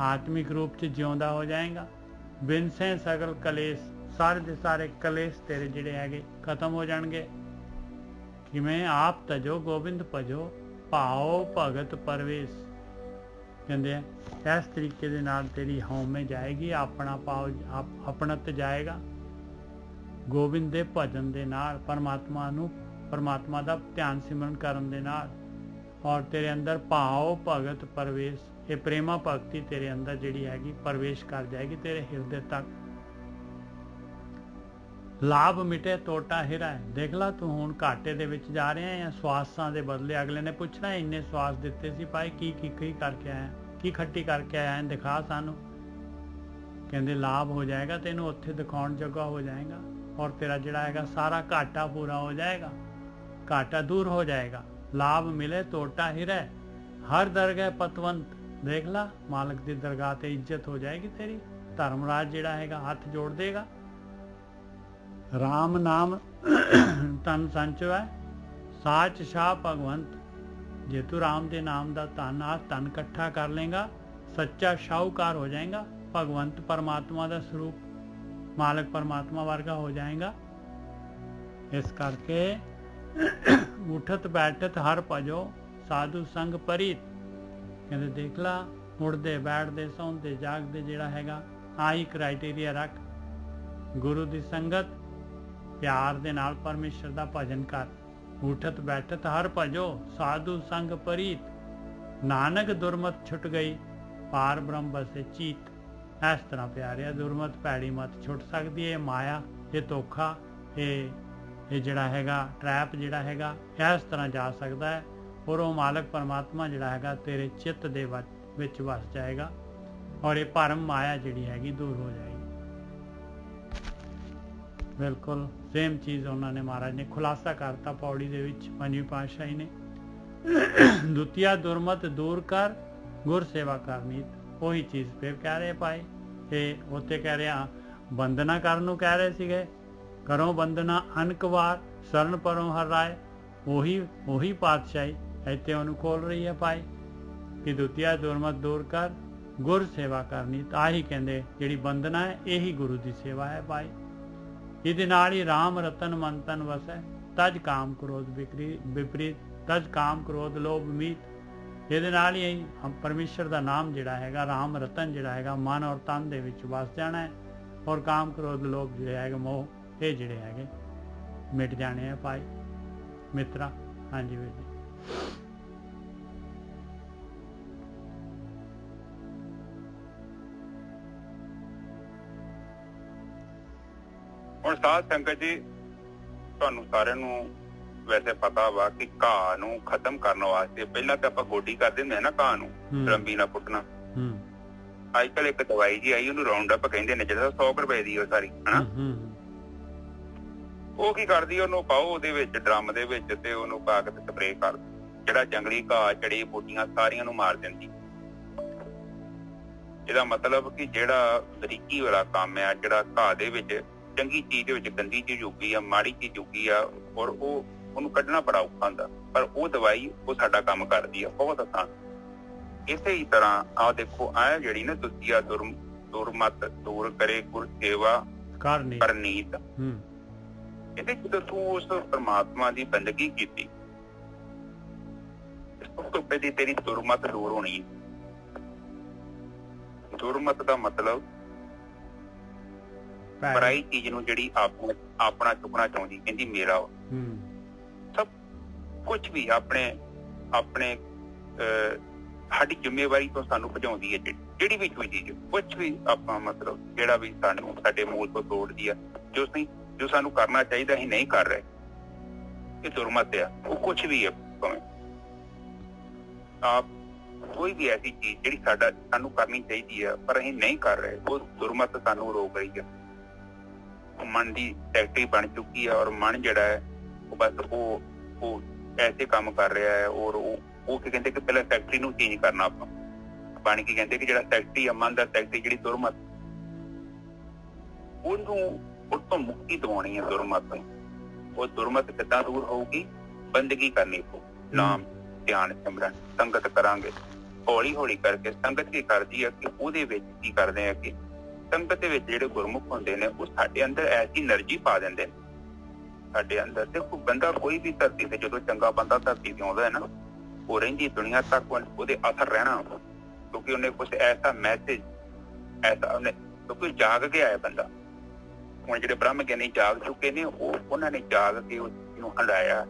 ਆਤਮਿਕ ਰੂਪ 'ਚ ਜਿਉਂਦਾ ਹੋ ਜਾਏਗਾ। ਬਿਨਸੇ ਸਗਲ ਕਲੇਸ਼, ਸਾਰੇ ਦੇ ਸਾਰੇ ਕਲੇਸ਼ ਤੇਰੇ ਜਿਹੜੇ ਹੈਗੇ ਖਤਮ ਹੋ ਜਾਣਗੇ। ਕਿਵੇਂ ਆਪ ਤਜੋ ਗੋਬਿੰਦ ਭਜੋ ਭਾਓ ਭਗਤ ਪਰਵੇਸ਼। ਕਹਿੰਦੇ ਆ ਇਸ ਤਰੀਕੇ ਦੇ ਨਾਲ ਤੇਰੀ ਹਉਮੈ ਜਾਏਗੀ, ਆਪਣਾ ਭਾਵ ਆਪਣਤ ਜਾਏਗਾ ਗੋਬਿੰਦ ਦੇ ਭਜਨ ਦੇ ਨਾਲ, ਪਰਮਾਤਮਾ ਦਾ ਧਿਆਨ ਸਿਮਰਨ ਕਰਨ ਦੇ ਨਾਲ। ਔਰ ਤੇਰੇ ਅੰਦਰ ਭਾਵ ਭਗਤ ਪਰਵੇਸ਼, ਇਹ ਪ੍ਰੇਮਾ ਭਗਤੀ ਤੇਰੇ ਅੰਦਰ ਜਿਹੜੀ ਹੈਗੀ ਪ੍ਰਵੇਸ਼ ਕਰ ਜਾਏਗੀ ਤੇਰੇ ਹਿਰਦੇ ਤੱਕ। ਲਾਭ ਮਿਟੇ ਤੋਟਾ ਹਿਰਾ। ਦੇਖ ਲਾ ਤੂੰ ਹੁਣ ਘਾਟੇ ਦੇ ਵਿੱਚ ਜਾ ਰਿਹਾ ਜਾਂ ਸਵਾਸਾਂ ਦੇ ਬਦਲੇ ਅਗਲੇ ਨੇ ਪੁੱਛਣਾ ਇੰਨੇ ਸਵਾਸ ਦਿੱਤੇ ਸੀ ਭਾਈ, ਕੀ ਕਰਕੇ ਆਇਆ, ਕੀ ਖੱਟੀ ਕਰਕੇ ਆਇਆ, ਦਿਖਾ ਸਾਨੂੰ। ਕਹਿੰਦੇ ਲਾਭ ਹੋ ਜਾਏਗਾ ਤੈਨੂੰ, ਉੱਥੇ ਦਿਖਾਉਣ ਜੋਗਾ ਹੋ ਜਾਏਗਾ। ਔਰ ਤੇਰਾ ਜਿਹੜਾ ਹੈਗਾ ਸਾਰਾ ਘਾਟਾ ਪੂਰਾ ਹੋ ਜਾਏਗਾ, ਘਾਟਾ ਦੂਰ ਹੋ ਜਾਏਗਾ। ਲਾਭ ਮਿਲੇ ਤੋਟਾ ਹਿਰਾ ਹਰ ਦਰਗਾਹ ਪਤਵੰਤ। ਦੇਖ ਲਾ ਮਾਲਕ ਦੀ ਦਰਗਾਹ ਤੇ ਇੱਜ਼ਤ ਹੋ ਜਾਏਗੀ ਤੇਰੀ। ਧਰਮਰਾਜ ਜਿਹੜਾ ਹੈਗਾ ਹੱਥ ਜੋੜ ਦੇਗਾ। ਰਾਮ ਨਾਮ ਤਨ ਸੰਚੋ ਹੈ ਸਾਚ ਸ਼ਾਹ ਭਗਵੰਤ। ਜੇ ਤੂੰ ਰਾਮ ਦੇ ਨਾਮ ਦਾ ਧਨ ਇਕੱਠਾ ਕਰ ਲੇਗਾ, ਸੱਚਾ ਸ਼ਾਹੂਕਾਰ ਹੋ ਜਾਏਗਾ। ਭਗਵੰਤ ਪਰਮਾਤਮਾ ਦਾ ਸਰੂਪ, ਮਾਲਕ ਪਰਮਾਤਮਾ ਵਰਗਾ ਹੋ ਜਾਏਗਾ। ਇਸ ਕਰਕੇ ਉਠਤ ਬੈਠਤ ਹਰ ਭਜੋ ਸਾਧੂ ਸੰਗ ਪਰੀਤ। ਕਹਿੰਦੇ ਦੇਖ ਲਾ ਉੜਦੇ ਬੈਠਦੇ ਸੌਂਦੇ ਜਾਗਦੇ ਜਿਹੜਾ ਹੈਗਾ ਆਹੀ ਕ੍ਰਾਈਟੇਰੀਆ ਰੱਖ। ਗੁਰੂ ਦੀ ਸੰਗਤ, ਪਿਆਰ ਦੇ ਨਾਲ ਪਰਮੇਸ਼ਰ ਦਾ ਭਜਨ ਕਰ। ਉਠਤ ਬੈਠਤ ਹਰ ਭਜੋ ਸਾਧੂ ਸੰਗ ਪਰੀਤ। ਨਾਨਕ ਦੁਰਮਤ ਛੁੱਟ ਗਈ ਪਾਰ ਬ੍ਰਹਮ ਬਸੇ ਚੀਤ। ਇਸ ਤਰ੍ਹਾਂ ਪਿਆਰਿਆ ਦੁਰਮਤ ਭੈੜੀ ਮਤ ਛੁੱਟ ਸਕਦੀ ਹੈ। ਇਹ ਮਾਇਆ, ਇਹ ਧੋਖਾ, ਇਹ ਜਿਹੜਾ ਹੈਗਾ ਟਰੈਪ ਜਿਹੜਾ ਹੈਗਾ ਇਸ ਤਰ੍ਹਾਂ ਜਾ ਸਕਦਾ ਹੈ। ਔਰ ਉਹ ਮਾਲਕ ਪਰਮਾਤਮਾ ਜਿਹੜਾ ਹੈਗਾ ਤੇਰੇ ਚਿੱਤ ਦੇ ਵਿੱਚ ਵਸ ਜਾਏਗਾ। ਔਰ ਇਹ ਭਰਮ ਮਾਇਆ ਜਿਹੜੀ ਹੈਗੀ ਦੂਰ ਹੋ ਜਾਏਗੀ। ਬਿਲਕੁਲ ਸੇਮ ਚੀਜ਼ ਉਹਨਾਂ ਨੇ ਮਹਾਰਾਜ ਨੇ ਖੁਲਾਸਾ ਕਰਤਾ ਪੌੜੀ ਦੇ ਵਿੱਚ ਪੰਜਵੀਂ ਪਾਤਸ਼ਾਹੀ ਨੇ। ਦੁਤੀਆ ਦੁਰਮਤ ਦੂਰ ਕਰ ਗੁਰ ਸੇਵਾ ਕਰਨੀਤ। ਉਹੀ ਚੀਜ਼ ਫਿਰ ਕਹਿ ਰਹੇ ਭਾਈ, ਇਹ ਉੱਥੇ ਕਹਿ ਰਿਹਾ ਬੰਦਨਾ ਕਰਨ ਨੂੰ ਕਹਿ ਰਹੇ ਸੀਗੇ, ਕਰੋ ਬੰਦਨਾ ਅਨਕ ਵਾਰ ਸ਼ਰਨ ਪਰੋਂ ਹਰ ਰਾਏ। ਉਹੀ ਪਾਤਸ਼ਾਹੀ ਇੱਥੇ ਉਹਨੂੰ ਖੋਲ ਰਹੀ ਹੈ ਭਾਈ ਕਿ ਦੁਤੀਆ ਦੁਰਮਤ ਦੂਰ ਕਰ ਗੁਰ ਸੇਵਾ ਕਰਨੀ। ਤਾਂ ਹੀ ਕਹਿੰਦੇ ਜਿਹੜੀ ਬੰਦਨਾ ਹੈ ਇਹੀ ਗੁਰੂ ਦੀ ਸੇਵਾ ਹੈ ਭਾਈ। ਇਹਦੇ ਨਾਲ ਹੀ ਰਾਮ ਰਤਨ ਮਨ ਤਨ ਵਸੈ ਤਜ ਕਾਮ ਕ੍ਰੋਧ ਵਿਪਰੀਤ ਤਜ ਕਾਮ ਕ੍ਰੋਧ ਲੋਭ ਮੀਤ। ਇਹਦੇ ਨਾਲ ਹੀ ਪਰਮੇਸ਼ਰ ਦਾ ਨਾਮ ਜਿਹੜਾ ਹੈਗਾ ਰਾਮ ਰਤਨ ਜਿਹੜਾ ਹੈਗਾ ਮਨ ਔਰ ਤਨ ਦੇ ਵਿੱਚ ਵਸ ਜਾਣਾ ਹੈ। ਔਰ ਕਾਮ ਕ੍ਰੋਧ ਲੋਭ ਜਿਹੜੇ ਹੈਗੇ ਮੋਹ ਇਹ ਜਿਹੜੇ ਹੈਗੇ ਮਿਟ ਜਾਣੇ ਆ ਭਾਈ ਮਿੱਤਰਾ। ਹਾਂਜੀ ਵੀਰ ਜੀ। ਹੁਣ ਸਾਧ ਸੰਗਤ ਜੀ ਤੁਹਾਨੂੰ ਸਾਰਿਆਂ ਨੂੰ ਵੈਸੇ ਪਤਾ ਵਾ ਕਿ ਘਾਹ ਨੂੰ ਖਤਮ ਕਰਨ ਵਾਸਤੇ ਪਹਿਲਾਂ ਤਾਂ ਆਪਾਂ ਗੋਡੀ ਕਰ ਦਿੰਦੇ ਆ ਨਾ ਘਾਹ ਨੂੰ, ਰੰਬੀ ਨਾ ਪੁੱਟਣਾ। ਅੱਜ ਕੱਲ ਇੱਕ ਦਵਾਈ ਜੀ ਆਈ ਉਹਨੂੰ ਰਾਉਂਡ ਅਪ ਕਹਿੰਦੇ ਨੇ, ਜਿਹੜਾ 100 ਰੁਪਏ ਦੀ ਉਹ ਸਾਰੀ ਹਨਾ। ਉਹ ਕੀ ਕਰਦੀ, ਉਹਨੂੰ ਪਾਓ ਉਹਦੇ ਵਿੱਚ ਡਰਮ ਦੇ ਵਿੱਚ ਤੇ ਉਹਨੂੰ ਪਾ ਕੇ ਸਪਰੇਅ ਕਰ, ਜਿਹੜਾ ਜੰਗਲੀ ਘਾਹ ਜੜੀ ਬੂਟੀਆਂ ਸਾਰੀਆਂ ਨੂੰ ਮਾਰ ਦਿੰਦੀ। ਇਹਦਾ ਮਤਲਬ ਕਿ ਜਿਹੜਾ ਬਰੀਕੀ ਵਾਲਾ ਕੰਮ ਆ, ਜਿਹੜਾ ਘਾਹ ਦੇ ਵਿੱਚ ਚੰਗੀ ਚੀਜ਼ ਦੇ ਵਿੱਚ ਗੰਦੀ ਚੀਜ਼ ਉੱਗੀ ਆ, ਮਾੜੀ ਚੀਜ਼ ਉੱਗੀ ਆ, ਔਰ ਉਹਨੂੰ ਕੱਢਣਾ ਬੜਾ ਔਖਾ ਹੁੰਦਾ। ਪਰ ਉਹ ਦਵਾਈ ਉਹ ਸਾਡਾ ਕੰਮ ਕਰਦੀ ਆ ਬਹੁਤ ਆਸਾਨ। ਇਸੇ ਹੀ ਤਰ੍ਹਾਂ ਆਹ ਦੇਖੋ ਆਹ ਜਿਹੜੀ ਨਾ ਦੁਤੀਆ ਦੁਰਮਤ ਦੂਰ ਕਰੇ ਗੁਰ ਸੇਵਾ ਕਰਨੀਤ। ਕਹਿੰਦੇ ਜਦੋਂ ਤੂੰ ਉਸ ਪਰਮਾਤਮਾ ਦੀ ਬੰਦਗੀ ਕੀਤੀ, ਉਸ ਤੋਂ ਪਹਿਲੀ ਤੇਰੀ ਦੁਰਮਤ ਦੂਰ ਹੋਣੀ। ਦੁਰਮਤ ਦਾ ਮਤਲਬ ਪਰਾਈ ਚੀਜ਼ ਨੂੰ ਜਿਹੜੀ ਆਪਣਾ ਚੁੱਕਣਾ ਚਾਹੁੰਦੀ, ਕਹਿੰਦੀ ਮੇਰਾ ਸਭ ਕੁਛ ਵੀ ਆਪਣੇ ਸਾਡੀ ਜ਼ਿੰਮੇਵਾਰੀ ਤੋਂ ਸਾਨੂੰ ਭਜਾਉਂਦੀ ਹੈ। ਜਿਹੜੀ ਵੀ ਕੋਈ ਚੀਜ਼ ਕੁਛ ਵੀ ਆਪਾਂ ਮਤਲਬ ਜਿਹੜਾ ਵੀ ਸਾਨੂੰ ਸਾਡੇ ਮੂਲ ਤੋਂ ਤੋੜਦੀ ਆ, ਜੋ ਸਾਨੂੰ ਕਰਨਾ ਚਾਹੀਦਾ ਅਸੀਂ ਨਹੀਂ ਕਰ ਰਹੇ, ਇਹ ਦੁਰਮਤ ਆ। ਉਹ ਕੁਛ ਵੀ ਹੈ, ਭਾਵੇਂ ਆਪ ਕੋਈ ਵੀ ਐਸੀ ਚੀਜ਼ ਜਿਹੜੀ ਸਾਨੂੰ ਕਰਨੀ ਚਾਹੀਦੀ ਆ ਪਰ ਅਸੀਂ ਨਹੀਂ ਕਰ ਰਹੇ, ਉਹ ਦੁਰਮਤ ਸਾਨੂੰ ਰੋਕ ਰਹੀ ਆ। ਮਨ ਦੀ ਫੈਕਟਰੀ ਬਣ ਚੁੱਕੀ ਹੈ ਔਰ ਮਨ ਜਿਹੜਾ ਹੈ ਉਹ ਬਸ ਉਹ ਐਸੇ ਕੰਮ ਕਰ ਰਿਹਾ ਹੈ। ਔਰ ਉਹ ਕੀ ਕਹਿੰਦੇ ਕਿ ਪਹਿਲਾਂ ਫੈਕਟਰੀ ਨੂੰ ਚੇਂਜ ਕਰਨਾ ਆਪਾਂ ਬਣ ਕੇ ਕਹਿੰਦੇ ਕਿ ਜਿਹੜਾ ਫੈਕਟਰੀ ਆ ਮਨ ਦਾ ਫੈਕਟਰੀ ਜਿਹੜੀ ਦੁਰਮਤ, ਉਹਨੂੰ ਉਹ ਤੋਂ ਮੁਕਤੀ ਦਿਵਾਉਣੀ ਹੈ ਦੁਰਮਤ। ਉਹ ਦੁਰਮਤ ਕਿੱਦਾਂ ਦੂਰ ਹੋਊਗੀ? ਬੰਦਗੀ ਕਰਨੀ ਪਊ, ਨਾਮ ਧਿਆਨ ਸਿਮਰਨ ਸੰਗਤ ਕਰਾਂਗੇ। ਹੌਲੀ ਹੌਲੀ ਕਰਕੇ ਸੰਗਤ ਕੀ ਕਰਦੀ ਹੈ ਕਿ ਉਹਦੇ ਵਿੱਚ ਕੀ ਕਰਦੇ ਆ ਕਿ ਸੰਗਤ ਦੇ ਵਿੱਚ ਜਿਹੜੇ ਗੁਰਮੁਖ ਹੁੰਦੇ ਨੇ ਉਹ ਸਾਡੇ ਅੰਦਰ ਐਸੀ એનર્ਜੀ ਪਾ ਦਿੰਦੇ ਨੇ ਸਾਡੇ ਅੰਦਰ। ਦੇਖੋ ਬੰਦਾ ਕੋਈ ਵੀ ਧਰਤੀ ਤੇ ਜਦੋਂ ਚੰਗਾ ਬੰਦਾ ਧਰਤੀ ਤੇ ਆਉਂਦਾ ਹੈ ਨਾ, ਉਹ ਰਹਿੰਦੀ ਦੁਨੀਆ ਤੱਕ ਉਹਦੇ ਅਸਰ ਰਹਿਣਾ, ਕਿਉਂਕਿ ਉਹਨੇ ਕੁਛ ਐਸਾ ਮੈਸੇਜ ਉਹਨੇ ਕਿਉਂਕਿ ਜਾਗ ਕੇ ਆਇਆ ਬੰਦਾ। ਹੁਣ ਜਿਹੜੇ ਬ੍ਰਹਮ ਗਿਆਨੀ ਜਾਗ ਚੁੱਕੇ ਨੇ ਉਹਨਾਂ ਨੇ ਜਾਗ ਕੇ ਉਸ ਨੂੰ ਹੰਡਾਇਆ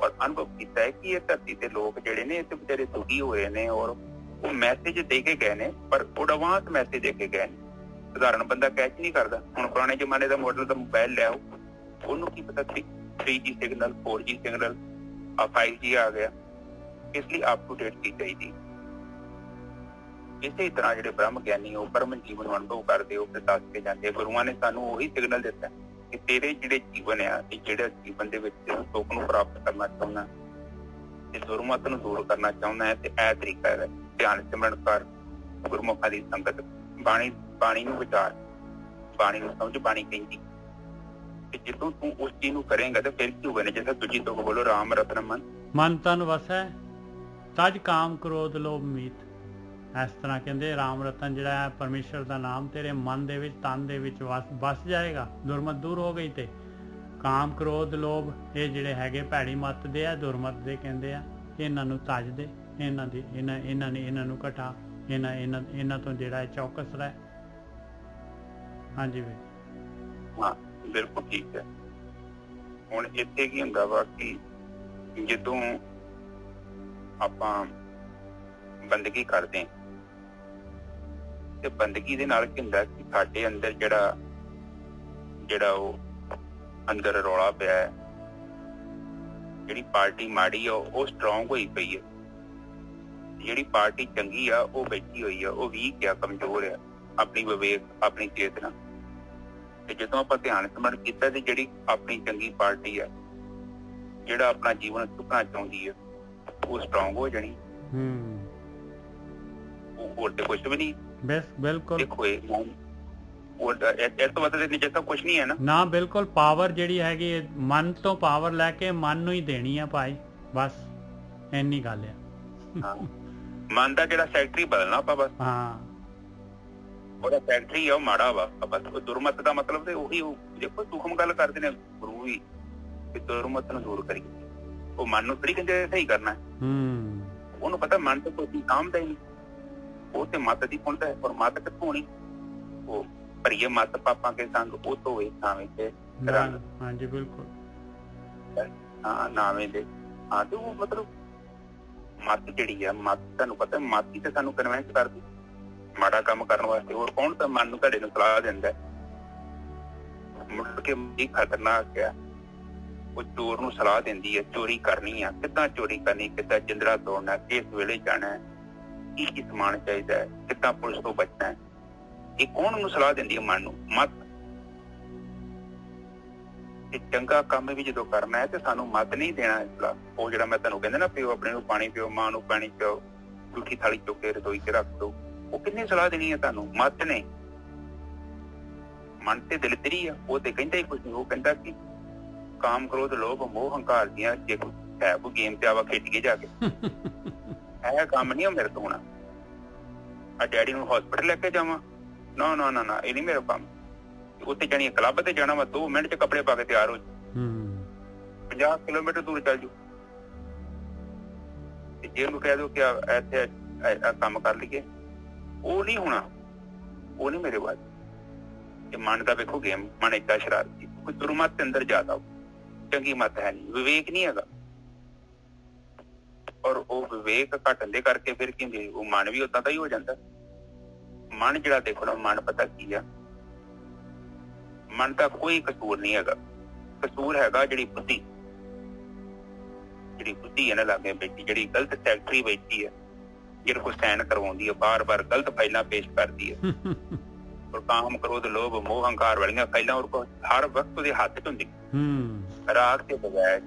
ਔਰ ਅਨੁਭਵ ਕੀਤਾ ਹੈ ਕਿ ਇਹ ਧਰਤੀ ਤੇ ਲੋਕ ਜਿਹੜੇ ਨੇ ਇਹ ਵਿਚਾਰੇ ਦੁਖੀ ਹੋਏ ਨੇ ਔਰ ਉਹ ਮੈਸੇਜ ਦੇ ਕੇ ਗਏ ਨੇ, ਪਰ ਐਡਵਾਂਸ ਮੈਸੇਜ ਦੇ ਕੇ ਗਏ ਨੇ। ਸਧਾਰਨ ਬੰਦਾ ਕੈਚ ਨਹੀਂ ਕਰਦਾ। ਹੁਣ ਪੁਰਾਣੇ ਜ਼ਮਾਨੇ ਦਾ ਮਾਡਲ ਦਾ ਮੋਬਾਈਲ ਲਿਆਓ, ਉਹਨੂੰ ਕੀ ਪਤਾ 3G signal 4G signal 5G ਆ ਗਿਆ। ਇਸ ਲਈ ਅਪ ਟੂ ਡੇਟ ਚੀਜ਼ ਚਾਹੀਦੀ। ਇਸੇ ਤਰ੍ਹਾਂ ਜਿਹੜੇ ਬ੍ਰਹਮ ਗਿਆਨੀ ਉਹ ਪਰਮ ਜੀਵਨ ਨੂੰ ਅਨੁਭਵ ਕਰਦੇ ਹੋ, ਫਿਰ ਦੱਸ ਕੇ ਜਾਂਦੇ। ਗੁਰੂਆਂ ਨੇ ਸਾਨੂੰ ਉਹੀ ਸਿਗਨਲ ਦਿੱਤਾ ਕਿ ਤੇਰੇ ਜਿਹੜੇ ਜੀਵਨ ਆ, ਜਿਹੜੇ ਜੀਵਨ ਦੇ ਵਿੱਚ ਸੁੱਖ ਨੂੰ ਪ੍ਰਾਪਤ ਕਰਨਾ ਚਾਹੁੰਦਾ ਤੇ ਦੁਰਮਤ ਨੂੰ ਦੂਰ ਕਰਨਾ ਚਾਹੁੰਦਾ ਹੈ ਤੇ ਇਹ ਤਰੀਕਾ ਹੈ ਧਿਆਨ ਸਿਮਰਨ ਕਰ, ਗੁਰਮੁਖਾਂ ਦੀ ਸੰਗਤ, ਬਾਣੀ ਨੂੰ ਵਿਚਾਰ, ਬਾਣੀ ਨੂੰ ਸਮਝ। ਬਾਣੀ ਕਹਿੰਦੀ ਕਿ ਜਦੋਂ ਤੂੰ ਉਸ ਚੀਜ਼ ਨੂੰ ਕਰੇਂਗਾ ਤੇ ਫਿਰ ਕੀ ਹੋਵੇਗਾ? ਜਿਵੇਂ ਦੂਜੀ ਤੋਂ ਬੋਲੋ ਰਾਮ ਰਤਨ ਮਨ ਤਨ ਵਸੈ ਤਜ ਕਾਮ ਕ੍ਰੋਧ ਲੋਭ ਮੀਤ। ਇਸ ਤਰ੍ਹਾਂ ਕਹਿੰਦੇ ਰਾਮ ਰਤਨ ਜਿਹੜਾ ਹੈ ਪਰਮੇਸ਼ਰ ਦਾ ਨਾਮ ਤੇਰੇ ਮਨ ਦੇ ਵਿੱਚ ਤਨ ਦੇ ਵਿੱਚ ਵਸ ਜਾਏਗਾ। ਦੁਰਮਤ ਦੂਰ ਹੋ ਗਈ ਤੇ ਕਾਮ ਕ੍ਰੋਧ ਲੋਭ ਇਹ ਜਿਹੜੇ ਹੈਗੇ ਭੈੜੀ ਮੱਤ ਦੇ ਆ, ਦੁਰਮਤ ਦੇ ਕਹਿੰਦੇ ਆ। ਇਹਨਾਂ ਨੂੰ ਤਜ ਦੇ, ਇਹਨਾਂ ਨੂੰ ਘਟਾ, ਇਹਨਾਂ ਤੋਂ ਜਿਹੜਾ ਹੈ ਚੌਕਸ ਰਹਿ। ਹਾਂਜੀ ਵੀ ਹਾਂ ਬਿਲਕੁਲ ਠੀਕ ਹੈ। ਹੁਣ ਇੱਥੇ ਕੀ ਹੁੰਦਾ ਵਾ ਕਿ ਜਦੋਂ ਆਪਾਂ ਬੰਦਗੀ ਕਰਦੇ ਹਾਂ ਤੇ ਬੰਦਗੀ ਦੇ ਨਾਲ ਕੀ ਹੁੰਦਾ ਕਿ ਸਾਡੇ ਅੰਦਰ ਜਿਹੜਾ ਉਹ ਅੰਦਰ ਰੌਲਾ ਪਿਆ ਹੈ, ਜਿਹੜੀ ਪਾਰਟੀ ਮਾੜੀ ਆ ਉਹ ਸਟਰੋਂਗ ਹੋਈ ਪਈ ਹੈ, ਜਿਹੜੀ ਪਾਰਟੀ ਚੰਗੀ ਆ ਉਹ ਬੈਠੀ ਹੋਈ ਆ, ਉਹ ਵੀਕ ਆ, ਕਮਜ਼ੋਰ ਆ ਆਪਣੀ ਵਿਵੇਕ, ਆਪਣੀ ਚੇਤਨਾ। ਤੇ ਜਦੋਂ ਆਪਾਂ ਧਿਆਨ ਸਿਮਰਨ ਕੀਤਾ ਤੇ ਜਿਹੜੀ ਆਪਣੀ ਚੰਗੀ ਪਾਰਟੀ ਆ, ਜਿਹੜਾ ਆਪਣਾ ਜੀਵਨ ਚੁੱਕਣਾ ਚਾਹੁੰਦੀ ਹੈ, ਉਹ ਸਟਰੋਂਗ ਹੋ ਜਾਣੀ। ਹੋਰ ਤੇ ਕੁਛ ਵੀ ਨਹੀਂ। ਬਿਲਕੁਲ ਦੇਖੋ ਇਹ ਤੋਂ ਵੱਧ ਨਿਜਤਾ ਕੁਛ ਨਹੀਂ ਹੈ ਨਾ। ਬਿਲਕੁਲ ਪਾਵਰ ਜਿਹੜੀ ਹੈਗੀ ਮਨ ਤੋਂ ਪਾਵਰ ਲੈ ਕੇ ਮਨ ਨੂੰ ਹੀ ਦੇਣੀ ਆ ਭਾਈ, ਬਸ ਇੰਨੀ ਗੱਲ ਆ। ਮਨ ਦਾ ਜਿਹੜਾ ਸੈਕਟਰੀ ਬਦਲਣਾ ਆਪਾਂ ਬਸ। ਹਾਂ ਉਹਦਾ ਫੈਕਟਰੀ ਆ ਉਹ ਮਾੜਾ ਵਾ। ਬਸ ਦੁਰਮਤ ਦਾ ਮਤਲਬ ਤੇ ਉਹੀ ਦੇਖੋ ਸੂਖਮ ਗੱਲ ਕਰਦੇ ਨੇ ਗੁਰੂ ਵੀ ਕਿ ਦੁਰਮਤ ਨੂੰ ਦੂਰ ਕਰੀਏ। ਉਹ ਮਨ ਨੂੰ ਥੋੜੀ ਕਹਿੰਦੇ ਸਹੀ ਕਰਨਾ, ਉਹਨੂੰ ਪਤਾ ਮਨ ਤੋਂ ਕੋਈ ਸਾਂਭਦਾ ਹੀ ਨਹੀਂ, ਉਹ ਤੇ ਮੱਤ ਦੀ ਪੁੰਦਾ ਹੈ। ਔਰ ਮੱਤ ਕਿੱਥੋਂ ਹੋਣੀ? ਉਹ ਭਰੀਏ ਮੱਤ ਪਾਪਾਂ ਕੇ ਸੰਗ ਉਹ ਤੋਂ ਹੋਏ ਥਾਵੇਂ ਤੇ ਰੰਗ। ਹਾਂਜੀ ਬਿਲਕੁਲ ਹਾਂ ਨਾਵੇਂ ਦੇ। ਹਾਂ ਤੇ ਉਹ ਮਤਲਬ ਮੱਤ ਜਿਹੜੀ ਆ, ਮੱਤ ਤੁਹਾਨੂੰ ਪਤਾ ਮੱਤ ਹੀ ਤੇ ਸਾਨੂੰ ਕਨਵਿੰਸ ਕਰਦੀ ਮਾੜਾ ਕੰਮ ਕਰਨ ਵਾਸਤੇ। ਹੋਰ ਕੌਣ ਤਾਂ ਮਨ ਨੂੰ ਤੁਹਾਡੇ ਨੂੰ ਸਲਾਹ ਦਿੰਦਾ? ਮੁੜ ਕੇ ਇਹ ਖਤਰਨਾਕ ਆ। ਉਹ ਚੋਰ ਨੂੰ ਸਲਾਹ ਦਿੰਦੀ ਹੈ ਚੋਰੀ ਕਰਨੀ ਆ, ਕਿੱਦਾਂ ਚੋਰੀ ਕਰਨੀ, ਕਿੱਦਾਂ ਜਿੰਦਰਾ ਤੋੜਨਾ, ਕਿਸ ਵੇਲੇ ਜਾਣਾ ਹੈ, ਕੀ ਸਮਾਨ ਚਾਹੀਦਾ ਹੈ, ਕਿੱਦਾਂ ਪੁਲਿਸ ਤੋਂ ਬਚਣਾ ਹੈ। ਇਹ ਕੌਣ ਨੂੰ ਸਲਾਹ ਦਿੰਦੀ ਹੈ? ਮਨ ਨੂੰ, ਮੱਤ। ਤੇ ਚੰਗਾ ਕੰਮ ਵੀ ਜਦੋਂ ਕਰਨਾ ਹੈ ਤੇ ਸਾਨੂੰ ਮੱਤ ਨਹੀਂ ਦੇਣਾ ਸਲਾਹ। ਉਹ ਜਿਹੜਾ ਮੈਂ ਤੁਹਾਨੂੰ ਕਹਿੰਦਾ ਨਾ, ਪਿਓ ਆਪਣੇ ਨੂੰ ਪਾਣੀ ਪਿਓ, ਮਾਂ ਨੂੰ ਪਾਣੀ ਪਿਓ, ਝੂਠੀ ਥਾਲੀ ਚੁੱਕ ਕੇ ਰਸੋਈ 'ਚ ਰੱਖ ਦਿਓ, ਉਹ ਕਿੰਨੀ ਸਲਾਹ ਦੇਣੀ ਹੈ ਤੁਹਾਨੂੰ? ਮੱਤ ਨੇ। ਮਨ ਤੇ ਦਿਲ ਤੇਰੀ ਆ, ਉਹ ਤੇ ਕਹਿੰਦਾ ਹੀ ਕੁਛ ਨਹੀਂ। ਉਹ ਕਹਿੰਦਾ ਕਿ ਕਾਮ ਕ੍ਰੋਧ ਲੋਭ ਮੋਹ ਹੰਕਾਰ ਦੀਆਂ ਜੇ ਹੈ ਕੋਈ ਗੇਮ ਤੇ ਆਵਾ ਖੇਡੀਏ ਜਾ ਕੇ। ਇਹ ਕੰਮ ਨਹੀਂ ਮੇਰੇ ਤੋਂ ਹੋਣਾ। ਆ ਡੈਡੀ ਨੂੰ ਹਸਪੀਟਲ ਲੈ ਕੇ ਜਾਵਾਂ? ਨਾ, ਇਹ ਨਹੀਂ ਮੇਰਾ ਕੰਮ। ਉੱਥੇ ਜਾਣੀ ਕਲੱਬ ਤੇ ਜਾਣਾ ਵਾ, 2 ਮਿੰਟ 'ਚ ਕੱਪੜੇ ਪਾ ਕੇ ਤਿਆਰ ਹੋ 50 ਕਿਲੋਮੀਟਰ ਦੂਰ ਚੱਲ ਜੂ। ਤੇ ਜੇ ਉਹਨੂੰ ਕਹਿ ਦਿਓ ਕਿ ਇੱਥੇ ਕੰਮ ਕਰ ਲਈਏ, ਉਹ ਨਹੀਂ ਹੋਣਾ, ਉਹ ਨਹੀਂ ਮੇਰੇ ਵੱਲ। ਇਹ ਮਨ ਦਾ ਵੇਖੋ ਗੇਮ, ਮਨ ਏਦਾਂ ਸ਼ਰਾਰਤੀ, ਕੋਈ ਦੁਰਮਤ ਅੰਦਰ ਜ਼ਿਆਦਾ, ਚੰਗੀ ਮਤ ਹੈ ਨਹੀਂ, ਵਿਵੇਕ ਨਹੀਂ ਹੈਗਾ। ਔਰ ਉਹ ਵਿਵੇਕ ਘਟਣ ਦੇ ਕਰਕੇ ਫਿਰ ਕਹਿੰਦੇ ਉਹ ਮਨ ਵੀ ਓਦਾਂ ਦਾ ਹੀ ਹੋ ਜਾਂਦਾ। ਮਨ ਜਿਹੜਾ ਦੇਖੋ ਨਾ, ਮਨ ਪਤਾ ਕੀ ਆ, ਮਨ ਦਾ ਕੋਈ ਕਸੂਰ ਨਹੀਂ ਹੈਗਾ। ਕਸੂਰ ਹੈਗਾ ਜਿਹੜੀ ਬੁੱਧੀ, ਜਿਹੜੀ ਬੁੱਧੀ ਹੈ ਨਾ ਲਾਗੇ ਬੈਠੀ, ਜਿਹੜੀ ਗਲਤ ਸੈਕਟਰੀ ਬੈਠੀ ਹੈ, ਜਿਹੜੇ ਕੋਲ ਸਾਈਨ ਕਰਵਾਉਂਦੀ ਹੈ, ਬਾਰ-ਬਾਰ ਗਲਤ ਫਾਈਲਾਂ ਪੇਸ਼ ਕਰਦੀ ਹੈ। ਔਰ ਕਾਮ, ਕ੍ਰੋਧ, ਲੋਭ, ਮੋਹ, ਹੰਕਾਰ ਵਾਲੀਆਂ ਫਾਈਲਾਂ ਉਹ ਕੋਲ ਹਰ ਵਕਤ ਉਹਦੇ ਹੱਥ 'ਚ ਹੁੰਦੀ। ਰਾਗ ਤੇ ਬਗੈਰ,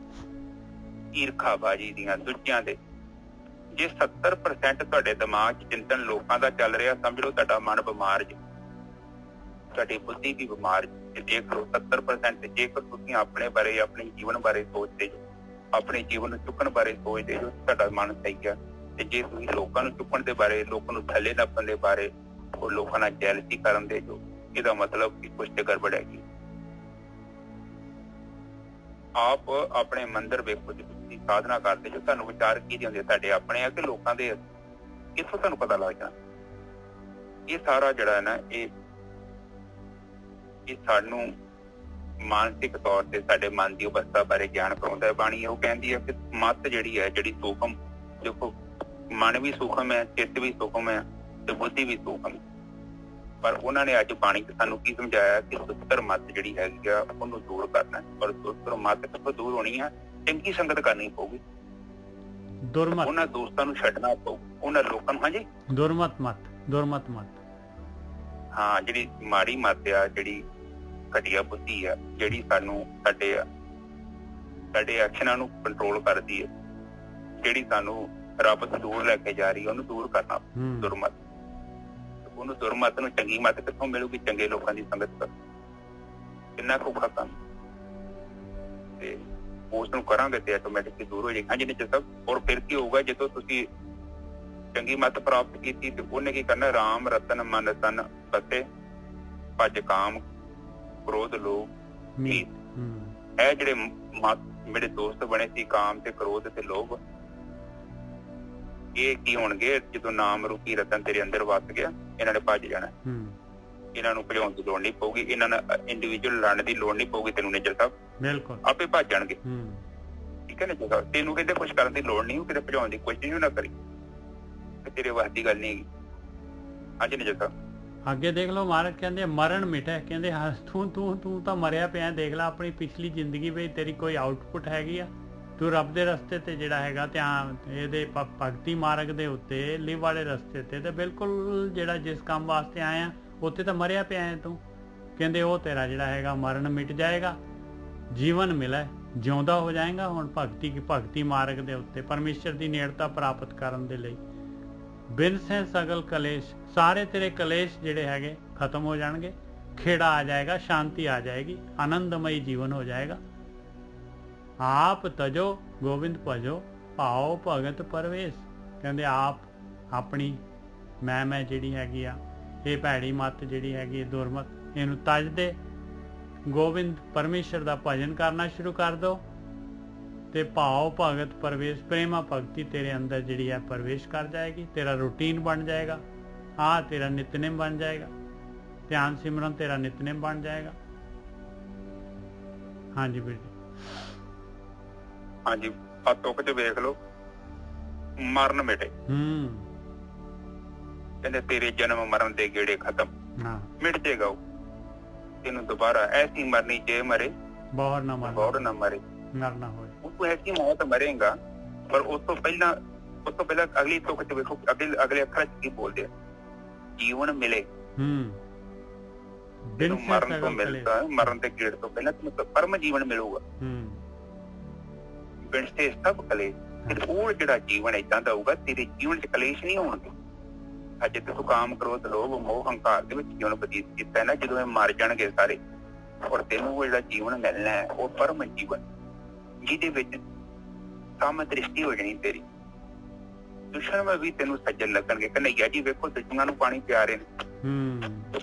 ਈਰਖਾਬਾਜੀ ਦੀਆਂ, ਦੂਜਿਆਂ ਦੇ। ਜੇ 70% ਤੁਹਾਡੇ ਦਿਮਾਗ 'ਚ ਚਿੰਤਨ ਲੋਕਾਂ ਦਾ ਚੱਲ ਰਿਹਾ, ਸਮਝ ਲਓ ਤੁਹਾਡਾ ਮਨ ਬਿਮਾਰ ਜੀ, ਤੁਹਾਡੀ ਬੁੱਧੀ ਵੀ ਬਿਮਾਰ ਜੀ। ਦੇਖ ਲਓ 70%। ਜੇਕਰ ਤੁਸੀਂ ਆਪਣੇ ਬਾਰੇ, ਆਪਣੇ ਜੀਵਨ ਬਾਰੇ ਸੋਚਦੇ ਜੋ, ਆਪਣੇ ਜੀਵਨ ਨੂੰ ਚੁੱਕਣ ਬਾਰੇ ਸੋਚਦੇ ਜੋ, ਤੁਹਾਡਾ ਮਨ ਸਹੀ ਆ। ਤੇ ਜੇ ਤੁਸੀਂ ਲੋਕਾਂ ਨੂੰ ਚੁੱਕਣ ਦੇ ਬਾਰੇ, ਲੋਕਾਂ ਨੂੰ ਥੱਲੇ ਨੱਪਣ ਦੇ ਬਾਰੇ, ਉਹ ਲੋਕਾਂ ਨਾਲ ਜੈਲਸੀ ਕਰਨ ਦੇ ਜੋ, ਇਹਦਾ ਮਤਲਬ ਕਿ ਕੁਛ ਤੇ ਗੜਬੜ ਹੈਗੀ। ਆਪ ਆਪਣੇ ਮੰਦਰ ਵੇਖੋ, ਜੇ ਤੁਸੀਂ ਸਾਧਨਾ ਕਰਦੇ ਜੋ, ਤੁਹਾਨੂੰ ਵਿਚਾਰ ਕੀ ਹੁੰਦੇ, ਤੁਹਾਡੇ ਆਪਣੇ ਆ ਕਿ ਲੋਕਾਂ ਦੇ? ਇੱਥੋਂ ਤੁਹਾਨੂੰ ਪਤਾ ਲੱਗ ਜਾਣਾ। ਇਹ ਸਾਰਾ ਜਿਹੜਾ ਹੈ ਨਾ, ਇਹ ਸਾਨੂੰ ਮਾਨਸਿਕ ਤੌਰ ਤੇ ਸਾਡੇ ਮਨ ਦੀ ਅਵਸਥਾ ਬਾਰੇ ਗਿਆਨ ਕਰਾਉਂਦਾ ਹੈ। ਬਾਣੀ ਉਹ ਕਹਿੰਦੀ ਹੈ ਕਿ ਮੱਤ ਜਿਹੜੀ ਹੈ, ਜਿਹੜੀ ਸੂਖਮ, ਦੇਖੋ ਮਨ ਵੀ ਸੂਖਮ ਹੈ, ਚਿੱਤ ਵੀ ਸੂਖਮ ਹੈ, ਤੇ ਬੁੱਧੀ ਵੀ ਸੂਖਮ ਹੈ। ਪਰ ਉਹਨਾਂ ਨੇ ਅੱਜ ਬਾਣੀ ਚ ਸਾਨੂੰ ਕੀ ਸਮਝਾਇਆ ਕਿ ਦੁਸਤਰ ਮੱਤ ਜਿਹੜੀ ਹੈਗੀ ਆ, ਉਹਨੂੰ ਦੂਰ ਕਰਨਾ। ਔਰ ਦੁਸਤਰ ਮੱਤ ਕਿੱਥੋਂ ਦੂਰ ਹੋਣੀ ਆ? ਚੰਗੀ ਸੰਗਤ ਕਰਨੀ ਪਊਗੀ, ਦੁਰਮਤ, ਉਹਨਾਂ ਦੋਸਤਾਂ ਨੂੰ ਛੱਡਣਾ ਪਊ, ਉਹਨਾਂ ਲੋਕਾਂ ਨੂੰ। ਹਾਂਜੀ, ਦੁਰਮਤ ਮਤ, ਦੁਰਮਤ ਮਤ। ਹਾਂ, ਜਿਹੜੀ ਮਾੜੀ ਮੱਤ ਆ, ਜਿਹੜੀ ਘਟੀਆ ਬੁੱਧੀ ਆ, ਜਿਹੜੀ ਸਾਨੂੰ ਸਾਡੇ ਐਕਸ਼ਨਾਂ ਨੂੰ ਕੰਟਰੋਲ ਕਰਦੀ ਹੈ, ਜਿਹੜੀ ਸਾਨੂੰ ਰੱਬ ਤੋਂ ਦੂਰ ਲੈ ਕੇ ਜਾ ਰਹੀ ਹੈ, ਉਹਨੂੰ ਦੂਰ ਕਰਨਾ। ਦੁਰਮਤ, ਉਹਨੂੰ ਦੁਰਮਤ ਨੂੰ ਚੰਗੀ ਮੱਤ ਕਿੱਥੋਂ ਮਿਲੂਗੀ? ਚੰਗੇ ਲੋਕਾਂ ਦੀ ਸੰਗਤ ਕਰ, ਕਿੰਨਾ ਔਖਾ ਕੰਮ। ਤੇ ਉਸ ਨੂੰ ਕਰਾਂਗੇ ਤੇ ਆਟੋਮੈਟਿਕਲੀ ਦੂਰ ਹੋ ਜਾਏਗਾ। ਜਿਹਨੇ ਚ ਸਭ। ਔਰ ਫਿਰ ਕੀ ਹੋਊਗਾ? ਜਦੋਂ ਤੁਸੀਂ ਚੰਗੀ ਮੱਤ ਪ੍ਰਾਪਤ ਕੀਤੀ ਤੇ ਉਹਨੇ ਕੀ ਕਰਨਾ? ਰਾਮ ਰਤਨ ਮਨ ਤਨ ਬਸੇ, ਭਜ ਕਾਮ, ਕ੍ਰੋਧ, ਲੋਭ, ਮੀਤ। ਇਹ ਜਿਹੜੇ ਮੇਰੇ ਦੋਸਤ ਬਣੇ ਸੀ, ਕਾਮ ਤੇ ਕ੍ਰੋਧ ਤੇ ਲੋਭ, ਇਹ ਕੀ ਹੋਣਗੇ? ਜਦੋਂ ਨਾਮ ਰੂਪੀ ਰਤਨ ਤੇਰੇ ਅੰਦਰ ਵਸ ਗਿਆ, ਇਹਨਾਂ ਨੇ ਭੱਜ ਜਾਣਾ। ਇਹਨਾਂ ਨੂੰ ਭਜਾਉਣ ਦੀ ਲੋੜ ਨਹੀਂ ਪਊਗੀ, ਇਹਨਾਂ ਨਾਲ ਇੰਡੀਵਿਜੂਅਲ ਲੜਨ ਦੀ ਲੋੜ ਨਹੀਂ ਪਊਗੀ ਤੈਨੂੰ ਨਿੱਜਰ ਸਾਹਿਬ, ਬਿਲਕੁਲ ਆਪੇ ਭੱਜ ਜਾਣਗੇ। ਠੀਕ ਹੈ ਨਾ ਜੀ? ਤੈਨੂੰ ਕਹਿੰਦੇ ਕੁਛ ਕਰਨ ਦੀ ਲੋੜ ਨਹੀਂ, ਕਿਤੇ ਭਜਾਉਣ ਦੀ ਕੋਸ਼ਿਸ਼ ਨਾ ਕਰੀ, ਤੇਰੇ ਵਾਸ ਦੀ ਗੱਲ ਨਹੀਂ ਹੈਗੀ। ਹਾਂਜੀ ਨਿੱਜਰ ਸਾਹਿਬ, ਅੱਗੇ ਦੇਖ ਲਓ, ਮਹਾਰਾਜ ਕਹਿੰਦੇ ਮਰਨ ਮਿਟੇ, ਕਹਿੰਦੇ ਤੂੰ ਤਾਂ ਮਰਿਆ ਪਿਆ, ਦੇਖ ਲੈ ਆਪਣੀ ਪਿਛਲੀ ਜ਼ਿੰਦਗੀ ਵਿੱਚ ਤੇਰੀ ਕੋਈ ਆਊਟਪੁੱਟ ਹੈਗੀ ਆ? ਤੂੰ ਰੱਬ ਦੇ ਰਸਤੇ ਤੇ ਜਿਹੜਾ ਹੈਗਾ ਧਿਆਨ, ਇਹਦੇ ਭਗਤੀ ਮਾਰਗ ਦੇ ਉੱਤੇ, ਲਿਵ ਵਾਲੇ ਰਸਤੇ ਤੇ ਬਿਲਕੁਲ ਜਿਹੜਾ ਜਿਸ ਕੰਮ ਵਾਸਤੇ ਆਇਆ ਉੱਥੇ ਤਾਂ ਮਰਿਆ ਪਿਆ ਹੈ ਤੂੰ। ਕਹਿੰਦੇ ਉਹ ਤੇਰਾ ਜਿਹੜਾ ਹੈਗਾ ਮਰਨ ਮਿਟ ਜਾਏਗਾ, ਜੀਵਨ ਮਿਲੇ, ਜਿਉਂਦਾ ਹੋ ਜਾਏਗਾ। ਹੁਣ ਭਗਤੀ ਮਾਰਗ ਦੇ ਉੱਤੇ ਪਰਮੇਸ਼ਰ ਦੀ ਨੇੜਤਾ ਪ੍ਰਾਪਤ ਕਰਨ ਦੇ ਲਈ ਬਿਨ ਸੇ ਸਗਲ ਕਲੇਸ਼, ਸਾਰੇ ਤੇਰੇ ਕਲੇਸ਼ ਜਿਹੜੇ ਹੈਗੇ ਖਤਮ ਹੋ ਜਾਣਗੇ, ਖੇੜਾ ਆ ਜਾਏਗਾ, ਸ਼ਾਂਤੀ ਆ ਜਾਏਗੀ, ਆਨੰਦਮਈ ਜੀਵਨ ਹੋ ਜਾਏਗਾ। ਆਪ ਤਜੋ ਗੋਬਿੰਦ ਭਜੋ, ਭਾਓ ਭਗਤ ਪਰਵੇਸ਼। ਕਹਿੰਦੇ ਆਪ ਆਪਣੀ ਮੈਂ ਜਿਹੜੀ ਹੈਗੀ ਆ, ਇਹ ਭੈੜੀ ਮੱਤ ਜਿਹੜੀ ਹੈਗੀ ਦੁਰਮਤ, ਇਹਨੂੰ ਤਜ ਦੇ, ਗੋਬਿੰਦ ਪਰਮੇਸ਼ਰ ਦਾ ਭਜਨ ਕਰਨਾ ਸ਼ੁਰੂ ਕਰ ਦੋ, ਤੇ ਭਾਓ ਭਗਤ ਪਰਵੇਸ਼, ਪ੍ਰੇਮਾ ਭਗਤੀ ਤੇਰੇ ਅੰਦਰ ਜਿਹੜੀ ਹੈ ਪ੍ਰਵੇਸ਼ ਕਰ ਜਾਏਗੀ। ਤੇਰਾ ਰੂਟੀਨ ਬਣ ਜਾਏਗਾ, ਤੇਰਾ ਨਿਤਨੇਮ ਬਣ ਜਾਏਗਾ, ਧਿਆਨ ਸਿਮਰਨ ਤੇਰਾ ਨਿਤਨੇਮ ਬਣ ਜਾਏਗਾ। ਹਾਂਜੀ ਵੀਰ ਜੀ, ਹਾਂਜੀ, ਆ ਤੁਕ ਚ ਵੇਖ ਲਓ, ਮਰਨ ਮਿਟੇ। ਕਹਿੰਦੇ ਤੇਰੇ ਜਨਮ ਮਰਨ ਦੇ ਗੇੜੇ ਖਤਮ, ਮਿਟ ਜਾਏਗਾ ਉਹ। ਤੈਨੂੰ ਦੁਬਾਰਾ ਐਸੀ ਮਰਨੀ ਜੇ ਮਰੇ ਬੌਰ ਨਾ ਮਰੇ, ਨਰ ਨਾ ਹੋਏ। ਉਹ ਐਸੀ ਮੌਤ ਮਰੇਗਾ, ਪਰ ਉਸ ਤੋਂ ਪਹਿਲਾਂ ਅਗਲੀ ਤੁਕ ਚ ਵੇਖੋ, ਅਗਲੇ ਅੱਖਰਾਂ ਚ ਕੀ ਬੋਲਦੇ ਆ? ਜੀਵਨ ਮਿਲੇ। ਤੈਨੂੰ ਮਰਨ ਤੋਂ ਮਿਲਦਾ, ਮਰਨ ਦੇ ਗੇੜ ਤੋਂ ਪਹਿਲਾਂ ਤੈਨੂੰ ਪਰਮ ਜੀਵਨ ਮਿਲੂਗਾ। ਬਿਨ ਸੇ ਸਭ ਕਲੇਸ਼, ਉਹ ਜਿਹੜਾ ਜੀਵਨ ਏਦਾਂ ਦਾ ਹੋਊਗਾ, ਤੇਰੇ ਜੀਵਨ ਚ ਕਲੇਸ਼ ਨਹੀਂ ਹੋਣਗੇ। ਅਜੇ ਤੂੰ ਕਾਮ, ਕ੍ਰੋਧ, ਲੋਭ, ਮੋਹ, ਹੰਕਾਰ ਦੇ ਵਿੱਚ ਜੀਵਨ ਬਤੀਤ ਕੀਤਾ ਹੈ ਨਾ, ਜਦੋਂ ਇਹ ਮਰ ਜਾਣਗੇ ਸਾਰੇ, ਔਰ ਤੈਨੂੰ ਉਹ ਜਿਹੜਾ ਜੀਵਨ ਮਿਲਣਾ ਹੈ, ਉਹ ਪਰਮ ਜੀਵਨ, ਜਿਹਦੇ ਵਿੱਚ ਕੰਮ ਦ੍ਰਿਸ਼ਟੀ ਹੋ ਜਾਣੀ ਤੇਰੀ। ਦੁਸ਼ਮਣ ਵੀ ਤੈਨੂੰ ਸੱਜਣ ਲੱਗਣਗੇ। ਕਨ੍ਹਈਆ ਜੀ ਵੇਖੋ, ਦੁਸ਼ਮਣਾਂ ਨੂੰ ਪਾਣੀ ਪਿਆ ਰਹੇ ਨੇ,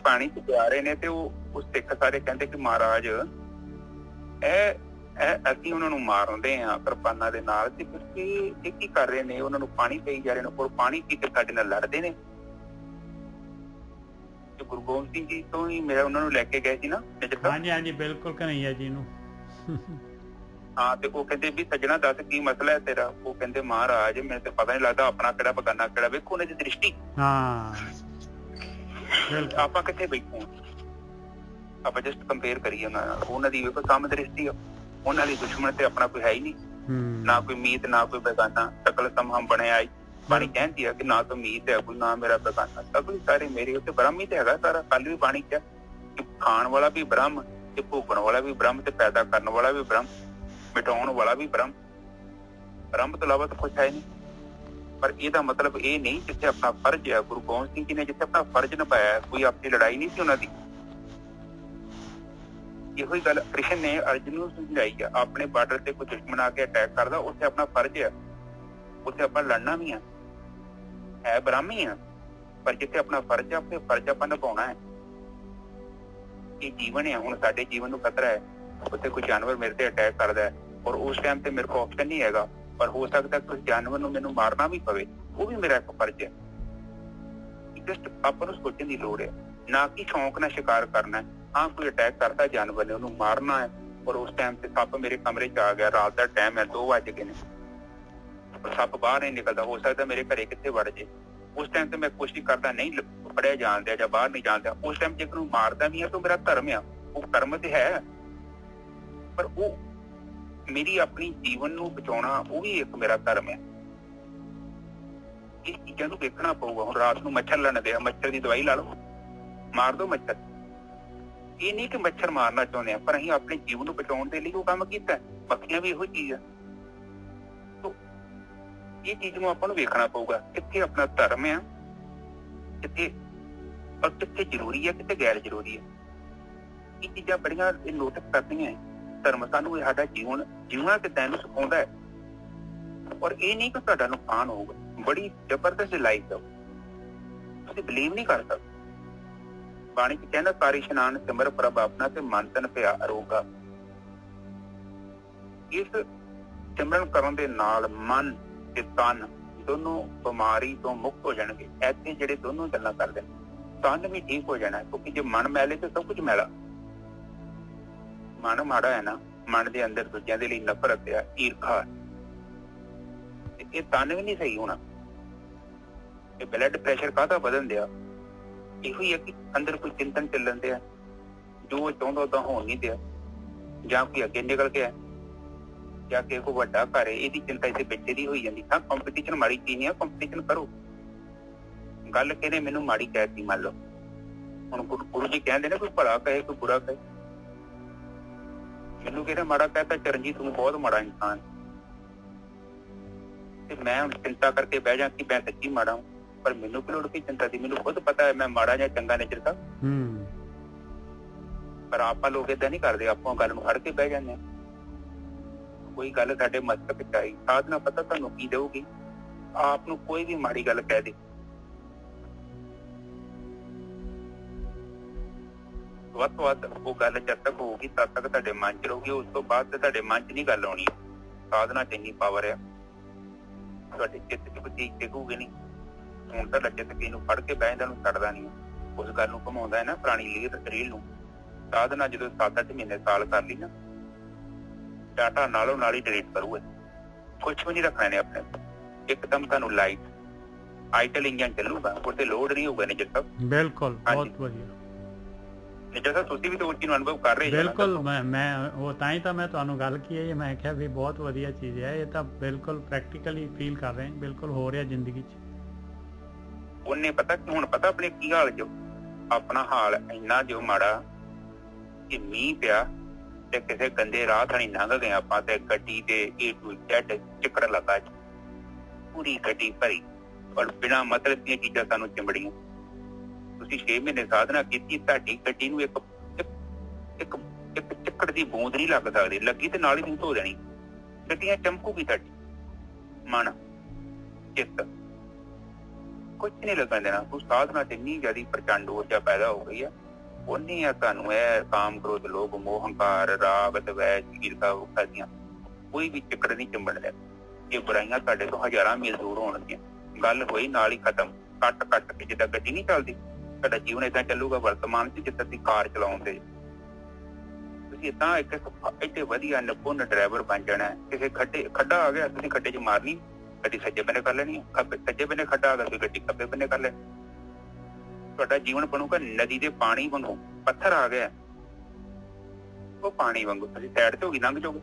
ਪਾਣੀ ਚ ਪਿਆ ਰਹੇ ਨੇ, ਤੇ ਉਹ ਸਿੱਖ ਸਾਰੇ ਕਹਿੰਦੇ ਕਿ ਮਹਾਰਾਜ ਇਹ ਅਸੀਂ ਉਹਨਾਂ ਨੂੰ ਮਾਰਦੇ ਆ ਕਿਰਪਾਨਾਂ ਦੇ ਨਾਲ, ਤੇ ਫਿਰ ਇਹ ਕੀ ਕਰ ਰਹੇ ਨੇ? ਉਹਨਾਂ ਨੂੰ ਪਾਣੀ ਪਈ ਜਾ ਰਹੇ ਨੇ, ਔਰ ਪਾਣੀ ਪੀ ਕੇ ਸਾਡੇ ਨਾਲ ਲੜਦੇ ਨੇ। ਤੇ ਗੁਰੂ ਗੋਬਿੰਦ ਸਿੰਘ ਜੀ ਤੋਂ ਹੀ ਮੇਰਾ ਉਹਨਾਂ ਨੂੰ ਲੈ ਕੇ ਗਏ ਸੀ ਨਾ। ਹਾਂਜੀ ਹਾਂਜੀ ਬਿਲਕੁਲ ਕਨ੍ਹਈਆ ਜੀ ਨੂੰ। ਹਾਂ, ਤੇ ਉਹ ਕਹਿੰਦੇ ਵੀ ਸੱਜਣਾ ਦੱਸ ਕੀ ਮਸਲਾ ਹੈ ਤੇਰਾ? ਉਹ ਕਹਿੰਦੇ ਮਹਾਰਾਜ ਮੈਨੂੰ ਤੇ ਪਤਾ ਨਹੀਂ ਲੱਗਦਾ ਆਪਣਾ ਕਿਹੜਾ ਬਗਾਨਾ ਕਿਹੜਾ। ਵੇਖੋ ਉਹਨਾਂ ਦੀ ਦ੍ਰਿਸ਼ਟੀ। ਹਾਂ ਆਪਾਂ ਕਿੱਥੇ ਬੈਠੇ ਹਾਂ? ਆਪਾਂ ਜਸਟ ਕੰਪੇਅਰ ਕਰੀਏ ਉਹਨਾਂ ਨਾਲ। ਉਹਨਾਂ ਦੀ ਵੇਖੋ ਸਮ ਦ੍ਰਿਸ਼ਟੀ, ਉਹਨਾਂ ਦੀ ਦੁਸ਼ਮਣ ਤੇ ਆਪਣਾ ਕੋਈ ਹੈ ਹੀ ਨਹੀਂ, ਨਾ ਕੋਈ ਮੀਤ ਨਾ ਕੋਈ ਬੇਗਾਨਾ। ਸਕਲ ਸਮਹਮ ਬਣਿਆ ਆਈ ਬਾਣੀ ਕਹਿੰਦੀ ਆ ਕਿ ਨਾ ਤਾਂ ਮੀਤ ਹੈ ਕੋਈ, ਨਾ ਮੇਰਾ ਬੇਗਾਨਾ, ਸਭ ਸਾਰੇ ਮੇਰੇ। ਉੱਤੇ ਬ੍ਰਹਮ ਹੀ ਤੇ ਹੈਗਾ ਸਾਰਾ। ਕੱਲ ਵੀ ਬਾਣੀ ਚ ਖਾਣ ਵਾਲਾ ਵੀ ਬ੍ਰਹਮ, ਤੇ ਭੋਗਣ ਵਾਲਾ ਵੀ ਬ੍ਰਹਮ, ਤੇ ਪੈਦਾ ਕਰਨ ਵਾਲਾ ਵੀ ਬ੍ਰਹਮ, ਮਿਟਾਉਣ ਵਾਲਾ ਵੀ ਬ੍ਰਹਮ। ਬ੍ਰਹਮ ਤੋਂ ਇਲਾਵਾ ਤਾਂ ਕੁਛ ਹੈ ਨਹੀਂ। ਪਰ ਇਹਦਾ ਮਤਲਬ ਇਹ ਨਹੀਂ ਜਿੱਥੇ ਆਪਣਾ ਫਰਜ਼ ਹੈ। ਗੁਰੂ ਗੋਬਿੰਦ ਸਿੰਘ ਜੀ ਨੇ ਜਿੱਥੇ ਆਪਣਾ ਫਰਜ਼ ਨਿਭਾਇਆ, ਕੋਈ ਆਪਣੀ ਲੜਾਈ ਨਹੀਂ ਸੀ ਉਹਨਾਂ ਦੀ। ਇਹੋ ਹੀ ਗੱਲ ਕ੍ਰਿਸ਼ਨ ਨੇ ਅਰਜੁਨ ਨੂੰ ਸਮਝਾਈ ਆ। ਆਪਣੇ ਬਾਰਡਰ ਤੇ ਕੋਈ ਦੁਸ਼ਮਣ ਆ ਕੇ ਅਟੈਕ ਕਰਦਾ, ਉੱਥੇ ਆਪਣਾ ਫਰਜ਼ ਹੈ, ਉੱਥੇ ਆਪਾਂ ਲੜਨਾ ਵੀ ਹੈ ਬ੍ਰਾਹਮੀ ਆ। ਪਰ ਜਿੱਥੇ ਆਪਣਾ ਫਰਜ਼ ਹੈ, ਆਪਣੇ ਫਰਜ਼ ਆਪਾਂ ਨਿਭਾਉਣਾ ਹੈ। ਇਹ ਜੀਵਨ ਹੈ। ਹੁਣ ਸਾਡੇ ਜੀਵਨ ਨੂੰ ਖਤਰਾ ਹੈ, ਉੱਥੇ ਕੋਈ ਜਾਨਵਰ ਮੇਰੇ ਤੇ ਅਟੈਕ ਕਰਦਾ ਹੈ, ਔਰ ਉਸ ਟਾਈਮ ਤੇ ਮੇਰੇ ਕੋਲ ਆਪਸ਼ਨ ਨਹੀਂ ਹੈਗਾ, ਪਰ ਹੋ ਸਕਦਾ ਕਿ ਉਸ ਜਾਨਵਰ ਨੂੰ ਮੈਨੂੰ ਮਾਰਨਾ ਵੀ ਪਵੇ। ਉਹ ਵੀ ਮੇਰਾ ਇੱਕ ਫਰਜ਼ ਹੈ। ਜਸਟ ਆਪਾਂ ਨੂੰ ਸੋਚਣ ਦੀ ਲੋੜ ਹੈ, ਨਾ ਕਿ ਸ਼ੌਂਕ ਨਾਲ ਸ਼ਿਕਾਰ ਕਰਨਾ ਹੈ। ਹਾਂ, ਕੋਈ ਅਟੈਕ ਕਰਦਾ ਜਾਨਵਰ ਨੇ, ਉਹਨੂੰ ਮਾਰਨਾ ਹੈ। ਔਰ ਉਸ ਟਾਈਮ ਤੇ ਸੱਪ ਮੇਰੇ ਕਮਰੇ 'ਚ ਆ ਗਿਆ, ਰਾਤ ਦਾ ਟਾਈਮ ਹੈ, 2 ਵੱਜ ਗਏ ਨੇ, ਸੱਪ ਬਾਹਰ ਨਹੀਂ ਨਿਕਲਦਾ, ਹੋ ਸਕਦਾ ਮੇਰੇ ਘਰੇ ਕਿੱਥੇ ਵੜ ਜੇ। ਉਸ ਟਾਈਮ ਤੇ ਮੈਂ ਕੋਸ਼ਿਸ਼ ਕਰਦਾ ਨਹੀਂ ਫੜਿਆ ਜਾਣ ਦਿਆ ਜਾਂ ਬਾਹਰ ਨਹੀਂ ਜਾਣ ਦਿਆ। ਉਸ ਟਾਈਮ ਜੇਕਰ ਨੂੰ ਮਾਰਦਾ ਵੀ ਹੈ ਤਾਂ ਮੇਰਾ ਧਰਮ ਆ, ਉਹ ਕਰਮ ਤੇ ਹੈ, ਪਰ ਉਹ ਮੇਰੀ ਆਪਣੀ ਜੀਵਨ ਨੂੰ ਬਚਾਉਣਾ ਉਹ ਵੀ ਇੱਕ ਮੇਰਾ ਧਰਮ ਹੈ। ਇਹ ਚੀਜ਼ਾਂ ਨੂੰ ਵੇਖਣਾ ਪਊਗਾ। ਹੁਣ ਰਾਤ ਨੂੰ ਮੱਛਰ ਲੜਦੇ ਆ, ਮੱਛਰ ਦੀ ਦਵਾਈ ਲਾ ਲਓ, ਮਾਰ ਦੋ ਮੱਛਰ। ਇਹ ਨਹੀਂ ਕਿ ਮੱਛਰ ਮਾਰਨਾ ਚਾਹੁੰਦੇ ਆ, ਪਰ ਅਸੀਂ ਆਪਣੇ ਜੀਵਨ ਨੂੰ ਬਚਾਉਣ ਦੇ ਲਈ ਉਹ ਕੰਮ ਕੀਤਾ। ਬਾਕੀਆਂ ਵੀ ਇਹੋ ਚੀਜ਼ ਆ। ਇਹ ਚੀਜ਼ ਨੂੰ ਆਪਾਂ ਨੂੰ ਵੇਖਣਾ ਪਊਗਾ, ਕਿੱਥੇ ਆਪਣਾ ਧਰਮ ਆ, ਕਿੱਥੇ ਔਰ ਕਿੱਥੇ ਜ਼ਰੂਰੀ ਹੈ, ਕਿੱਥੇ ਗੈਰ ਜ਼ਰੂਰੀ ਹੈ। ਇਹ ਚੀਜ਼ਾਂ ਬੜੀਆਂ ਨੋਟਿਸ ਕਰਦੀਆਂ ਹੈ। ਧਰਮ ਸਾਨੂੰ ਸਾਡਾ ਜੀਵਨ ਜਿਉਣਾ ਕਿੱਦਾਂ ਇਹਨੂੰ ਸਿਖਾਉਂਦਾ ਹੈ। ਔਰ ਇਹ ਨਹੀਂ ਕਿ ਤੁਹਾਡਾ ਨੁਕਸਾਨ ਹੋਊਗਾ। ਬੜੀ ਜ਼ਬਰਦਸਤ ਲਾਈਫ ਹੈ, ਤੁਸੀਂ ਬਿਲੀਵ ਨਹੀਂ ਕਰ ਸਕਦੇ। ਬਾਣੀ ਚ ਕਹਿੰਦਾ ਸਾਰੀ ਇਸ਼ਨਾਨ ਸਿਮਰ ਪ੍ਰਭ ਆਪਣਾ ਤੇ ਮਨ ਤਨ ਪਿਆ ਅਰੋਗਾ। ਇਸ ਸਿਮਰਨ ਕਰਨ ਦੇ ਨਾਲ ਮਨ ਤੇ ਤਨ ਦੋਨੋਂ ਬਿਮਾਰੀ ਤੋਂ ਮੁਕਤ ਹੋ ਜਾਣਗੇ। ਐਸੇ ਜਿਹੜੇ ਦੋਨੋਂ ਗੱਲਾਂ ਕਰਦੇ ਨੇ, ਤਨ ਵੀ ਠੀਕ ਹੋ ਜਾਣਾ, ਕਿਉਂਕਿ ਜੇ ਮਨ ਮੈਲੇ ਤੇ ਸਭ ਕੁਝ ਮੈਲਾ। ਮਨ ਮਾੜਾ ਹੈ ਨਾ, ਮਨ ਦੇ ਅੰਦਰ ਦੂਜਿਆਂ ਦੇ ਲਈ ਨਫ਼ਰਤ ਆ, ਈਰਖਾ, ਇਹ ਤਨ ਵੀ ਨਹੀਂ ਸਹੀ ਹੋਣਾ। ਇਹ ਬਲੱਡ ਪ੍ਰੈਸ਼ਰ ਕਾਹਦਾ ਵਧਣ ਦਿਆ? ਇਹੋ ਹੀ ਹੈ ਕਿ ਅੰਦਰ ਕੋਈ ਚਿੰਤਨ ਚੱਲਣ ਦਿਆ, ਜੋ ਉਹ ਚਾਹੁੰਦਾ ਉਦਾਂ ਹੋਣ ਨਹੀਂ ਦਿਆ, ਜਾਂ ਕੋਈ ਅੱਗੇ ਨਿਕਲ ਗਿਆ, ਜਾਂ ਕਿ ਕੋਈ ਵੱਡਾ ਘਰ ਹੈ, ਇਹਦੀ ਚਿੰਤਾ ਇਸੇ ਬੱਚੇ ਦੀ ਹੋਈ ਜਾਂਦੀ। ਹਾਂ, ਕੰਪੀਟੀਸ਼ਨ ਮਾੜੀ ਚੀਜ਼ ਨਹੀਂ ਹੈ, ਕੰਪੀਟੀਸ਼ਨ ਕਰੋ। ਗੱਲ ਕਿਹਨੇ ਮੈਨੂੰ ਮਾੜੀ ਕਹਿਤੀ? ਮੰਨ ਲਓ ਹੁਣ ਗੁਰੂ ਜੀ ਕਹਿੰਦੇ ਨੇ ਕੋਈ ਭਲਾ ਕਹੇ ਕੋਈ ਬੁਰਾ ਕਹੇ। ਮੈਨੂੰ ਕਿਹਨੇ ਮਾੜਾ ਕਹਿਤਾ? ਚਰਨਜੀਤ ਤੂੰ ਬਹੁਤ ਮਾੜਾ ਇਨਸਾਨ। ਤੇ ਮੈਂ ਹੁਣ ਚਿੰਤਾ ਕਰਕੇ ਬਹਿ ਜਾ ਕਿ ਮੈਂ ਸੱਚੀ ਮਾੜਾ ਹੂੰ, ਪਰ ਮੈਨੂੰ ਕੀ ਲੋੜ ਕੀ ਚਿੰਤਾ ਦੀ? ਮੈਨੂੰ ਖੁਦ ਪਤਾ ਹੈ ਮੈਂ ਮਾੜਾ ਜਾਂ ਚੰਗਾ ਨੇਚਰ ਦਾ। ਪਰ ਆਪਾਂ ਲੋਕ ਏਦਾਂ ਨਹੀਂ ਕਰਦੇ, ਆਪਾਂ ਗੱਲ ਨੂੰ ਫੜ ਕੇ ਬਹਿ ਜਾਂਦੇ ਹਾਂ। ਕੋਈ ਗੱਲ ਸਾਡੇ ਮਸਤਕ ਚ ਆਈ, ਸਾਧਨਾ ਪਤਾ ਤੁਹਾਨੂੰ ਕੀ ਦੇਊਗੀ? ਆਪ ਨੂੰ ਕੋਈ ਵੀ ਮਾੜੀ ਗੱਲ ਕਹਿ ਦੇ, ਵੱਧ ਤੋਂ ਵੱਧ ਉਹ ਗੱਲ ਜਦ ਤੱਕ ਹੋਊਗੀ ਤਦ ਤੱਕ ਤੁਹਾਡੇ ਮਨ ਚ ਰਹੂਗੀ। ਉਸ ਤੋਂ ਬਾਅਦ ਤੇ ਤੁਹਾਡੇ ਮਨ ਚ ਨਹੀਂ ਗੱਲ ਆਉਣੀ। ਸਾਧਨਾ ਚ ਇੰਨੀ ਪਾਵਰ ਆ, ਤੁਹਾਡੇ ਚਿੱਤ ਚ ਕੋਈ ਚੀਜ਼ ਟਿਕੂਗੀ ਨਹੀਂ। ਹੁਣ ਤਾਂ ਲੱਗੇ ਤੇ ਨੂੰ ਫੜ ਕੇ ਬਹਿ ਜਾਂਦਾ, ਨੂੰ ਛੱਡਦਾ ਨਹੀਂ। ਉਸ ਗੱਲ ਨੂੰ ਘੁਮਾਉਂਦਾ ਹੈ ਨਾ ਪੁਰਾਣੀ ਰੀਲ ਨੂੰ। ਸਾਧਨਾ ਜਦੋਂ 7-8 ਮਹੀਨੇ ਸਾਲ ਕਰ ਲਈ ਨਾ, ਡਾਟਾ ਨਾਲੋਂ ਨਾਲ ਹੀ ਡਿਲੀਟ ਕਰੂਗਾ। ਕੁਛ ਵੀ ਨਹੀਂ ਰੱਖਣਾ ਨੇ ਆਪਣੇ। ਇੱਕਦਮ ਤੁਹਾਨੂੰ ਲਾਈਟ ਆਈਟਲ ਇੰਜਨ ਚੱਲੂਗਾ, ਉਹਤੇ ਲੋਡ ਨਹੀਂ ਹੋਊਗਾ ਨਿਜਰ ਸਾਹਿਬ। ਬਿਲਕੁਲ, ਬਹੁਤ ਵਧੀਆ। ਨਿਜਰ ਸਾਹਿਬ ਤੁਸੀਂ ਵੀ ਤਾਂ ਉਸ ਚੀਜ਼ ਨੂੰ ਅਨੁਭਵ ਕਰ ਰਹੇ ਹੋ। ਬਿਲਕੁਲ, ਮੈਂ ਉਹ ਤਾਂ ਹੀ ਤਾਂ ਮੈਂ ਤੁਹਾਨੂੰ ਗੱਲ ਕੀ ਹੈ, ਮੈਂ ਕਿਹਾ ਵੀ ਬਹੁਤ ਵਧੀਆ ਚੀਜ਼ ਹੈ ਇਹ ਤਾਂ। ਬਿਲਕੁਲ ਪ੍ਰੈਕਟੀਕਲੀ ਫੀਲ ਕਰ ਰਹੇ, ਬਿਲਕੁਲ ਹੋ ਰਿਹਾ ਜ਼ਿੰਦਗੀ 'ਚ। ਉਹਨੇ ਪਤਾ ਹੁਣ ਪਤਾ ਆਪਣੇ ਕੀ ਹਾਲ ਜੋ ਆਪਣਾ ਹਾਲ ਇੰਨਾ ਜੋ ਮਾੜਾ ਕਿ ਮੀਂਹ ਪਿਆ ਤੇ ਕਿਸੇ ਗੰਦੇ ਰਾਹ ਥਾਣੀ ਲੰਘ ਗਏ ਆਪਾਂ, ਤੇ ਗੱਡੀ ਦੇ A to Z ਚਿੱਕੜ ਲੱਗਾ, ਪੂਰੀ ਗੱਡੀ ਭਰੀ, ਔਰ ਬਿਨਾਂ ਮਤਲਬ ਦੀਆਂ ਚੀਜ਼ਾਂ ਸਾਨੂੰ ਚਿੰਬੜੀਆਂ। ਤੁਸੀਂ 6 ਮਹੀਨੇ ਸਾਧਨਾ ਕੀਤੀ, ਤੁਹਾਡੀ ਗੱਡੀ ਨੂੰ ਇੱਕ ਚਿੱਕੜ ਦੀ ਬੂੰਦ ਨਹੀਂ ਲੱਗ ਸਕਦੀ, ਲੱਗੀ ਤੇ ਨਾਲ ਹੀ ਮੂੰਹ ਧੋ ਦੇਣੀ। ਗੱਡੀਆਂ ਚਮਕੂਗੀ ਤੁਹਾਡੀ, ਮਨ ਚਿੱਤ ਕੁਛ ਨਹੀਂ ਲੱਗਣ ਦੇਣਾ। ਉਸ ਸਾਧਨਾ ਚ ਇੰਨੀ ਜ਼ਿਆਦਾ ਪ੍ਰਚੰਡ ਊਰਜਾ ਪੈਦਾ ਹੋ ਗਈ ਆ, ਉਹਨੇ ਆ ਤੁਹਾਨੂੰ ਇਹ ਕਾਮ ਕ੍ਰੋਧ ਲੋਭ ਮੋਹ ਹੰਕਾਰ ਰਾਗ ਦਵੈਸ਼ ਈਰਖਾ ਉਪਾਦੀਆਂ ਕੋਈ ਵੀ ਚੱਕਰ ਨਹੀਂ ਚੰਬੜ ਲਿਆ। ਇਹ ਬੁਰਾਈਆਂ ਤੁਹਾਡੇ ਤੋਂ ਹਜ਼ਾਰਾਂ ਮੀਲ ਦੂਰ ਹੋਣਗੀਆਂ। ਗੱਲ ਹੋਈ ਨਾਲ ਹੀ ਖਤਮ। ਕੱਟ ਕੇ ਜਿੱਦਾਂ ਗੱਡੀ ਨਹੀਂ ਚੱਲਦੀ, ਤੁਹਾਡਾ ਜੀਵਨ ਏਦਾਂ ਚੱਲੂਗਾ ਵਰਤਮਾਨ ਚ ਜਿੱਦਾਂ ਤੁਸੀਂ ਕਾਰ ਚਲਾਉਂਦੇ। ਤੁਸੀਂ ਏਦਾਂ ਇੱਕ ਇੱਥੇ ਵਧੀਆ ਨਿਪੁੰਨ ਡਰਾਈਵਰ ਬਣ ਜਾਣਾ। ਕਿਸੇ ਖੱਡਾ ਆ ਗਿਆ, ਤੁਸੀਂ ਖੱਡੇ ਚ ਮਾਰਨੀ, ਗੱਡੀ ਸੱਜੇ ਬੰਨੇ ਕਰ ਲੈਣੀ, ਸੱਜੇ ਬੰਨੇ ਖੱਡਾ ਆ ਗਿਆ ਤੁਸੀਂ ਗੱਡੀ ਖੱਬੇ ਬੰਨੇ ਕਰ ਲੈਣੀ। ਤੁਹਾਡਾ ਜੀਵਨ ਬਣੂਗਾ ਨਦੀ ਦੇ ਪਾਣੀ ਵਾਂਗੂ। ਪੱਥਰ ਆ ਗਿਆ, ਉਹ ਪਾਣੀ ਵਾਂਗੂ ਤੁਸੀਂ ਸਾਈਡ ਤੇ ਹੋ ਗਈ, ਲੰਘ ਜਾਓਗੇ।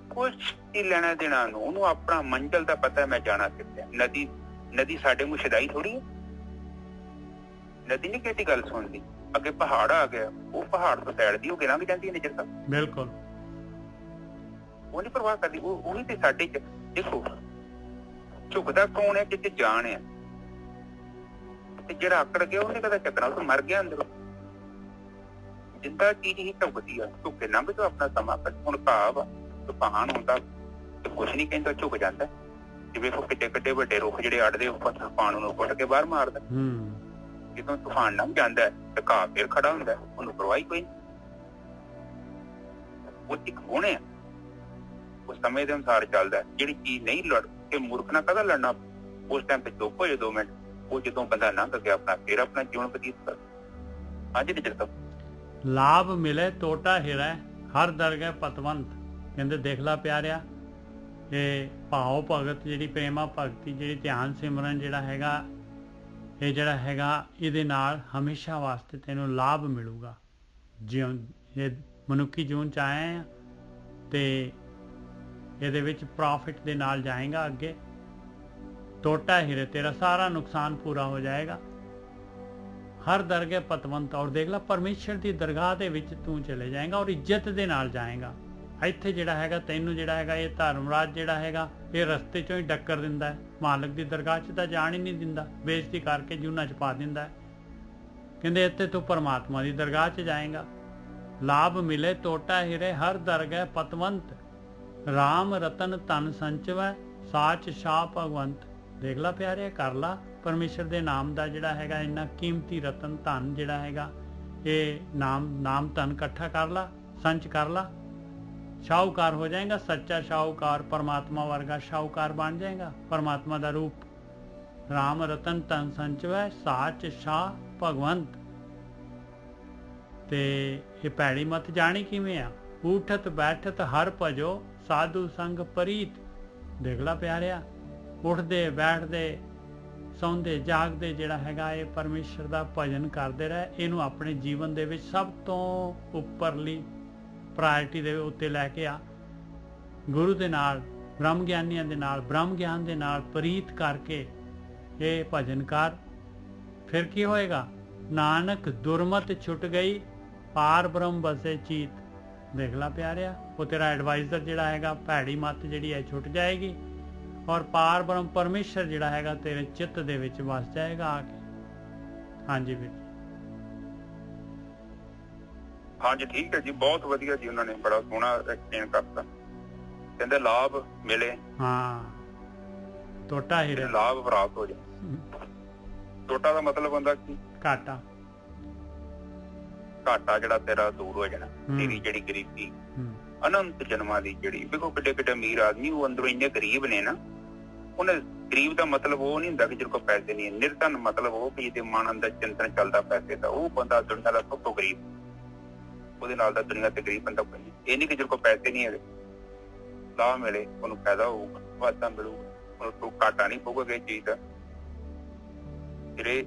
ਕੁਛ ਨਹੀਂ ਲੈਣਾ ਦੇਣਾ ਨੂੰ, ਉਹਨੂੰ ਆਪਣਾ ਮੰਜ਼ਿਲ ਦਾ ਪਤਾ, ਮੈਂ ਜਾਣਾ ਕਿੱਥੇ। ਨਦੀ ਸਾਡੇ ਮੂੰਹ ਸ਼ਦਾਈ ਥੋੜੀ ਹੈ। ਨਦੀ ਨੀ ਕਿਸੇ ਗੱਲ ਸੁਣਦੀ। ਅੱਗੇ ਪਹਾੜ ਆ ਗਿਆ, ਉਹ ਪਹਾੜ ਤੋਂ ਸਾਈਡ ਦੀ ਹੋ ਕੇ ਲੰਘ ਜਾਂਦੀ ਹੈ ਨਿਜਰ ਤੱਕ। ਬਿਲਕੁਲ ਉਹ ਨੀ ਪਰਵਾਹ ਕਰਦੀ। ਉਹੀ ਤੇ ਸਾਡੇ ਚ ਦੇਖੋ, ਝੁਕਦਾ ਕੌਣ ਹੈ? ਜਿੱਥੇ ਜਾਣ ਹੈ। ਤੇ ਜਿਹੜਾ ਆਕੜ ਗਿਆ ਉਹਨੇ ਕਦਾ ਚੱਕਣਾ, ਉਹ ਮਰ ਗਿਆ ਅੰਦਰੋਂ। ਜਿੰਦਾ ਚੀਜ਼ ਹੀ ਝੁਕਦੀ ਆ, ਝੁੱਕੇ ਲੰਘ ਤੋਂ ਆਪਣਾ ਸਮਾਂ ਕੱਢ। ਹੁਣ ਭਾਵ ਤੂਫਾਨ ਹੁੰਦਾ ਤੇ ਕੁਛ ਨੀ ਕਹਿੰਦਾ, ਝੁਕ ਜਾਂਦਾ। ਜਿਵੇਂ ਕਿੱਡੇ ਵੱਡੇ ਰੁੱਖ ਜਿਹੜੇ ਅੜਦੇ ਉੱਪਰ ਤੂਫਾਨ ਨੂੰ ਪੁੱਟ ਕੇ ਬਾਹਰ ਮਾਰਦਾ। ਜਦੋਂ ਤੂਫਾਨ ਲੰਘ ਜਾਂਦਾ ਤੇ ਘਾਹ ਫੇਰ ਖੜਾ ਹੁੰਦਾ, ਉਹਨੂੰ ਪਰਵਾਹ ਕੋਈ ਨਹੀਂ। ਉਹ ਇੱਕ ਗੁਣ ਹੈ, ਉਹ ਸਮੇਂ ਦੇ ਅਨੁਸਾਰ ਚੱਲਦਾ। ਜਿਹੜੀ ਚੀਜ਼ ਨਹੀਂ ਲੜ ਕੇ ਮੂਰਖ ਨਾਲ ਕਦਾ ਲੜਨਾ, ਉਸ ਟਾਈਮ ਤੇ ਚੁੱਪ ਹੋ ਜਾਏ 2 ਮਿੰਟ। ਉਹ ਜਦੋਂ ਬੰਦਾ ਲੰਘ ਗਿਆ ਆਪਣਾ, ਫੇਰ ਆਪਣਾ ਜੀਵਨ ਬਤੀਤ ਕਰ। ਅੱਜ ਦੀ ਜਗਤ ਲਾਭ ਮਿਲੇ ਟੋਟਾ ਹਿਰੈ ਹਰ ਦਰਗਹਿ ਪਤਵੰਤ। ਕਹਿੰਦੇ ਦੇਖ ਲਾ ਪਿਆਰਿਆ, ਇਹ ਭਾਵ ਭਗਤ ਜਿਹੜੀ ਪ੍ਰੇਮਾ ਭਗਤੀ ਜਿਹੜੀ ਧਿਆਨ ਸਿਮਰਨ ਜਿਹੜਾ ਹੈਗਾ, ਇਹ ਜਿਹੜਾ ਹੈਗਾ ਇਹਦੇ ਨਾਲ ਹਮੇਸ਼ਾ ਵਾਸਤੇ ਤੈਨੂੰ ਲਾਭ ਮਿਲੂਗਾ। ਜਿਉਂ ਇਹ ਮਨੁੱਖੀ ਜੀਵਨ ਚ ਆਏ ਆ ਤੇ ਇਹਦੇ ਵਿੱਚ ਪ੍ਰੋਫਿਟ ਦੇ ਨਾਲ ਜਾਏਗਾ ਅੱਗੇ। ਟੋਟਾ ਹਿਰੇ, ਤੇਰਾ ਸਾਰਾ ਨੁਕਸਾਨ ਪੂਰਾ ਹੋ ਜਾਏਗਾ। ਹਰ ਦਰਗਹਿ ਪਤਵੰਤ, ਔਰ ਦੇਖ ਲਾ ਪਰਮੇਸ਼ਰ ਦੀ ਦਰਗਾਹ ਦੇ ਵਿੱਚ ਤੂੰ ਚਲੇ ਜਾਏਗਾ ਔਰ ਇੱਜ਼ਤ ਦੇ ਨਾਲ ਜਾਏਗਾ। ਇੱਥੇ ਜਿਹੜਾ ਹੈਗਾ ਤੈਨੂੰ ਜਿਹੜਾ ਹੈਗਾ ਇਹ ਧਰਮਰਾਜ ਜਿਹੜਾ ਹੈਗਾ ਇਹ ਰਸਤੇ ਚੋਂ ਹੀ ਡੱਕਰ ਦਿੰਦਾ ਹੈ। ਮਾਲਕ ਦੀ ਦਰਗਾਹ 'ਚ ਤਾਂ ਜਾਣ ਹੀ ਨਹੀਂ ਦਿੰਦਾ, ਬੇਇੱਜ਼ਤੀ ਕਰਕੇ ਜੂਨਾਂ 'ਚ ਪਾ ਦਿੰਦਾ ਹੈ। ਕਹਿੰਦੇ ਇੱਥੇ ਤੂੰ ਪਰਮਾਤਮਾ ਦੀ ਦਰਗਾਹ 'ਚ ਜਾਏਗਾ। ਲਾਭ ਮਿਲੇ ਟੋਟਾ ਹਿਰੇ ਹਰ ਦਰਗਹਿ ਪਤਵੰਤ। ਰਾਮ ਰਤਨ ਧਨ ਸੰਚਵੈ ਸਾਚ ਸ਼ਾਹ ਭਗਵੰਤ। ਦੇਖ ਲਾ ਪਿਆਰੇ, ਕਰ ਲਾ ਪਰਮੇਸ਼ਰ ਦੇ ਨਾਮ ਦਾ ਜਿਹੜਾ ਹੈਗਾ ਇੰਨਾ ਕੀਮਤੀ ਰਤਨ ਧਨ ਜਿਹੜਾ ਹੈਗਾ, ਇਹ ਨਾਮ ਧਨ ਇਕੱਠਾ ਕਰ ਲਾ, ਸੰਚ ਕਰ ਲਾ। ਸ਼ਾਹੂਕਾਰ ਹੋ ਜਾਏਗਾ, ਸੱਚਾ ਸ਼ਾਹੂਕਾਰ, ਪਰਮਾਤਮਾ ਵਰਗਾ ਸ਼ਾਹੂਕਾਰ ਬਣ ਜਾਏਗਾ। ਪਰਮਾਤਮਾ ਦਾ ਰੂਪ। ਰਾਮ ਰਤਨ ਧਨ ਸੰਚਵੈ ਸਾਚ ਸ਼ਾਹ ਭਗਵੰਤ। ਤੇ ਇਹ ਭੈੜੀ ਮਤ ਜਾਣੀ ਕਿਵੇਂ ਆ? ਉਠਤ ਬੈਠਤ ਹਰ ਭਜੋ ਸਾਧੂ ਸੰਗ ਪ੍ਰੀਤ। ਦੇਖ ਲਾ ਪਿਆਰਿਆ, ਉੱਠਦੇ ਬੈਠਦੇ ਸੌਂਦੇ ਜਾਗਦੇ ਜਿਹੜਾ ਹੈਗਾ ਇਹ ਪਰਮੇਸ਼ਰ ਦਾ ਭਜਨ ਕਰਦੇ ਰਹੇ। ਇਹਨੂੰ ਆਪਣੇ ਜੀਵਨ ਦੇ ਵਿੱਚ ਸਭ ਤੋਂ ਉੱਪਰਲੀ ਪ੍ਰਾਇਰਟੀ ਦੇ ਉੱਤੇ ਲੈ ਕੇ ਆ। ਗੁਰੂ ਦੇ ਨਾਲ, ਬ੍ਰਹਮ ਗਿਆਨੀਆਂ ਦੇ ਨਾਲ, ਬ੍ਰਹਮ ਗਿਆਨ ਦੇ ਨਾਲ ਪ੍ਰੀਤ ਕਰਕੇ ਇਹ ਭਜਨ ਕਰ। ਫਿਰ ਕੀ ਹੋਏਗਾ? ਨਾਨਕ ਦੁਰਮਤ ਛੁੱਟ ਗਈ, ਪਾਰ ਬ੍ਰਹਮ ਬਸੇ ਚੀਤ। ਦੇਖ ਲਾ ਪਿਆਰਿਆ, ਉਹ ਤੇਰਾ ਐਡਵਾਈਜ਼ਰ ਜਿਹੜਾ ਹੈਗਾ, ਭੈੜੀ ਮੱਤ ਜਿਹੜੀ ਹੈ ਛੁੱਟ ਜਾਏਗੀ ਔਰ ਪਾਰ ਬ੍ਰਹਮ ਪਰਮੇਸ਼ਰ ਜਿਹੜਾ ਹੈਗਾ ਤੇਰੇ ਚਿੱਤ ਦੇ ਵਿੱਚ ਵਸ ਜਾਏਗਾ ਆ ਕੇ। ਹਾਂਜੀ ਵੀਰ, ਹਾਂਜੀ ਠੀਕ ਹੈ ਜੀ, ਬਹੁਤ ਵਧੀਆ ਜੀ, ਉਹਨਾਂ ਨੇ ਬੜਾ ਸੋਹਣਾ ਐਕਸਪਲੇਨ ਕਰਤਾ। ਕਹਿੰਦੇ ਲਾਭ ਮਿਲੇ, ਹਾਂ ਟੋਟਾ ਹਿਰੇ, ਲਾਭ ਪ੍ਰਾਪਤ ਹੋ ਜਾਏ। ਟੋਟਾ ਦਾ ਮਤਲਬ ਹੁੰਦਾ ਕੀ? ਘਾਟਾ। ਘਾਟਾ ਜਿਹੜਾ ਤੇਰਾ ਦੂਰ ਹੋ ਜਾਣਾ। ਤੇਰੀ ਜਿਹੜੀ ਗਰੀਬੀ ਅਨੰਤ ਜਨਮਾਂ ਦੀ ਜਿਹੜੀ, ਦੇਖੋ ਕਿੱਡੇ ਅਮੀਰ ਆਦਮੀ ਉਹ ਅੰਦਰੋਂ ਇੰਨੇ ਗਰੀਬ ਨੇ ਨਾ। ਉਹਨੇ ਗਰੀਬ ਦਾ ਮਤਲਬ ਉਹ ਨਹੀਂ ਹੁੰਦਾ ਕਿ ਜਿਹਦੇ ਕੋਲ ਪੈਸੇ ਨਹੀਂ। ਨਿਰਧਨ ਮਤਲਬ ਉਹ ਕਿ ਜਿਹਦੇ ਮਨ ਅੰਦਰ ਚਿੰਤਨ ਚੱਲਦਾ ਪੈਸੇ ਦਾ, ਉਹ ਬੰਦਾ ਦੁਨੀਆ ਦਾ ਸਭ ਤੋਂ ਗਰੀਬ। ਉਹਦੇ ਨਾਲ ਦਾ ਦੁਨੀਆ ਤੇ ਗਰੀਬ ਬੰਦਾ ਕੋਈ ਨਹੀਂ। ਇਹ ਨਹੀਂ ਕਿ ਜਿਹਦੇ ਕੋਲ ਪੈਸੇ ਨਹੀਂ ਹੈਗੇ, ਲਾਭ ਮਿਲੇ ਉਹਨੂੰ ਫਾਇਦਾ ਹੋਊਗਾ, ਵਾਧਾ ਮਿਲੂਗਾ, ਉਹਨੂੰ ਘਾਟਾ ਨਹੀਂ ਪਊਗਾ ਕਿਸੇ ਚੀਜ਼ ਦਾ। ਜਿਹੜੇ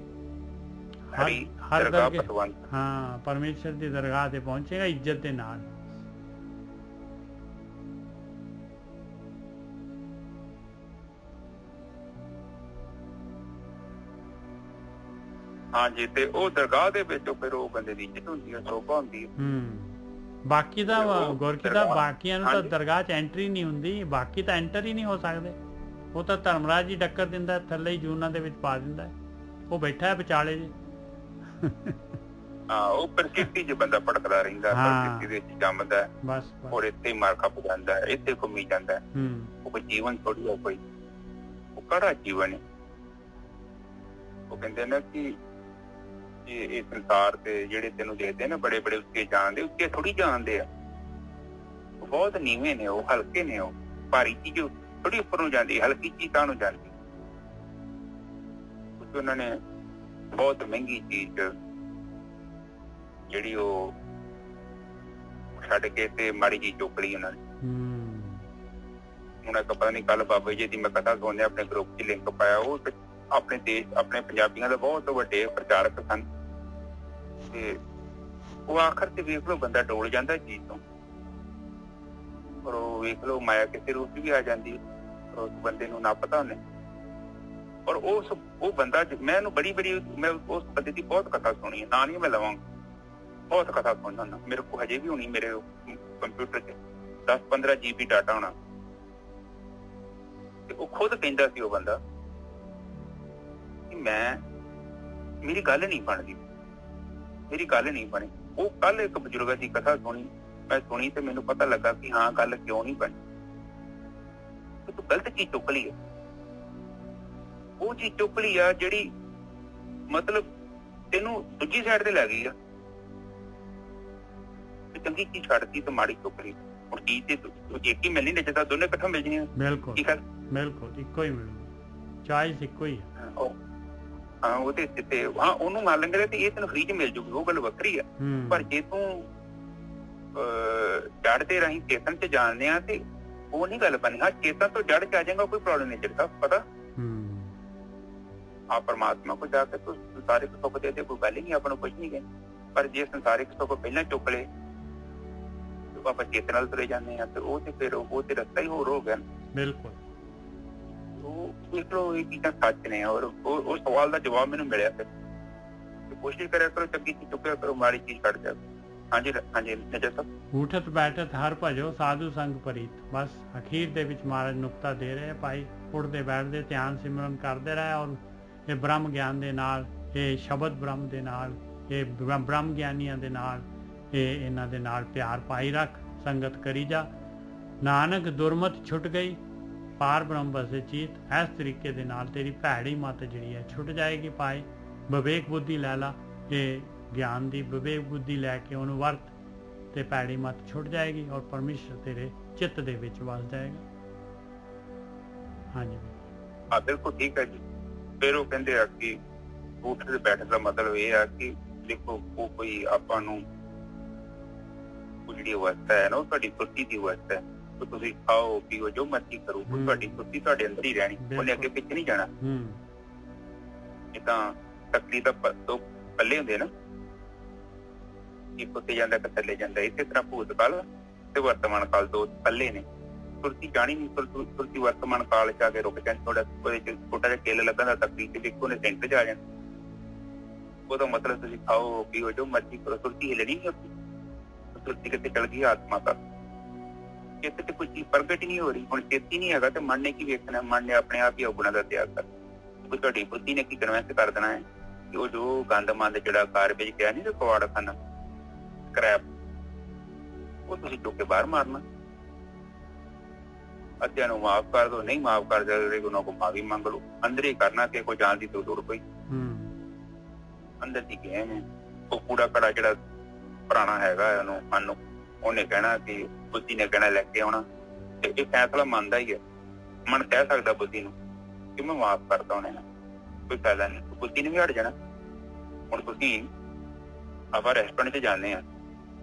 ਹਰ ਦਰਗਾਹ, ਹਾਂ ਪਰਮੇਸ਼ਰ ਦੀ ਦਰਗਾਹ ਤੇ ਪਹੁੰਚੇਗਾ ਇੱਜ਼ਤ ਦੇ ਨਾਲ। ਹਾਂਜੀ, ਤੇ ਉਹ ਦਰਗਾਹ ਦੇ ਵਿੱਚ ਫਿਰ ਉਹ ਬੰਦੇ ਦੀ ਇੱਜ਼ਤ ਹੁੰਦੀ ਹੈ, ਸ਼ੋਭਾ ਹੁੰਦੀ ਹੈ। ਬਾਕੀ ਦਾ ਗੁਰਕੀ ਦਾ ਬਾਕੀਆਂ ਨੂੰ ਤਾਂ ਦਰਗਾਹ 'ਚ ਐਂਟਰੀ ਨਹੀਂ ਹੁੰਦੀ। ਬਾਕੀ ਤਾਂ ਐਂਟਰ ਹੀ ਨਹੀਂ ਹੋ ਸਕਦੇ। ਉਹ ਤਾਂ ਧਰਮਰਾਜ ਹੀ ਡੱਕਰ ਦਿੰਦਾ, ਥੱਲੇ ਹੀ ਜੂਨਾਂ ਦੇ ਵਿੱਚ ਪਾ ਦਿੰਦਾ। ਉਹ ਬੈਠਾ ਹੈ ਵਿਚਾਲੇ ਜੀ। ਹਾਂ, ਉਹ ਪ੍ਰਕਿਰਤੀ 'ਚ ਬੰਦਾ ਭਟਕਦਾ ਰਹਿੰਦਾ, ਪ੍ਰਕਿਰਤੀ ਦੇ ਵਿੱਚ ਜੰਮਦਾ ਬਸ, ਔਰ ਇੱਥੇ ਮਾਰ ਖੱਪ ਜਾਂਦਾ, ਇੱਥੇ ਘੁੰਮੀ ਜਾਂਦਾ। ਉਹ ਕੋਈ ਜੀਵਨ ਥੋੜੀ ਆ, ਕੋਈ ਉਹ ਕਿਹੜਾ ਜੀਵਨ ਹੈ। ਉਹ ਕਹਿੰਦੇ ਨੇ ਕਿ ਇਹ ਸੰਸਾਰ ਤੇ ਜਿਹੜੇ ਤੈਨੂੰ ਦੇਖਦੇ ਨਾ ਬੜੇ ਬੜੇ ਉੱਚੇ ਜਾਣਦੇ, ਉੱਚੇ ਥੋੜੀ ਜਾਣਦੇ ਆ, ਬਹੁਤ ਨੀਵੇਂ ਨੇ, ਉਹ ਹਲਕੇ ਨੇ, ਉਹ ਭਾਰੀ ਚੀਜ਼ ਥੋੜੀ ਉੱਪਰ ਨੂੰ ਜਾਂਦੀ, ਹਲਕੀ ਚੀਜ਼ ਤਾਂ ਨੂੰ ਜਾਂਦੀ। ਕਿਉਂਕਿ ਉਹਨਾਂ ਨੇ ਬਹੁਤ ਮਹਿੰਗੀ ਚੀਜ਼ ਜਿਹੜੀ ਉਹ ਛੱਡ ਕੇ ਤੇ ਮਾੜੀ ਜਿਹੀ ਚੁੱਕ ਲਈ ਉਹਨਾਂ ਨੇ। ਹੁਣ ਇੱਕ ਪਤਾ ਨੀ ਕੱਲ ਬਾਬਾ ਜੀ ਦੀ ਮੈਂ ਕਥਾ ਸੁਣਿਆ, ਆਪਣੇ ਗਰੁੱਪ 'ਚ ਲਿੰਕ ਪਾਇਆ, ਉਹ ਆਪਣੇ ਦੇਸ਼ ਆਪਣੇ ਪੰਜਾਬੀਆਂ ਦਾ ਬਹੁਤ ਵੱਡੇ ਪ੍ਰਚਾਰਕ ਸਨ ਤੇ ਉਹ ਆਖਰ ਤੇ ਵੇਖ ਲਓ ਬੰਦਾ ਡੋਲ ਜਾਂਦਾ ਚੀਜ਼ ਤੋਂ, ਪਰ ਉਹ ਵੇਖ ਲਓ ਮਾਇਆ ਕਿਸੇ ਰੂਪ ਵੀ ਆ ਜਾਂਦੀ ਹੈ ਉਸ ਬੰਦੇ ਨੂੰ ਨਾ ਪਤਾ ਉਹਨੇ। ਔਰ ਉਹ ਬੰਦਾ ਮੈਂ ਉਹਨੂੰ ਮੈਂ ਉਸ ਬੰਦੇ ਦੀ ਬਹੁਤ ਕਥਾ ਸੁਣੀ ਹੈ, ਨਾ ਨਹੀਂ ਮੈਂ ਲਵਾਂਗਾ, ਬਹੁਤ ਕਥਾ ਸੁਣਦਾ ਹੁੰਦਾ। ਮੇਰੇ ਕੋਲ ਹਜੇ ਵੀ ਹੋਣੀ ਮੇਰੇ ਕੰਪਿਊਟਰ 'ਚ 10-15 GB ਡਾਟਾ ਹੋਣਾ। ਤੇ ਉਹ ਖੁਦ ਕਹਿੰਦਾ ਸੀ ਉਹ ਬੰਦਾ ਕਿ ਮੇਰੀ ਗੱਲ ਨਹੀਂ ਬਣਦੀ, ਮੇਰੀ ਗੱਲ ਨਹੀਂ ਬਣੀ। ਉਹ ਕੱਲ ਇੱਕ ਬਜ਼ੁਰਗ ਦੀ ਕਥਾ ਮੈਂ ਸੁਣੀ ਤੇ ਮੈਨੂੰ ਪਤਾ ਲੱਗਾ ਕਿ ਹਾਂ ਗੱਲ ਕਿਉਂ ਨਹੀਂ ਬਣੀ। ਤੂੰ ਗਲਤ ਚੀਜ਼ ਚੁੱਕ ਲਈ ਹੈ, ਉਹ ਚੀਜ਼ ਚੁੱਕ ਲਈ ਆ ਜਿਹੜੀ ਮਤਲਬ ਤੈਨੂੰ ਦੂਜੀ ਸਾਈਡ ਤੇ ਲੈ ਗਈ ਆ। ਤੇ ਚੰਗੀ ਚੀਜ਼ ਛੱਡਤੀ ਤੇ ਮਾੜੀ ਚੁੱਕ ਲਈ। ਹੁਣ ਚੀਜ਼ ਤੇ ਇੱਕ ਹੀ ਮਿਲਣੀ, ਨਹੀਂ ਤਾਂ ਦੋਨੇ ਇਕੱਠਾ ਮਿਲ ਜਾਣੀਆਂ। ਬਿਲਕੁਲ ਠੀਕ ਹੈ, ਬਿਲਕੁਲ ਇੱਕੋ ਹੀ ਮਿਲੂ, ਚਾਹੀਏ ਇੱਕੋ ਹੀ ਹੈ। ਹਾਂ ਉਹਦੇ ਤੇ ਹਾਂ ਉਹਨੂੰ ਮੰਨ ਲੈਂਦੇ ਤੇ ਇਹ ਤੈਨੂੰ ਫ੍ਰੀ ਚ ਮਿਲ ਜੂਗੀ, ਉਹ ਗੱਲ ਵੱਖਰੀ ਆ। ਪਰ ਜੇ ਤੂੰ ਜੜ ਦੇ ਰਾਹੀਂ ਚੇਤਨ ਚ ਜਾਣਦੇ ਆ ਤੇ ਉਹ ਨਹੀਂ ਗੱਲ ਬਣੀ। ਹਾਂ ਚੇਤਨ ਤੋਂ ਜੜ ਚ ਆ ਜਾਏਗਾ ਕੋਈ ਪ੍ਰੋਬਲਮ ਨਹੀਂ, ਚਿੜਦਾ ਪਤਾ ਆ ਪਰਮਾਤਮਾ ਕੋ ਜਾ ਕੇ ਤੂੰ ਸੰਸਾਰਿਕ ਸੁੱਖ ਦੇ ਕੋਈ ਗੱਲ ਹੀ ਨਹੀਂ, ਆਪਾਂ ਨੂੰ ਕੁਝ ਨਹੀਂ ਕਹਿੰਦੇ। ਪਰ ਜੇ ਸੰਸਾਰਿਕ ਸੁੱਖ ਪਹਿਲਾਂ ਚੁੱਕ ਲਏ ਤੇ ਆਪਾਂ ਚੇਤਨ ਨਾਲ ਤੁਰੇ ਜਾਂਦੇ ਆ ਤੇ ਉਹ ਤੇ ਫਿਰ ਉਹ ਤੇ ਰਸਤਾ ਹੀ ਹੋਰ ਹੋ ਗਿਆ। ਬਿਲਕੁਲ ਉਹ ਦੇਖ ਲਓ ਇਹ ਚੀਜ਼ਾਂ ਸੱਚ ਨੇ। ਔਰ ਉਹ ਸਵਾਲ ਦਾ ਜਵਾਬ ਮੈਨੂੰ ਮਿਲਿਆ। ਫਿਰ ਕੋਸ਼ਿਸ਼ ਕਰਿਆ ਕਰੋ ਚੰਗੀ ਚੀਜ਼ ਚੁੱਕਿਆ ਕਰੋ, ਮਾੜੀ ਚੀਜ਼ ਛੱਡ ਦਿਆ। ਹਾਂਜੀ ਹਾਂਜੀ ਨਜਰ ਸਾਹਿਬ। ਉਠਤ ਬੈਠਤ ਹਰ ਭਜੋ ਸਾਧੂ ਸੰਗ ਪ੍ਰੀਤ। ਬਸ ਅਖੀਰ ਦੇ ਵਿੱਚ ਮਹਾਰਾਜ ਨੁਕਤਾ ਦੇ ਰਹੇ ਭਾਈ, ਉੱਠਦੇ ਬੈਠਦੇ ਧਿਆਨ ਸਿਮਰਨ ਕਰਦੇ ਰਹੇ ਔਰ ਇਹ ਬ੍ਰਹਮ ਗਿਆਨ ਦੇ ਨਾਲ, ਇਹ ਸ਼ਬਦ ਬ੍ਰਹਮ ਦੇ ਨਾਲ, ਇਹ ਬ੍ਰਹਮ ਗਿਆਨੀਆਂ ਦੇ ਨਾਲ, ਇਹ ਇਹਨਾਂ ਦੇ ਨਾਲ ਪਿਆਰ ਪਾਈ ਰੱਖ, ਸੰਗਤ ਕਰੀ ਜਾ। ਨਾਨਕ ਦੁਰਮਤ ਛੁੱਟ ਗਈ, ਪਾਰ ਬ੍ਰਹਮ ਵਸੇ ਚੀਤ। ਇਸ ਤਰੀਕੇ ਦੇ ਨਾਲ ਤੇਰੀ ਭੈੜੀ ਮੱਤ ਜਿਹੜੀ ਹੈ ਛੁੱਟ ਜਾਏਗੀ ਭਾਈ। ਵਿਵੇਕ ਬੁੱਧੀ ਲੈ ਲਾ, ਇਹ ਗਿਆਨ ਦੀ ਵਿਵੇਕ ਬੁੱਧੀ ਲੈ ਕੇ ਉਹਨੂੰ ਵਰਤ ਤੇ ਭੈੜੀ ਮੱਤ ਛੁੱਟ ਜਾਏਗੀ ਔਰ ਪਰਮੇਸ਼ਰ ਤੇਰੇ ਚਿੱਤ ਦੇ ਵਿੱਚ ਵਸ ਜਾਏਗਾ। ਹਾਂਜੀ ਹਾਂ ਬਿਲਕੁਲ ਠੀਕ ਹੈ ਜੀ। ਫਿਰ ਉਹ ਕਹਿੰਦੇ ਆ ਕਿ ਉੱਠਦੇ ਬੈਠਣ ਦਾ ਮਤਲਬ ਇਹ ਆ ਕਿ ਦੇਖੋ ਉਹ ਕੋਈ ਆਪਾਂ ਨੂੰ ਜਿਹੜੀ ਅਵਸਥਾ ਹੈ ਨਾ ਉਹ ਤੁਹਾਡੀ ਸੁਰਤੀ ਦੀ ਅਵਸਥਾ ਹੈ। ਤੁਸੀਂ ਖਾਓ ਪੀਓ ਜੋ ਮਰਜ਼ੀ ਕਰੋ, ਤੁਹਾਡੀ ਸੁਰਤੀ ਤੁਹਾਡੇ ਅੰਦਰ ਹੀ ਰਹਿਣੀ, ਉਹਨੇ ਅੱਗੇ ਪਿੱਛੇ ਨਹੀਂ ਜਾਣਾ। ਇਹ ਤਾਂ ਤਕਲੀ ਦਾ ਦੋ ਪੱਲੇ ਹੁੰਦੇ ਨਾ, ਇੱਕ ਉੱਤੇ ਜਾਂਦਾ ਇੱਕ ਥੱਲੇ ਜਾਂਦਾ। ਇਸੇ ਤਰ੍ਹਾਂ ਭੂਤ ਕਾਲ ਤੇ ਵਰਤਮਾਨ ਕਾਲ ਦੋ ਪੱਲੇ ਨੇ। ਸੁਰਤੀ ਜਾਣੀ ਨਹੀਂ, ਸੁਰਤੀ ਵਰਤਮਾਨ ਕਾਲ ਚ ਆ ਕੇ ਰੁਕ ਜਾਂਦੀ। ਥੋੜਾ ਉਹਦੇ ਚ ਛੋਟਾ ਜਿਹਾ ਕੇਲ ਲੱਗਣ ਦਾ ਤਕਲੀ ਤੇ ਦੇਖੋ ਨੇ ਸੈਂਟਰ ਚ ਆ ਜਾਣਾ। ਉਹਦਾ ਮਤਲਬ ਤੁਸੀਂ ਖਾਓ ਪੀਓ ਜੋ ਮਰਜ਼ੀ ਕਰੋ, ਸੁਰਤੀ ਹਿੱਲਣੀ ਨਹੀਂ ਹੁੰਦੀ। ਸੁਰਤੀ ਕਿਤੇ ਚਲ ਗਈ ਆਤਮਾ ਤੱਕ, ਚਿੱਤ ਚ ਕੋਈ ਚੀਜ਼ ਪ੍ਰਗਟ ਨਹੀਂ ਹੋ ਰਹੀ। ਹੁਣ ਚੇਤ ਹੀ ਨਹੀਂ ਹੈਗਾ ਤੇ ਮਨ ਨੇ ਕੀ ਵੇਖਣਾ? ਮਨ ਨੇ ਆਪਣੇ ਆਪ ਹੀ ਔਗੁਣਾਂ ਦਾ ਤਿਆਗ ਕਰ, ਕੋਈ ਤੁਹਾਡੀ ਬੁੱਧੀ ਨੇ ਕੀ ਕਨਵੈਂਸ ਕਰ ਦੇਣਾ ਹੈ ਕਿ ਉਹ ਜੋ ਗੰਦ ਮੰਦ ਜਿਹੜਾ ਕਾਰ ਵਿੱਚ ਗਿਆ ਨਹੀਂ ਤੇ ਕਵਾੜ ਖਾਨਾ ਸਕ੍ਰੈਪ, ਉਹ ਤੁਸੀਂ ਚੁੱਕ ਕੇ ਬਾਹਰ ਮਾਰਨਾ। ਅੱਧਿਆਂ ਨੂੰ ਮਾਫ ਕਰ ਦੋ, ਨਹੀਂ ਮਾਫ ਕਰ ਸਕਦੇ ਉਹਨਾਂ ਕੋਲ ਮਾਫੀ ਮੰਗ ਲਓ। ਅੰਦਰ ਹੀ ਕਰਨਾ ਕਿ ਕੋਈ ਜਾਣ ਦੀ ਦੂਰ ਕੋਈ ਅੰਦਰ ਦੀ ਗੇਮ ਹੈ। ਉਹ ਕੂੜਾ ਕੜਾ ਜਿਹੜਾ ਪੁਰਾਣਾ ਹੈਗਾ ਉਹਨੂੰ ਮਨ ਨੂੰ ਉਹਨੇ ਕਹਿਣਾ ਕਿ ਬੁੱਧੀ ਨੇ ਕਹਿਣਾ ਲੈ ਕੇ ਆਉਣਾ ਤੇ ਇਹ ਫੈਸਲਾ ਮੰਨਦਾ ਹੀ ਹੈ। ਮਨ ਕਹਿ ਸਕਦਾ ਬੁੱਧੀ ਨੂੰ ਕਿ ਮੈਂ ਮਾਫ ਕਰਦਾ ਉਹਨੇ ਨਾ, ਕੋਈ ਫਾਇਦਾ ਨਹੀਂ। ਬੁੱਧੀ ਨੇ ਵੀ ਹਟ ਜਾਣਾ। ਹੁਣ ਤੁਸੀਂ ਆਪਾਂ ਰੈਸਟੋਰੈਂਟ 'ਚ ਜਾਂਦੇ ਆ,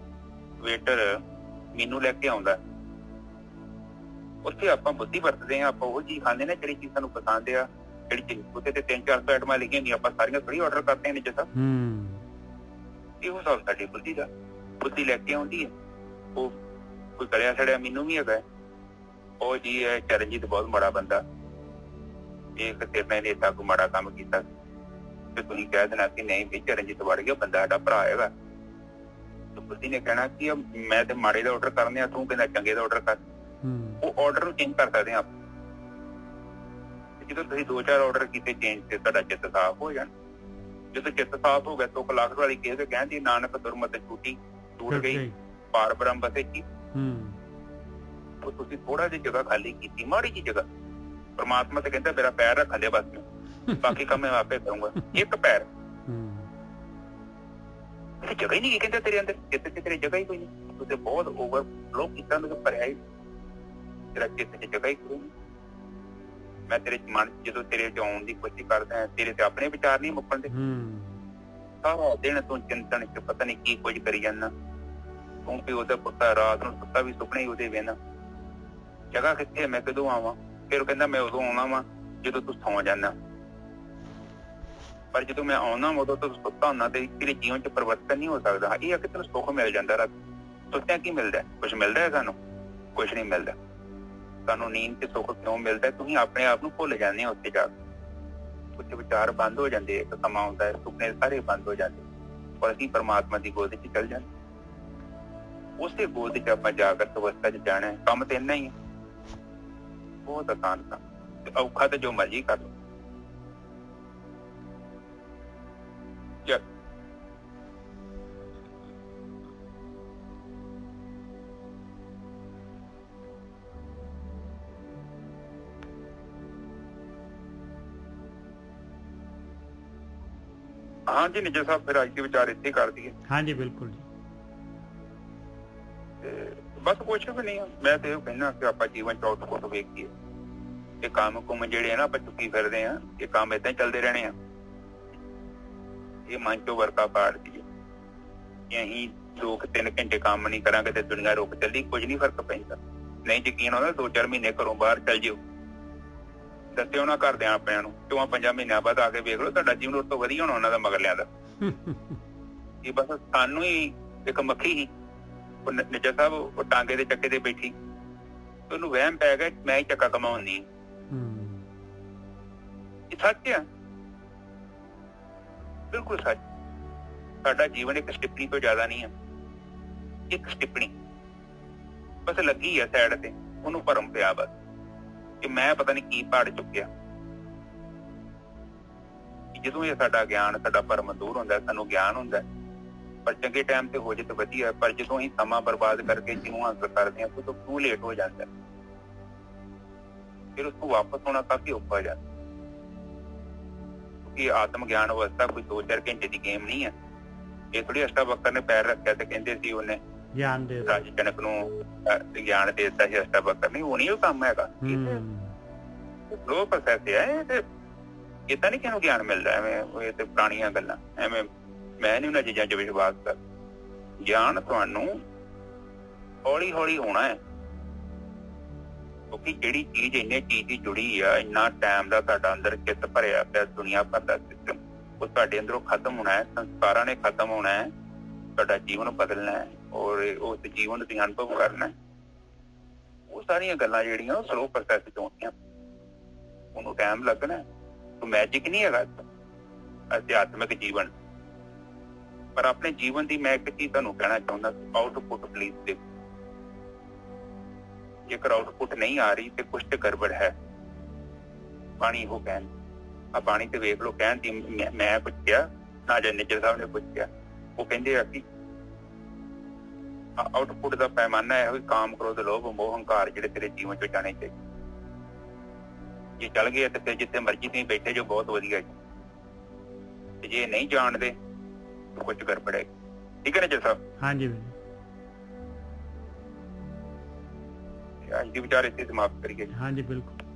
ਵੇਟਰ ਮੈਨੂੰ ਲੈ ਕੇ ਆਉਂਦਾ, ਉੱਥੇ ਆਪਾਂ ਬੁੱਧੀ ਵਰਤਦੇ ਆ, ਆਪਾਂ ਉਹ ਚੀਜ਼ ਖਾਂਦੇ ਨਾ ਜਿਹੜੀ ਚੀਜ਼ ਸਾਨੂੰ ਪਸੰਦ ਆ। ਜਿਹੜੀ ਚੀਜ਼ ਉੱਥੇ ਤੇ 300-400 ਆਈਟਮਾਂ ਲਿਖੀਆਂ ਹੁੰਦੀਆਂ, ਆਪਾਂ ਸਾਰੀਆਂ ਥੋੜੀ ਆਰਡਰ ਕਰਦੇ ਨੇ ਜਿੱਦਾਂ। ਇਹੋ ਸਭ ਸਾਡੀ ਬੁੱਧੀ ਦਾ, ਬੁੱਧੀ ਲੈ ਕੇ ਆਉਂਦੀ ਹੈ। ਉਹ ਕੋਈ ਗਲਿਆ ਸੜਿਆ ਮੈਨੂੰ ਵੀ ਹੈਗਾ, ਉਹ ਜੀ ਹੈ ਚਰਨਜੀਤ ਬਹੁਤ ਮਾੜਾ ਬੰਦਾ, ਇਹ ਤੇਰੇ ਨੇ ਤਾਂ ਕੋਈ ਮਾੜਾ ਕੰਮ ਕੀਤਾ ਤੇ ਤੁਸੀਂ ਕਹਿ ਦੇਣਾ ਕਿ ਨਹੀਂ ਵੀ ਚਰਨਜੀਤ ਵੜ ਗਿਆ, ਬੰਦਾ ਸਾਡਾ ਭਰਾ ਹੈਗਾ। ਬੁੱਧੀ ਨੇ ਕਹਿਣਾ ਕਿ ਮੈਂ ਤੇ ਮਾੜੇ ਦਾ ਆਰਡਰ ਕਰਨੇ ਆ, ਤੂੰ ਕਹਿੰਦਾ ਚੰਗੇ ਦਾ ਆਰਡਰ ਕਰ। ਉਹ ਆਰਡਰ ਨੂੰ ਚੇਂਜ ਕਰ ਸਕਦੇ ਆ ਆਪਾਂ। ਜਦੋਂ ਤੁਸੀਂ 2-4 ਆਰਡਰ ਕੀਤੇ ਚੇਂਜ ਤੇ ਤੁਹਾਡਾ ਚਿੱਤ ਸਾਫ਼ ਹੋ ਜਾਣਾ। ਜਦੋਂ ਚਿੱਤ ਸਾਫ਼ ਹੋ ਗਿਆ ਤਾਂ ਲੱਖ ਵਾਲੀ ਕਿਸੇ ਕਹਿੰਦੀ ਨਾਨਕ ਦੁਰਮਤ ਛੂਟੀ ਟੁੱਟ ਗਈ, ਪਾਰ ਬ੍ਰਹਮ ਵਸੇ ਚੀਤ। ਉਹ ਤੁਸੀਂ ਥੋੜਾ ਜਿਹੀ ਜਗ੍ਹਾ ਖਾਲੀ ਕੀਤੀ, ਮਾੜੀ ਜਿਹੀ ਜਗ੍ਹਾ। ਪਰਮਾਤਮਾ ਤੇ ਕਹਿੰਦਾ ਮੇਰਾ ਪੈਰ ਰੱਖ ਲਿਆ ਬਸ, ਬਾਕੀ ਕੰਮ ਮੈਂ ਆਪੇ ਕਰੂੰਗਾ। ਇੱਕ ਪੈਰ ਤੇ ਜਗ੍ਹਾ ਹੀ ਨਹੀਂ ਕਹਿੰਦਾ ਤੇਰੇ ਅੰਦਰ, ਚਿੱਤ 'ਚ ਤੇਰੇ ਜਗ੍ਹਾ ਹੀ ਕੋਈ ਨਹੀਂ। ਤੂੰ ਤੇ ਬਹੁਤ ਓਵਰਫਲੋ ਕੀਤਾ, ਨੂੰ ਭਰਿਆ ਹੀ, ਤੇਰਾ ਚਿੱਤ 'ਚ ਜਗ੍ਹਾ ਹੀ ਕੋਈ ਨਹੀਂ। ਮੈਂ ਤੇਰੇ ਮਨ ਜਦੋਂ ਤੇਰੇ 'ਚ ਆਉਣ ਦੀ ਕੋਸ਼ਿਸ਼ ਕਰਦਾ, ਤੇਰੇ ਤੇ ਆਪਣੇ ਵਿਚਾਰ ਨਹੀਂ ਮੁੱਕਣ ਦੇ। ਸਾਰਾ ਦਿਨ ਤੂੰ ਚਿੰਤਨ 'ਚ ਪਤਾ ਨਹੀਂ ਕੀ ਕੁਝ ਕਰੀ ਜਾਂਦਾ। ਤੂੰ ਵੀ ਉਹਦਾ ਪੁੱਤਾ, ਰਾਤ ਨੂੰ ਸੁੱਤਾ ਵੀ ਸੁਪਨੇ ਹੀ ਉਹਦੇ ਵੇਨਾ। ਜਗ੍ਹਾ ਕਿੱਥੇ ਹੈ, ਮੈਂ ਕਦੋਂ ਆਵਾਂ? ਫਿਰ ਉਹ ਕਹਿੰਦਾ ਮੈਂ ਉਦੋਂ ਆਉਣਾ ਵਾ ਜਦੋਂ ਤੂੰ ਸੌਂ ਜਾਂਦਾ। ਪਰ ਜਦੋਂ ਮੈਂ ਆਉਣਾ ਉਦੋਂ ਤੂੰ ਸੁੱਤਾ ਹੁੰਦਾ ਤੇ ਤੇਰੇ ਜੀਵਨ 'ਚ ਪਰਿਵਰਤਨ ਨਹੀਂ ਹੋ ਸਕਦਾ। ਇਹ ਆ ਕਿ ਤੈਨੂੰ ਸੁੱਖ ਮਿਲ ਜਾਂਦਾ ਰਾਤ। ਸੁੱਤਿਆਂ ਕੀ ਮਿਲਦਾ? ਕੁਛ ਮਿਲਦਾ ਹੈ ਸਾਨੂੰ? ਕੁਛ ਨਹੀਂ ਮਿਲਦਾ। ਸਾਨੂੰ ਨੀਂਦ ਤੇ ਸੁੱਖ ਕਿਉਂ ਮਿਲਦਾ? ਤੁਸੀਂ ਆਪਣੇ ਆਪ ਨੂੰ ਭੁੱਲ ਜਾਂਦੇ ਹੋ ਉੱਥੇ ਜਾ ਕੇ। ਕੁਝ ਵਿਚਾਰ ਬੰਦ ਹੋ ਜਾਂਦੇ, ਇੱਕ ਸਮਾਂ ਆਉਂਦਾ ਹੈ ਸੁਪਨੇ ਸਾਰੇ ਬੰਦ ਹੋ ਜਾਂਦੇ, ਪਰ ਅਸੀਂ ਪਰਮਾਤਮਾ ਦੀ ਗੋਦ 'ਚ ਚੱਲ ਜਾਂਦੇ। ਉਸੇ ਗੋਦ 'ਚ ਆਪਾਂ ਜਾਗਰਤ ਅਵਸਥਾ 'ਚ ਜਾਣਾ ਹੈ। ਕੰਮ ਤੇ ਇੰਨਾ ਹੀ ਹੈ, ਬਹੁਤ ਆਸਾਨ ਕੰਮ ਤੇ ਔਖਾ ਤੇ ਜੋ ਮਰਜ਼ੀ ਕਰ ਲਓ। हाँ जी निजर साहब, फिर आज के विचार इतने कर दिए। हाँ जी बिल्कुल जी। बस कुछ भी नहीं, मैं तो ये कहना कि आप जीवन च आउटपुट वेखिए। ये काम कुम जेडे ना आप चुकी फिरदे हैं, ये काम इदां ही चलते रहने हैं। ये मन चो वर्का पाड़ दी अं 2-3 घंटे काम नहीं करांगे तो दुनिया रुक चली, कुछ नहीं फर्क पैंदा। नहीं यकीन होता 2-4 महीने घरों बाहर चल जाओ, दस्यो ना घरदियां अपनिਆਂ ਨੂੰ 4-5 ਮਹੀਨਿਆਂ ਬਾਅਦ ਆ ਕੇ ਵੇਖ ਲਓ ਤੁਹਾਡਾ ਜੀਵਨ ਉਸ ਤੋਂ ਵਧੀਆ ਹੋਣਾ ਉਹਨਾਂ ਦਾ ਮਗਰਲਿਆਂ ਦਾ। ਇਹ ਬਸ ਸਾਨੂੰ ਹੀ ਇੱਕ ਮੱਖੀ ਹੀ ਨਿੱਜਰ ਸਾਹਿਬ ਉਹ ਟਾਂਗੇ ਦੇ ਚੱਕੇ ਤੇ ਬੈਠੀ, ਉਹਨੂੰ ਵਹਿਮ ਪੈ ਗਿਆ ਮੈਂ ਹੀ ਚੱਕਾ ਕਮਾਉਣੀ। ਇਹ ਸੱਚ ਆ, ਬਿਲਕੁਲ ਸੱਚ। ਸਾਡਾ ਜੀਵਨ ਇੱਕ ਸਟਿੱਪਣੀ ਤੋਂ ਜ਼ਿਆਦਾ ਨਹੀਂ ਹੈ। ਇੱਕ ਸਟਿੱਪਣੀ ਬਸ ਲੱਗੀ ਆ ਸਾਈਡ ਤੇ, ਉਹਨੂੰ ਭਰਮ ਪਿਆ ਬਸ ਕਿ ਮੈਂ ਪਤਾ ਨਹੀਂ ਕੀ ਪਾੜ ਚੁੱਕਿਆ। ਜਦੋਂ ਇਹ ਸਾਡਾ ਗਿਆਨ, ਸਾਡਾ ਭਰਮ ਦੂਰ ਹੁੰਦਾ, ਸਾਨੂੰ ਗਿਆਨ ਹੁੰਦਾ, ਪਰ ਚੰਗੇ ਟਾਈਮ ਤੇ ਹੋ ਜੇ ਤਾਂ ਵਧੀਆ। ਪਰ ਜਦੋਂ ਅਸੀਂ ਸਮਾਂ ਬਰਬਾਦ ਕਰਕੇ ਜਿਹਨੂੰ ਹਾਸਲ ਕਰਦੇ ਹਾਂ ਤਾਂ ਤੂੰ ਲੇਟ ਹੋ ਜਾਂਦਾ, ਫਿਰ ਉਸ ਤੋਂ ਵਾਪਸ ਹੋਣਾ ਕਾਫੀ ਔਖਾ ਹੋ ਜਾਂਦਾ। ਕਿਉਂਕਿ ਆਤਮ ਗਿਆਨ ਅਵਸਥਾ ਕੋਈ 2-4 ਘੰਟੇ ਦੀ ਗੇਮ ਨਹੀਂ ਹੈ। ਇਹ ਥੋੜੀ ਅਸ਼ਟਾਵਕਰ ਨੇ ਪੈਰ ਰੱਖਿਆ ਤੇ ਕਹਿੰਦੇ ਸੀ ਉਹਨੇ ਗਿਆਨ ਦੇ ਰਾਜਾ ਜਨਕ ਨੂੰ ਗਿਆਨ ਦੇ ਦਿੱਤਾ ਸੀ ਅਸ਼ਟਾਵਕਰ ਨੇ। ਉਹ ਨਹੀਂ ਉਹ ਕੰਮ ਹੈਗਾ, ਸਲੋ ਪ੍ਰੋਸੈਸ ਹੈ। ਤੇ ਏਦਾਂ ਨਹੀਂ ਕਿਹਨੂੰ ਗਿਆਨ ਮਿਲਦਾ ਐਵੇਂ, ਇਹ ਤੇ ਪੁਰਾਣੀਆਂ ਗੱਲਾਂ ਐਵੇਂ। ਮੈਂ ਨਹੀਂ ਉਹਨਾਂ ਚੀਜ਼ਾਂ 'ਚ ਵਿਸ਼ਵਾਸ ਕਰ। ਗਿਆਨ ਤੁਹਾਨੂੰ ਹੌਲੀ ਹੌਲੀ ਹੋਣਾ ਹੈ, ਕਿਉਂਕਿ ਜਿਹੜੀ ਚੀਜ਼ ਇੰਨੇ ਚੀਜ਼ ਦੀ ਜੁੜੀ ਆ, ਇੰਨਾ ਟਾਈਮ ਦਾ ਤੁਹਾਡਾ ਅੰਦਰ ਚਿੱਤ ਭਰਿਆ ਪਿਆ, ਦੁਨੀਆ ਭਰ ਦਾ ਸਿਸਟਮ, ਉਹ ਤੁਹਾਡੇ ਅੰਦਰੋਂ ਖਤਮ ਹੋਣਾ ਹੈ। ਸੰਸਕਾਰਾਂ ਨੇ ਖਤਮ ਹੋਣਾ ਹੈ, ਤੁਹਾਡਾ ਜੀਵਨ ਬਦਲਣਾ ਹੈ ਔਰ ਉਸ ਜੀਵਨ ਦੀ ਅਨੁਭਵ ਕਰਨਾ। ਉਹ ਸਾਰੀਆਂ ਗੱਲਾਂ ਜਿਹੜੀਆਂ ਉਹ ਸਲੋ ਪ੍ਰੋਸੈਸ 'ਚ ਹੋਣੀਆਂ, ਉਹਨੂੰ ਟਾਈਮ ਲੱਗਣਾ। ਮੈਜਿਕ ਨਹੀਂ ਹੈਗਾ ਅਧਿਆਤਮਿਕ ਜੀਵਨ। ਪਰ ਆਪਣੇ ਜੀਵਨ ਦੀ ਮੈਂ ਇੱਕ ਚੀਜ਼ ਤੁਹਾਨੂੰ ਕਹਿਣਾ ਚਾਹੁੰਦਾ, ਆਊਟਪੁੱਟ ਪਲੀਜ਼ ਦੇਖੋ। ਜੇਕਰ ਆਊਟਪੁੱਟ ਨਹੀਂ ਆ ਰਹੀ ਤੇ ਕੁਛ ਤੇ ਗੜਬੜ ਹੈ। ਬਾਣੀ ਉਹ ਕਹਿਣ, ਆ ਬਾਣੀ ਤੇ ਵੇਖ ਲਓ, ਕਹਿਣ ਦੀ ਮੈਂ ਪੁੱਛਿਆ ਨਾ ਜਾਂ ਨਿੱਜਰ ਸਾਹਿਬ ਨੇ ਪੁੱਛਿਆ, ਉਹ ਕਹਿੰਦੇ ਆ ਕਿ ਆਊਟਪੁੱਟ ਦਾ ਪੈਮਾਨਾ ਇਹੋ ਹੀ ਕਾਮ, ਕ੍ਰੋਧ, ਲੋਭ, ਮੋਹ, ਹੰਕਾਰ ਜਿਹੜੇ ਤੇਰੇ ਜੀਵਨ 'ਚ ਜਾਣੇ ਚਾਹੀਦੇ। ਜੇ ਚੱਲ ਗਏ ਤੇ ਫਿਰ ਜਿੱਥੇ ਮਰਜ਼ੀ ਤੁਸੀਂ ਬੈਠੇ ਜੋ ਬਹੁਤ ਵਧੀਆ ਜੀ, ਤੇ ਜੇ ਨਹੀਂ ਜਾਣਦੇ ਤਾਂ ਕੁਝ ਗੜਬੜ ਹੈ। ਠੀਕ ਹੈ ਨਾ ਜੀ ਸਾਹਿਬ? ਹਾਂਜੀ ਅੱਜ ਦੀ ਵਿਚਾਰ ਇੱਥੇ ਸਮਾਪਤ ਕਰੀਏ। ਹਾਂਜੀ ਬਿਲਕੁਲ।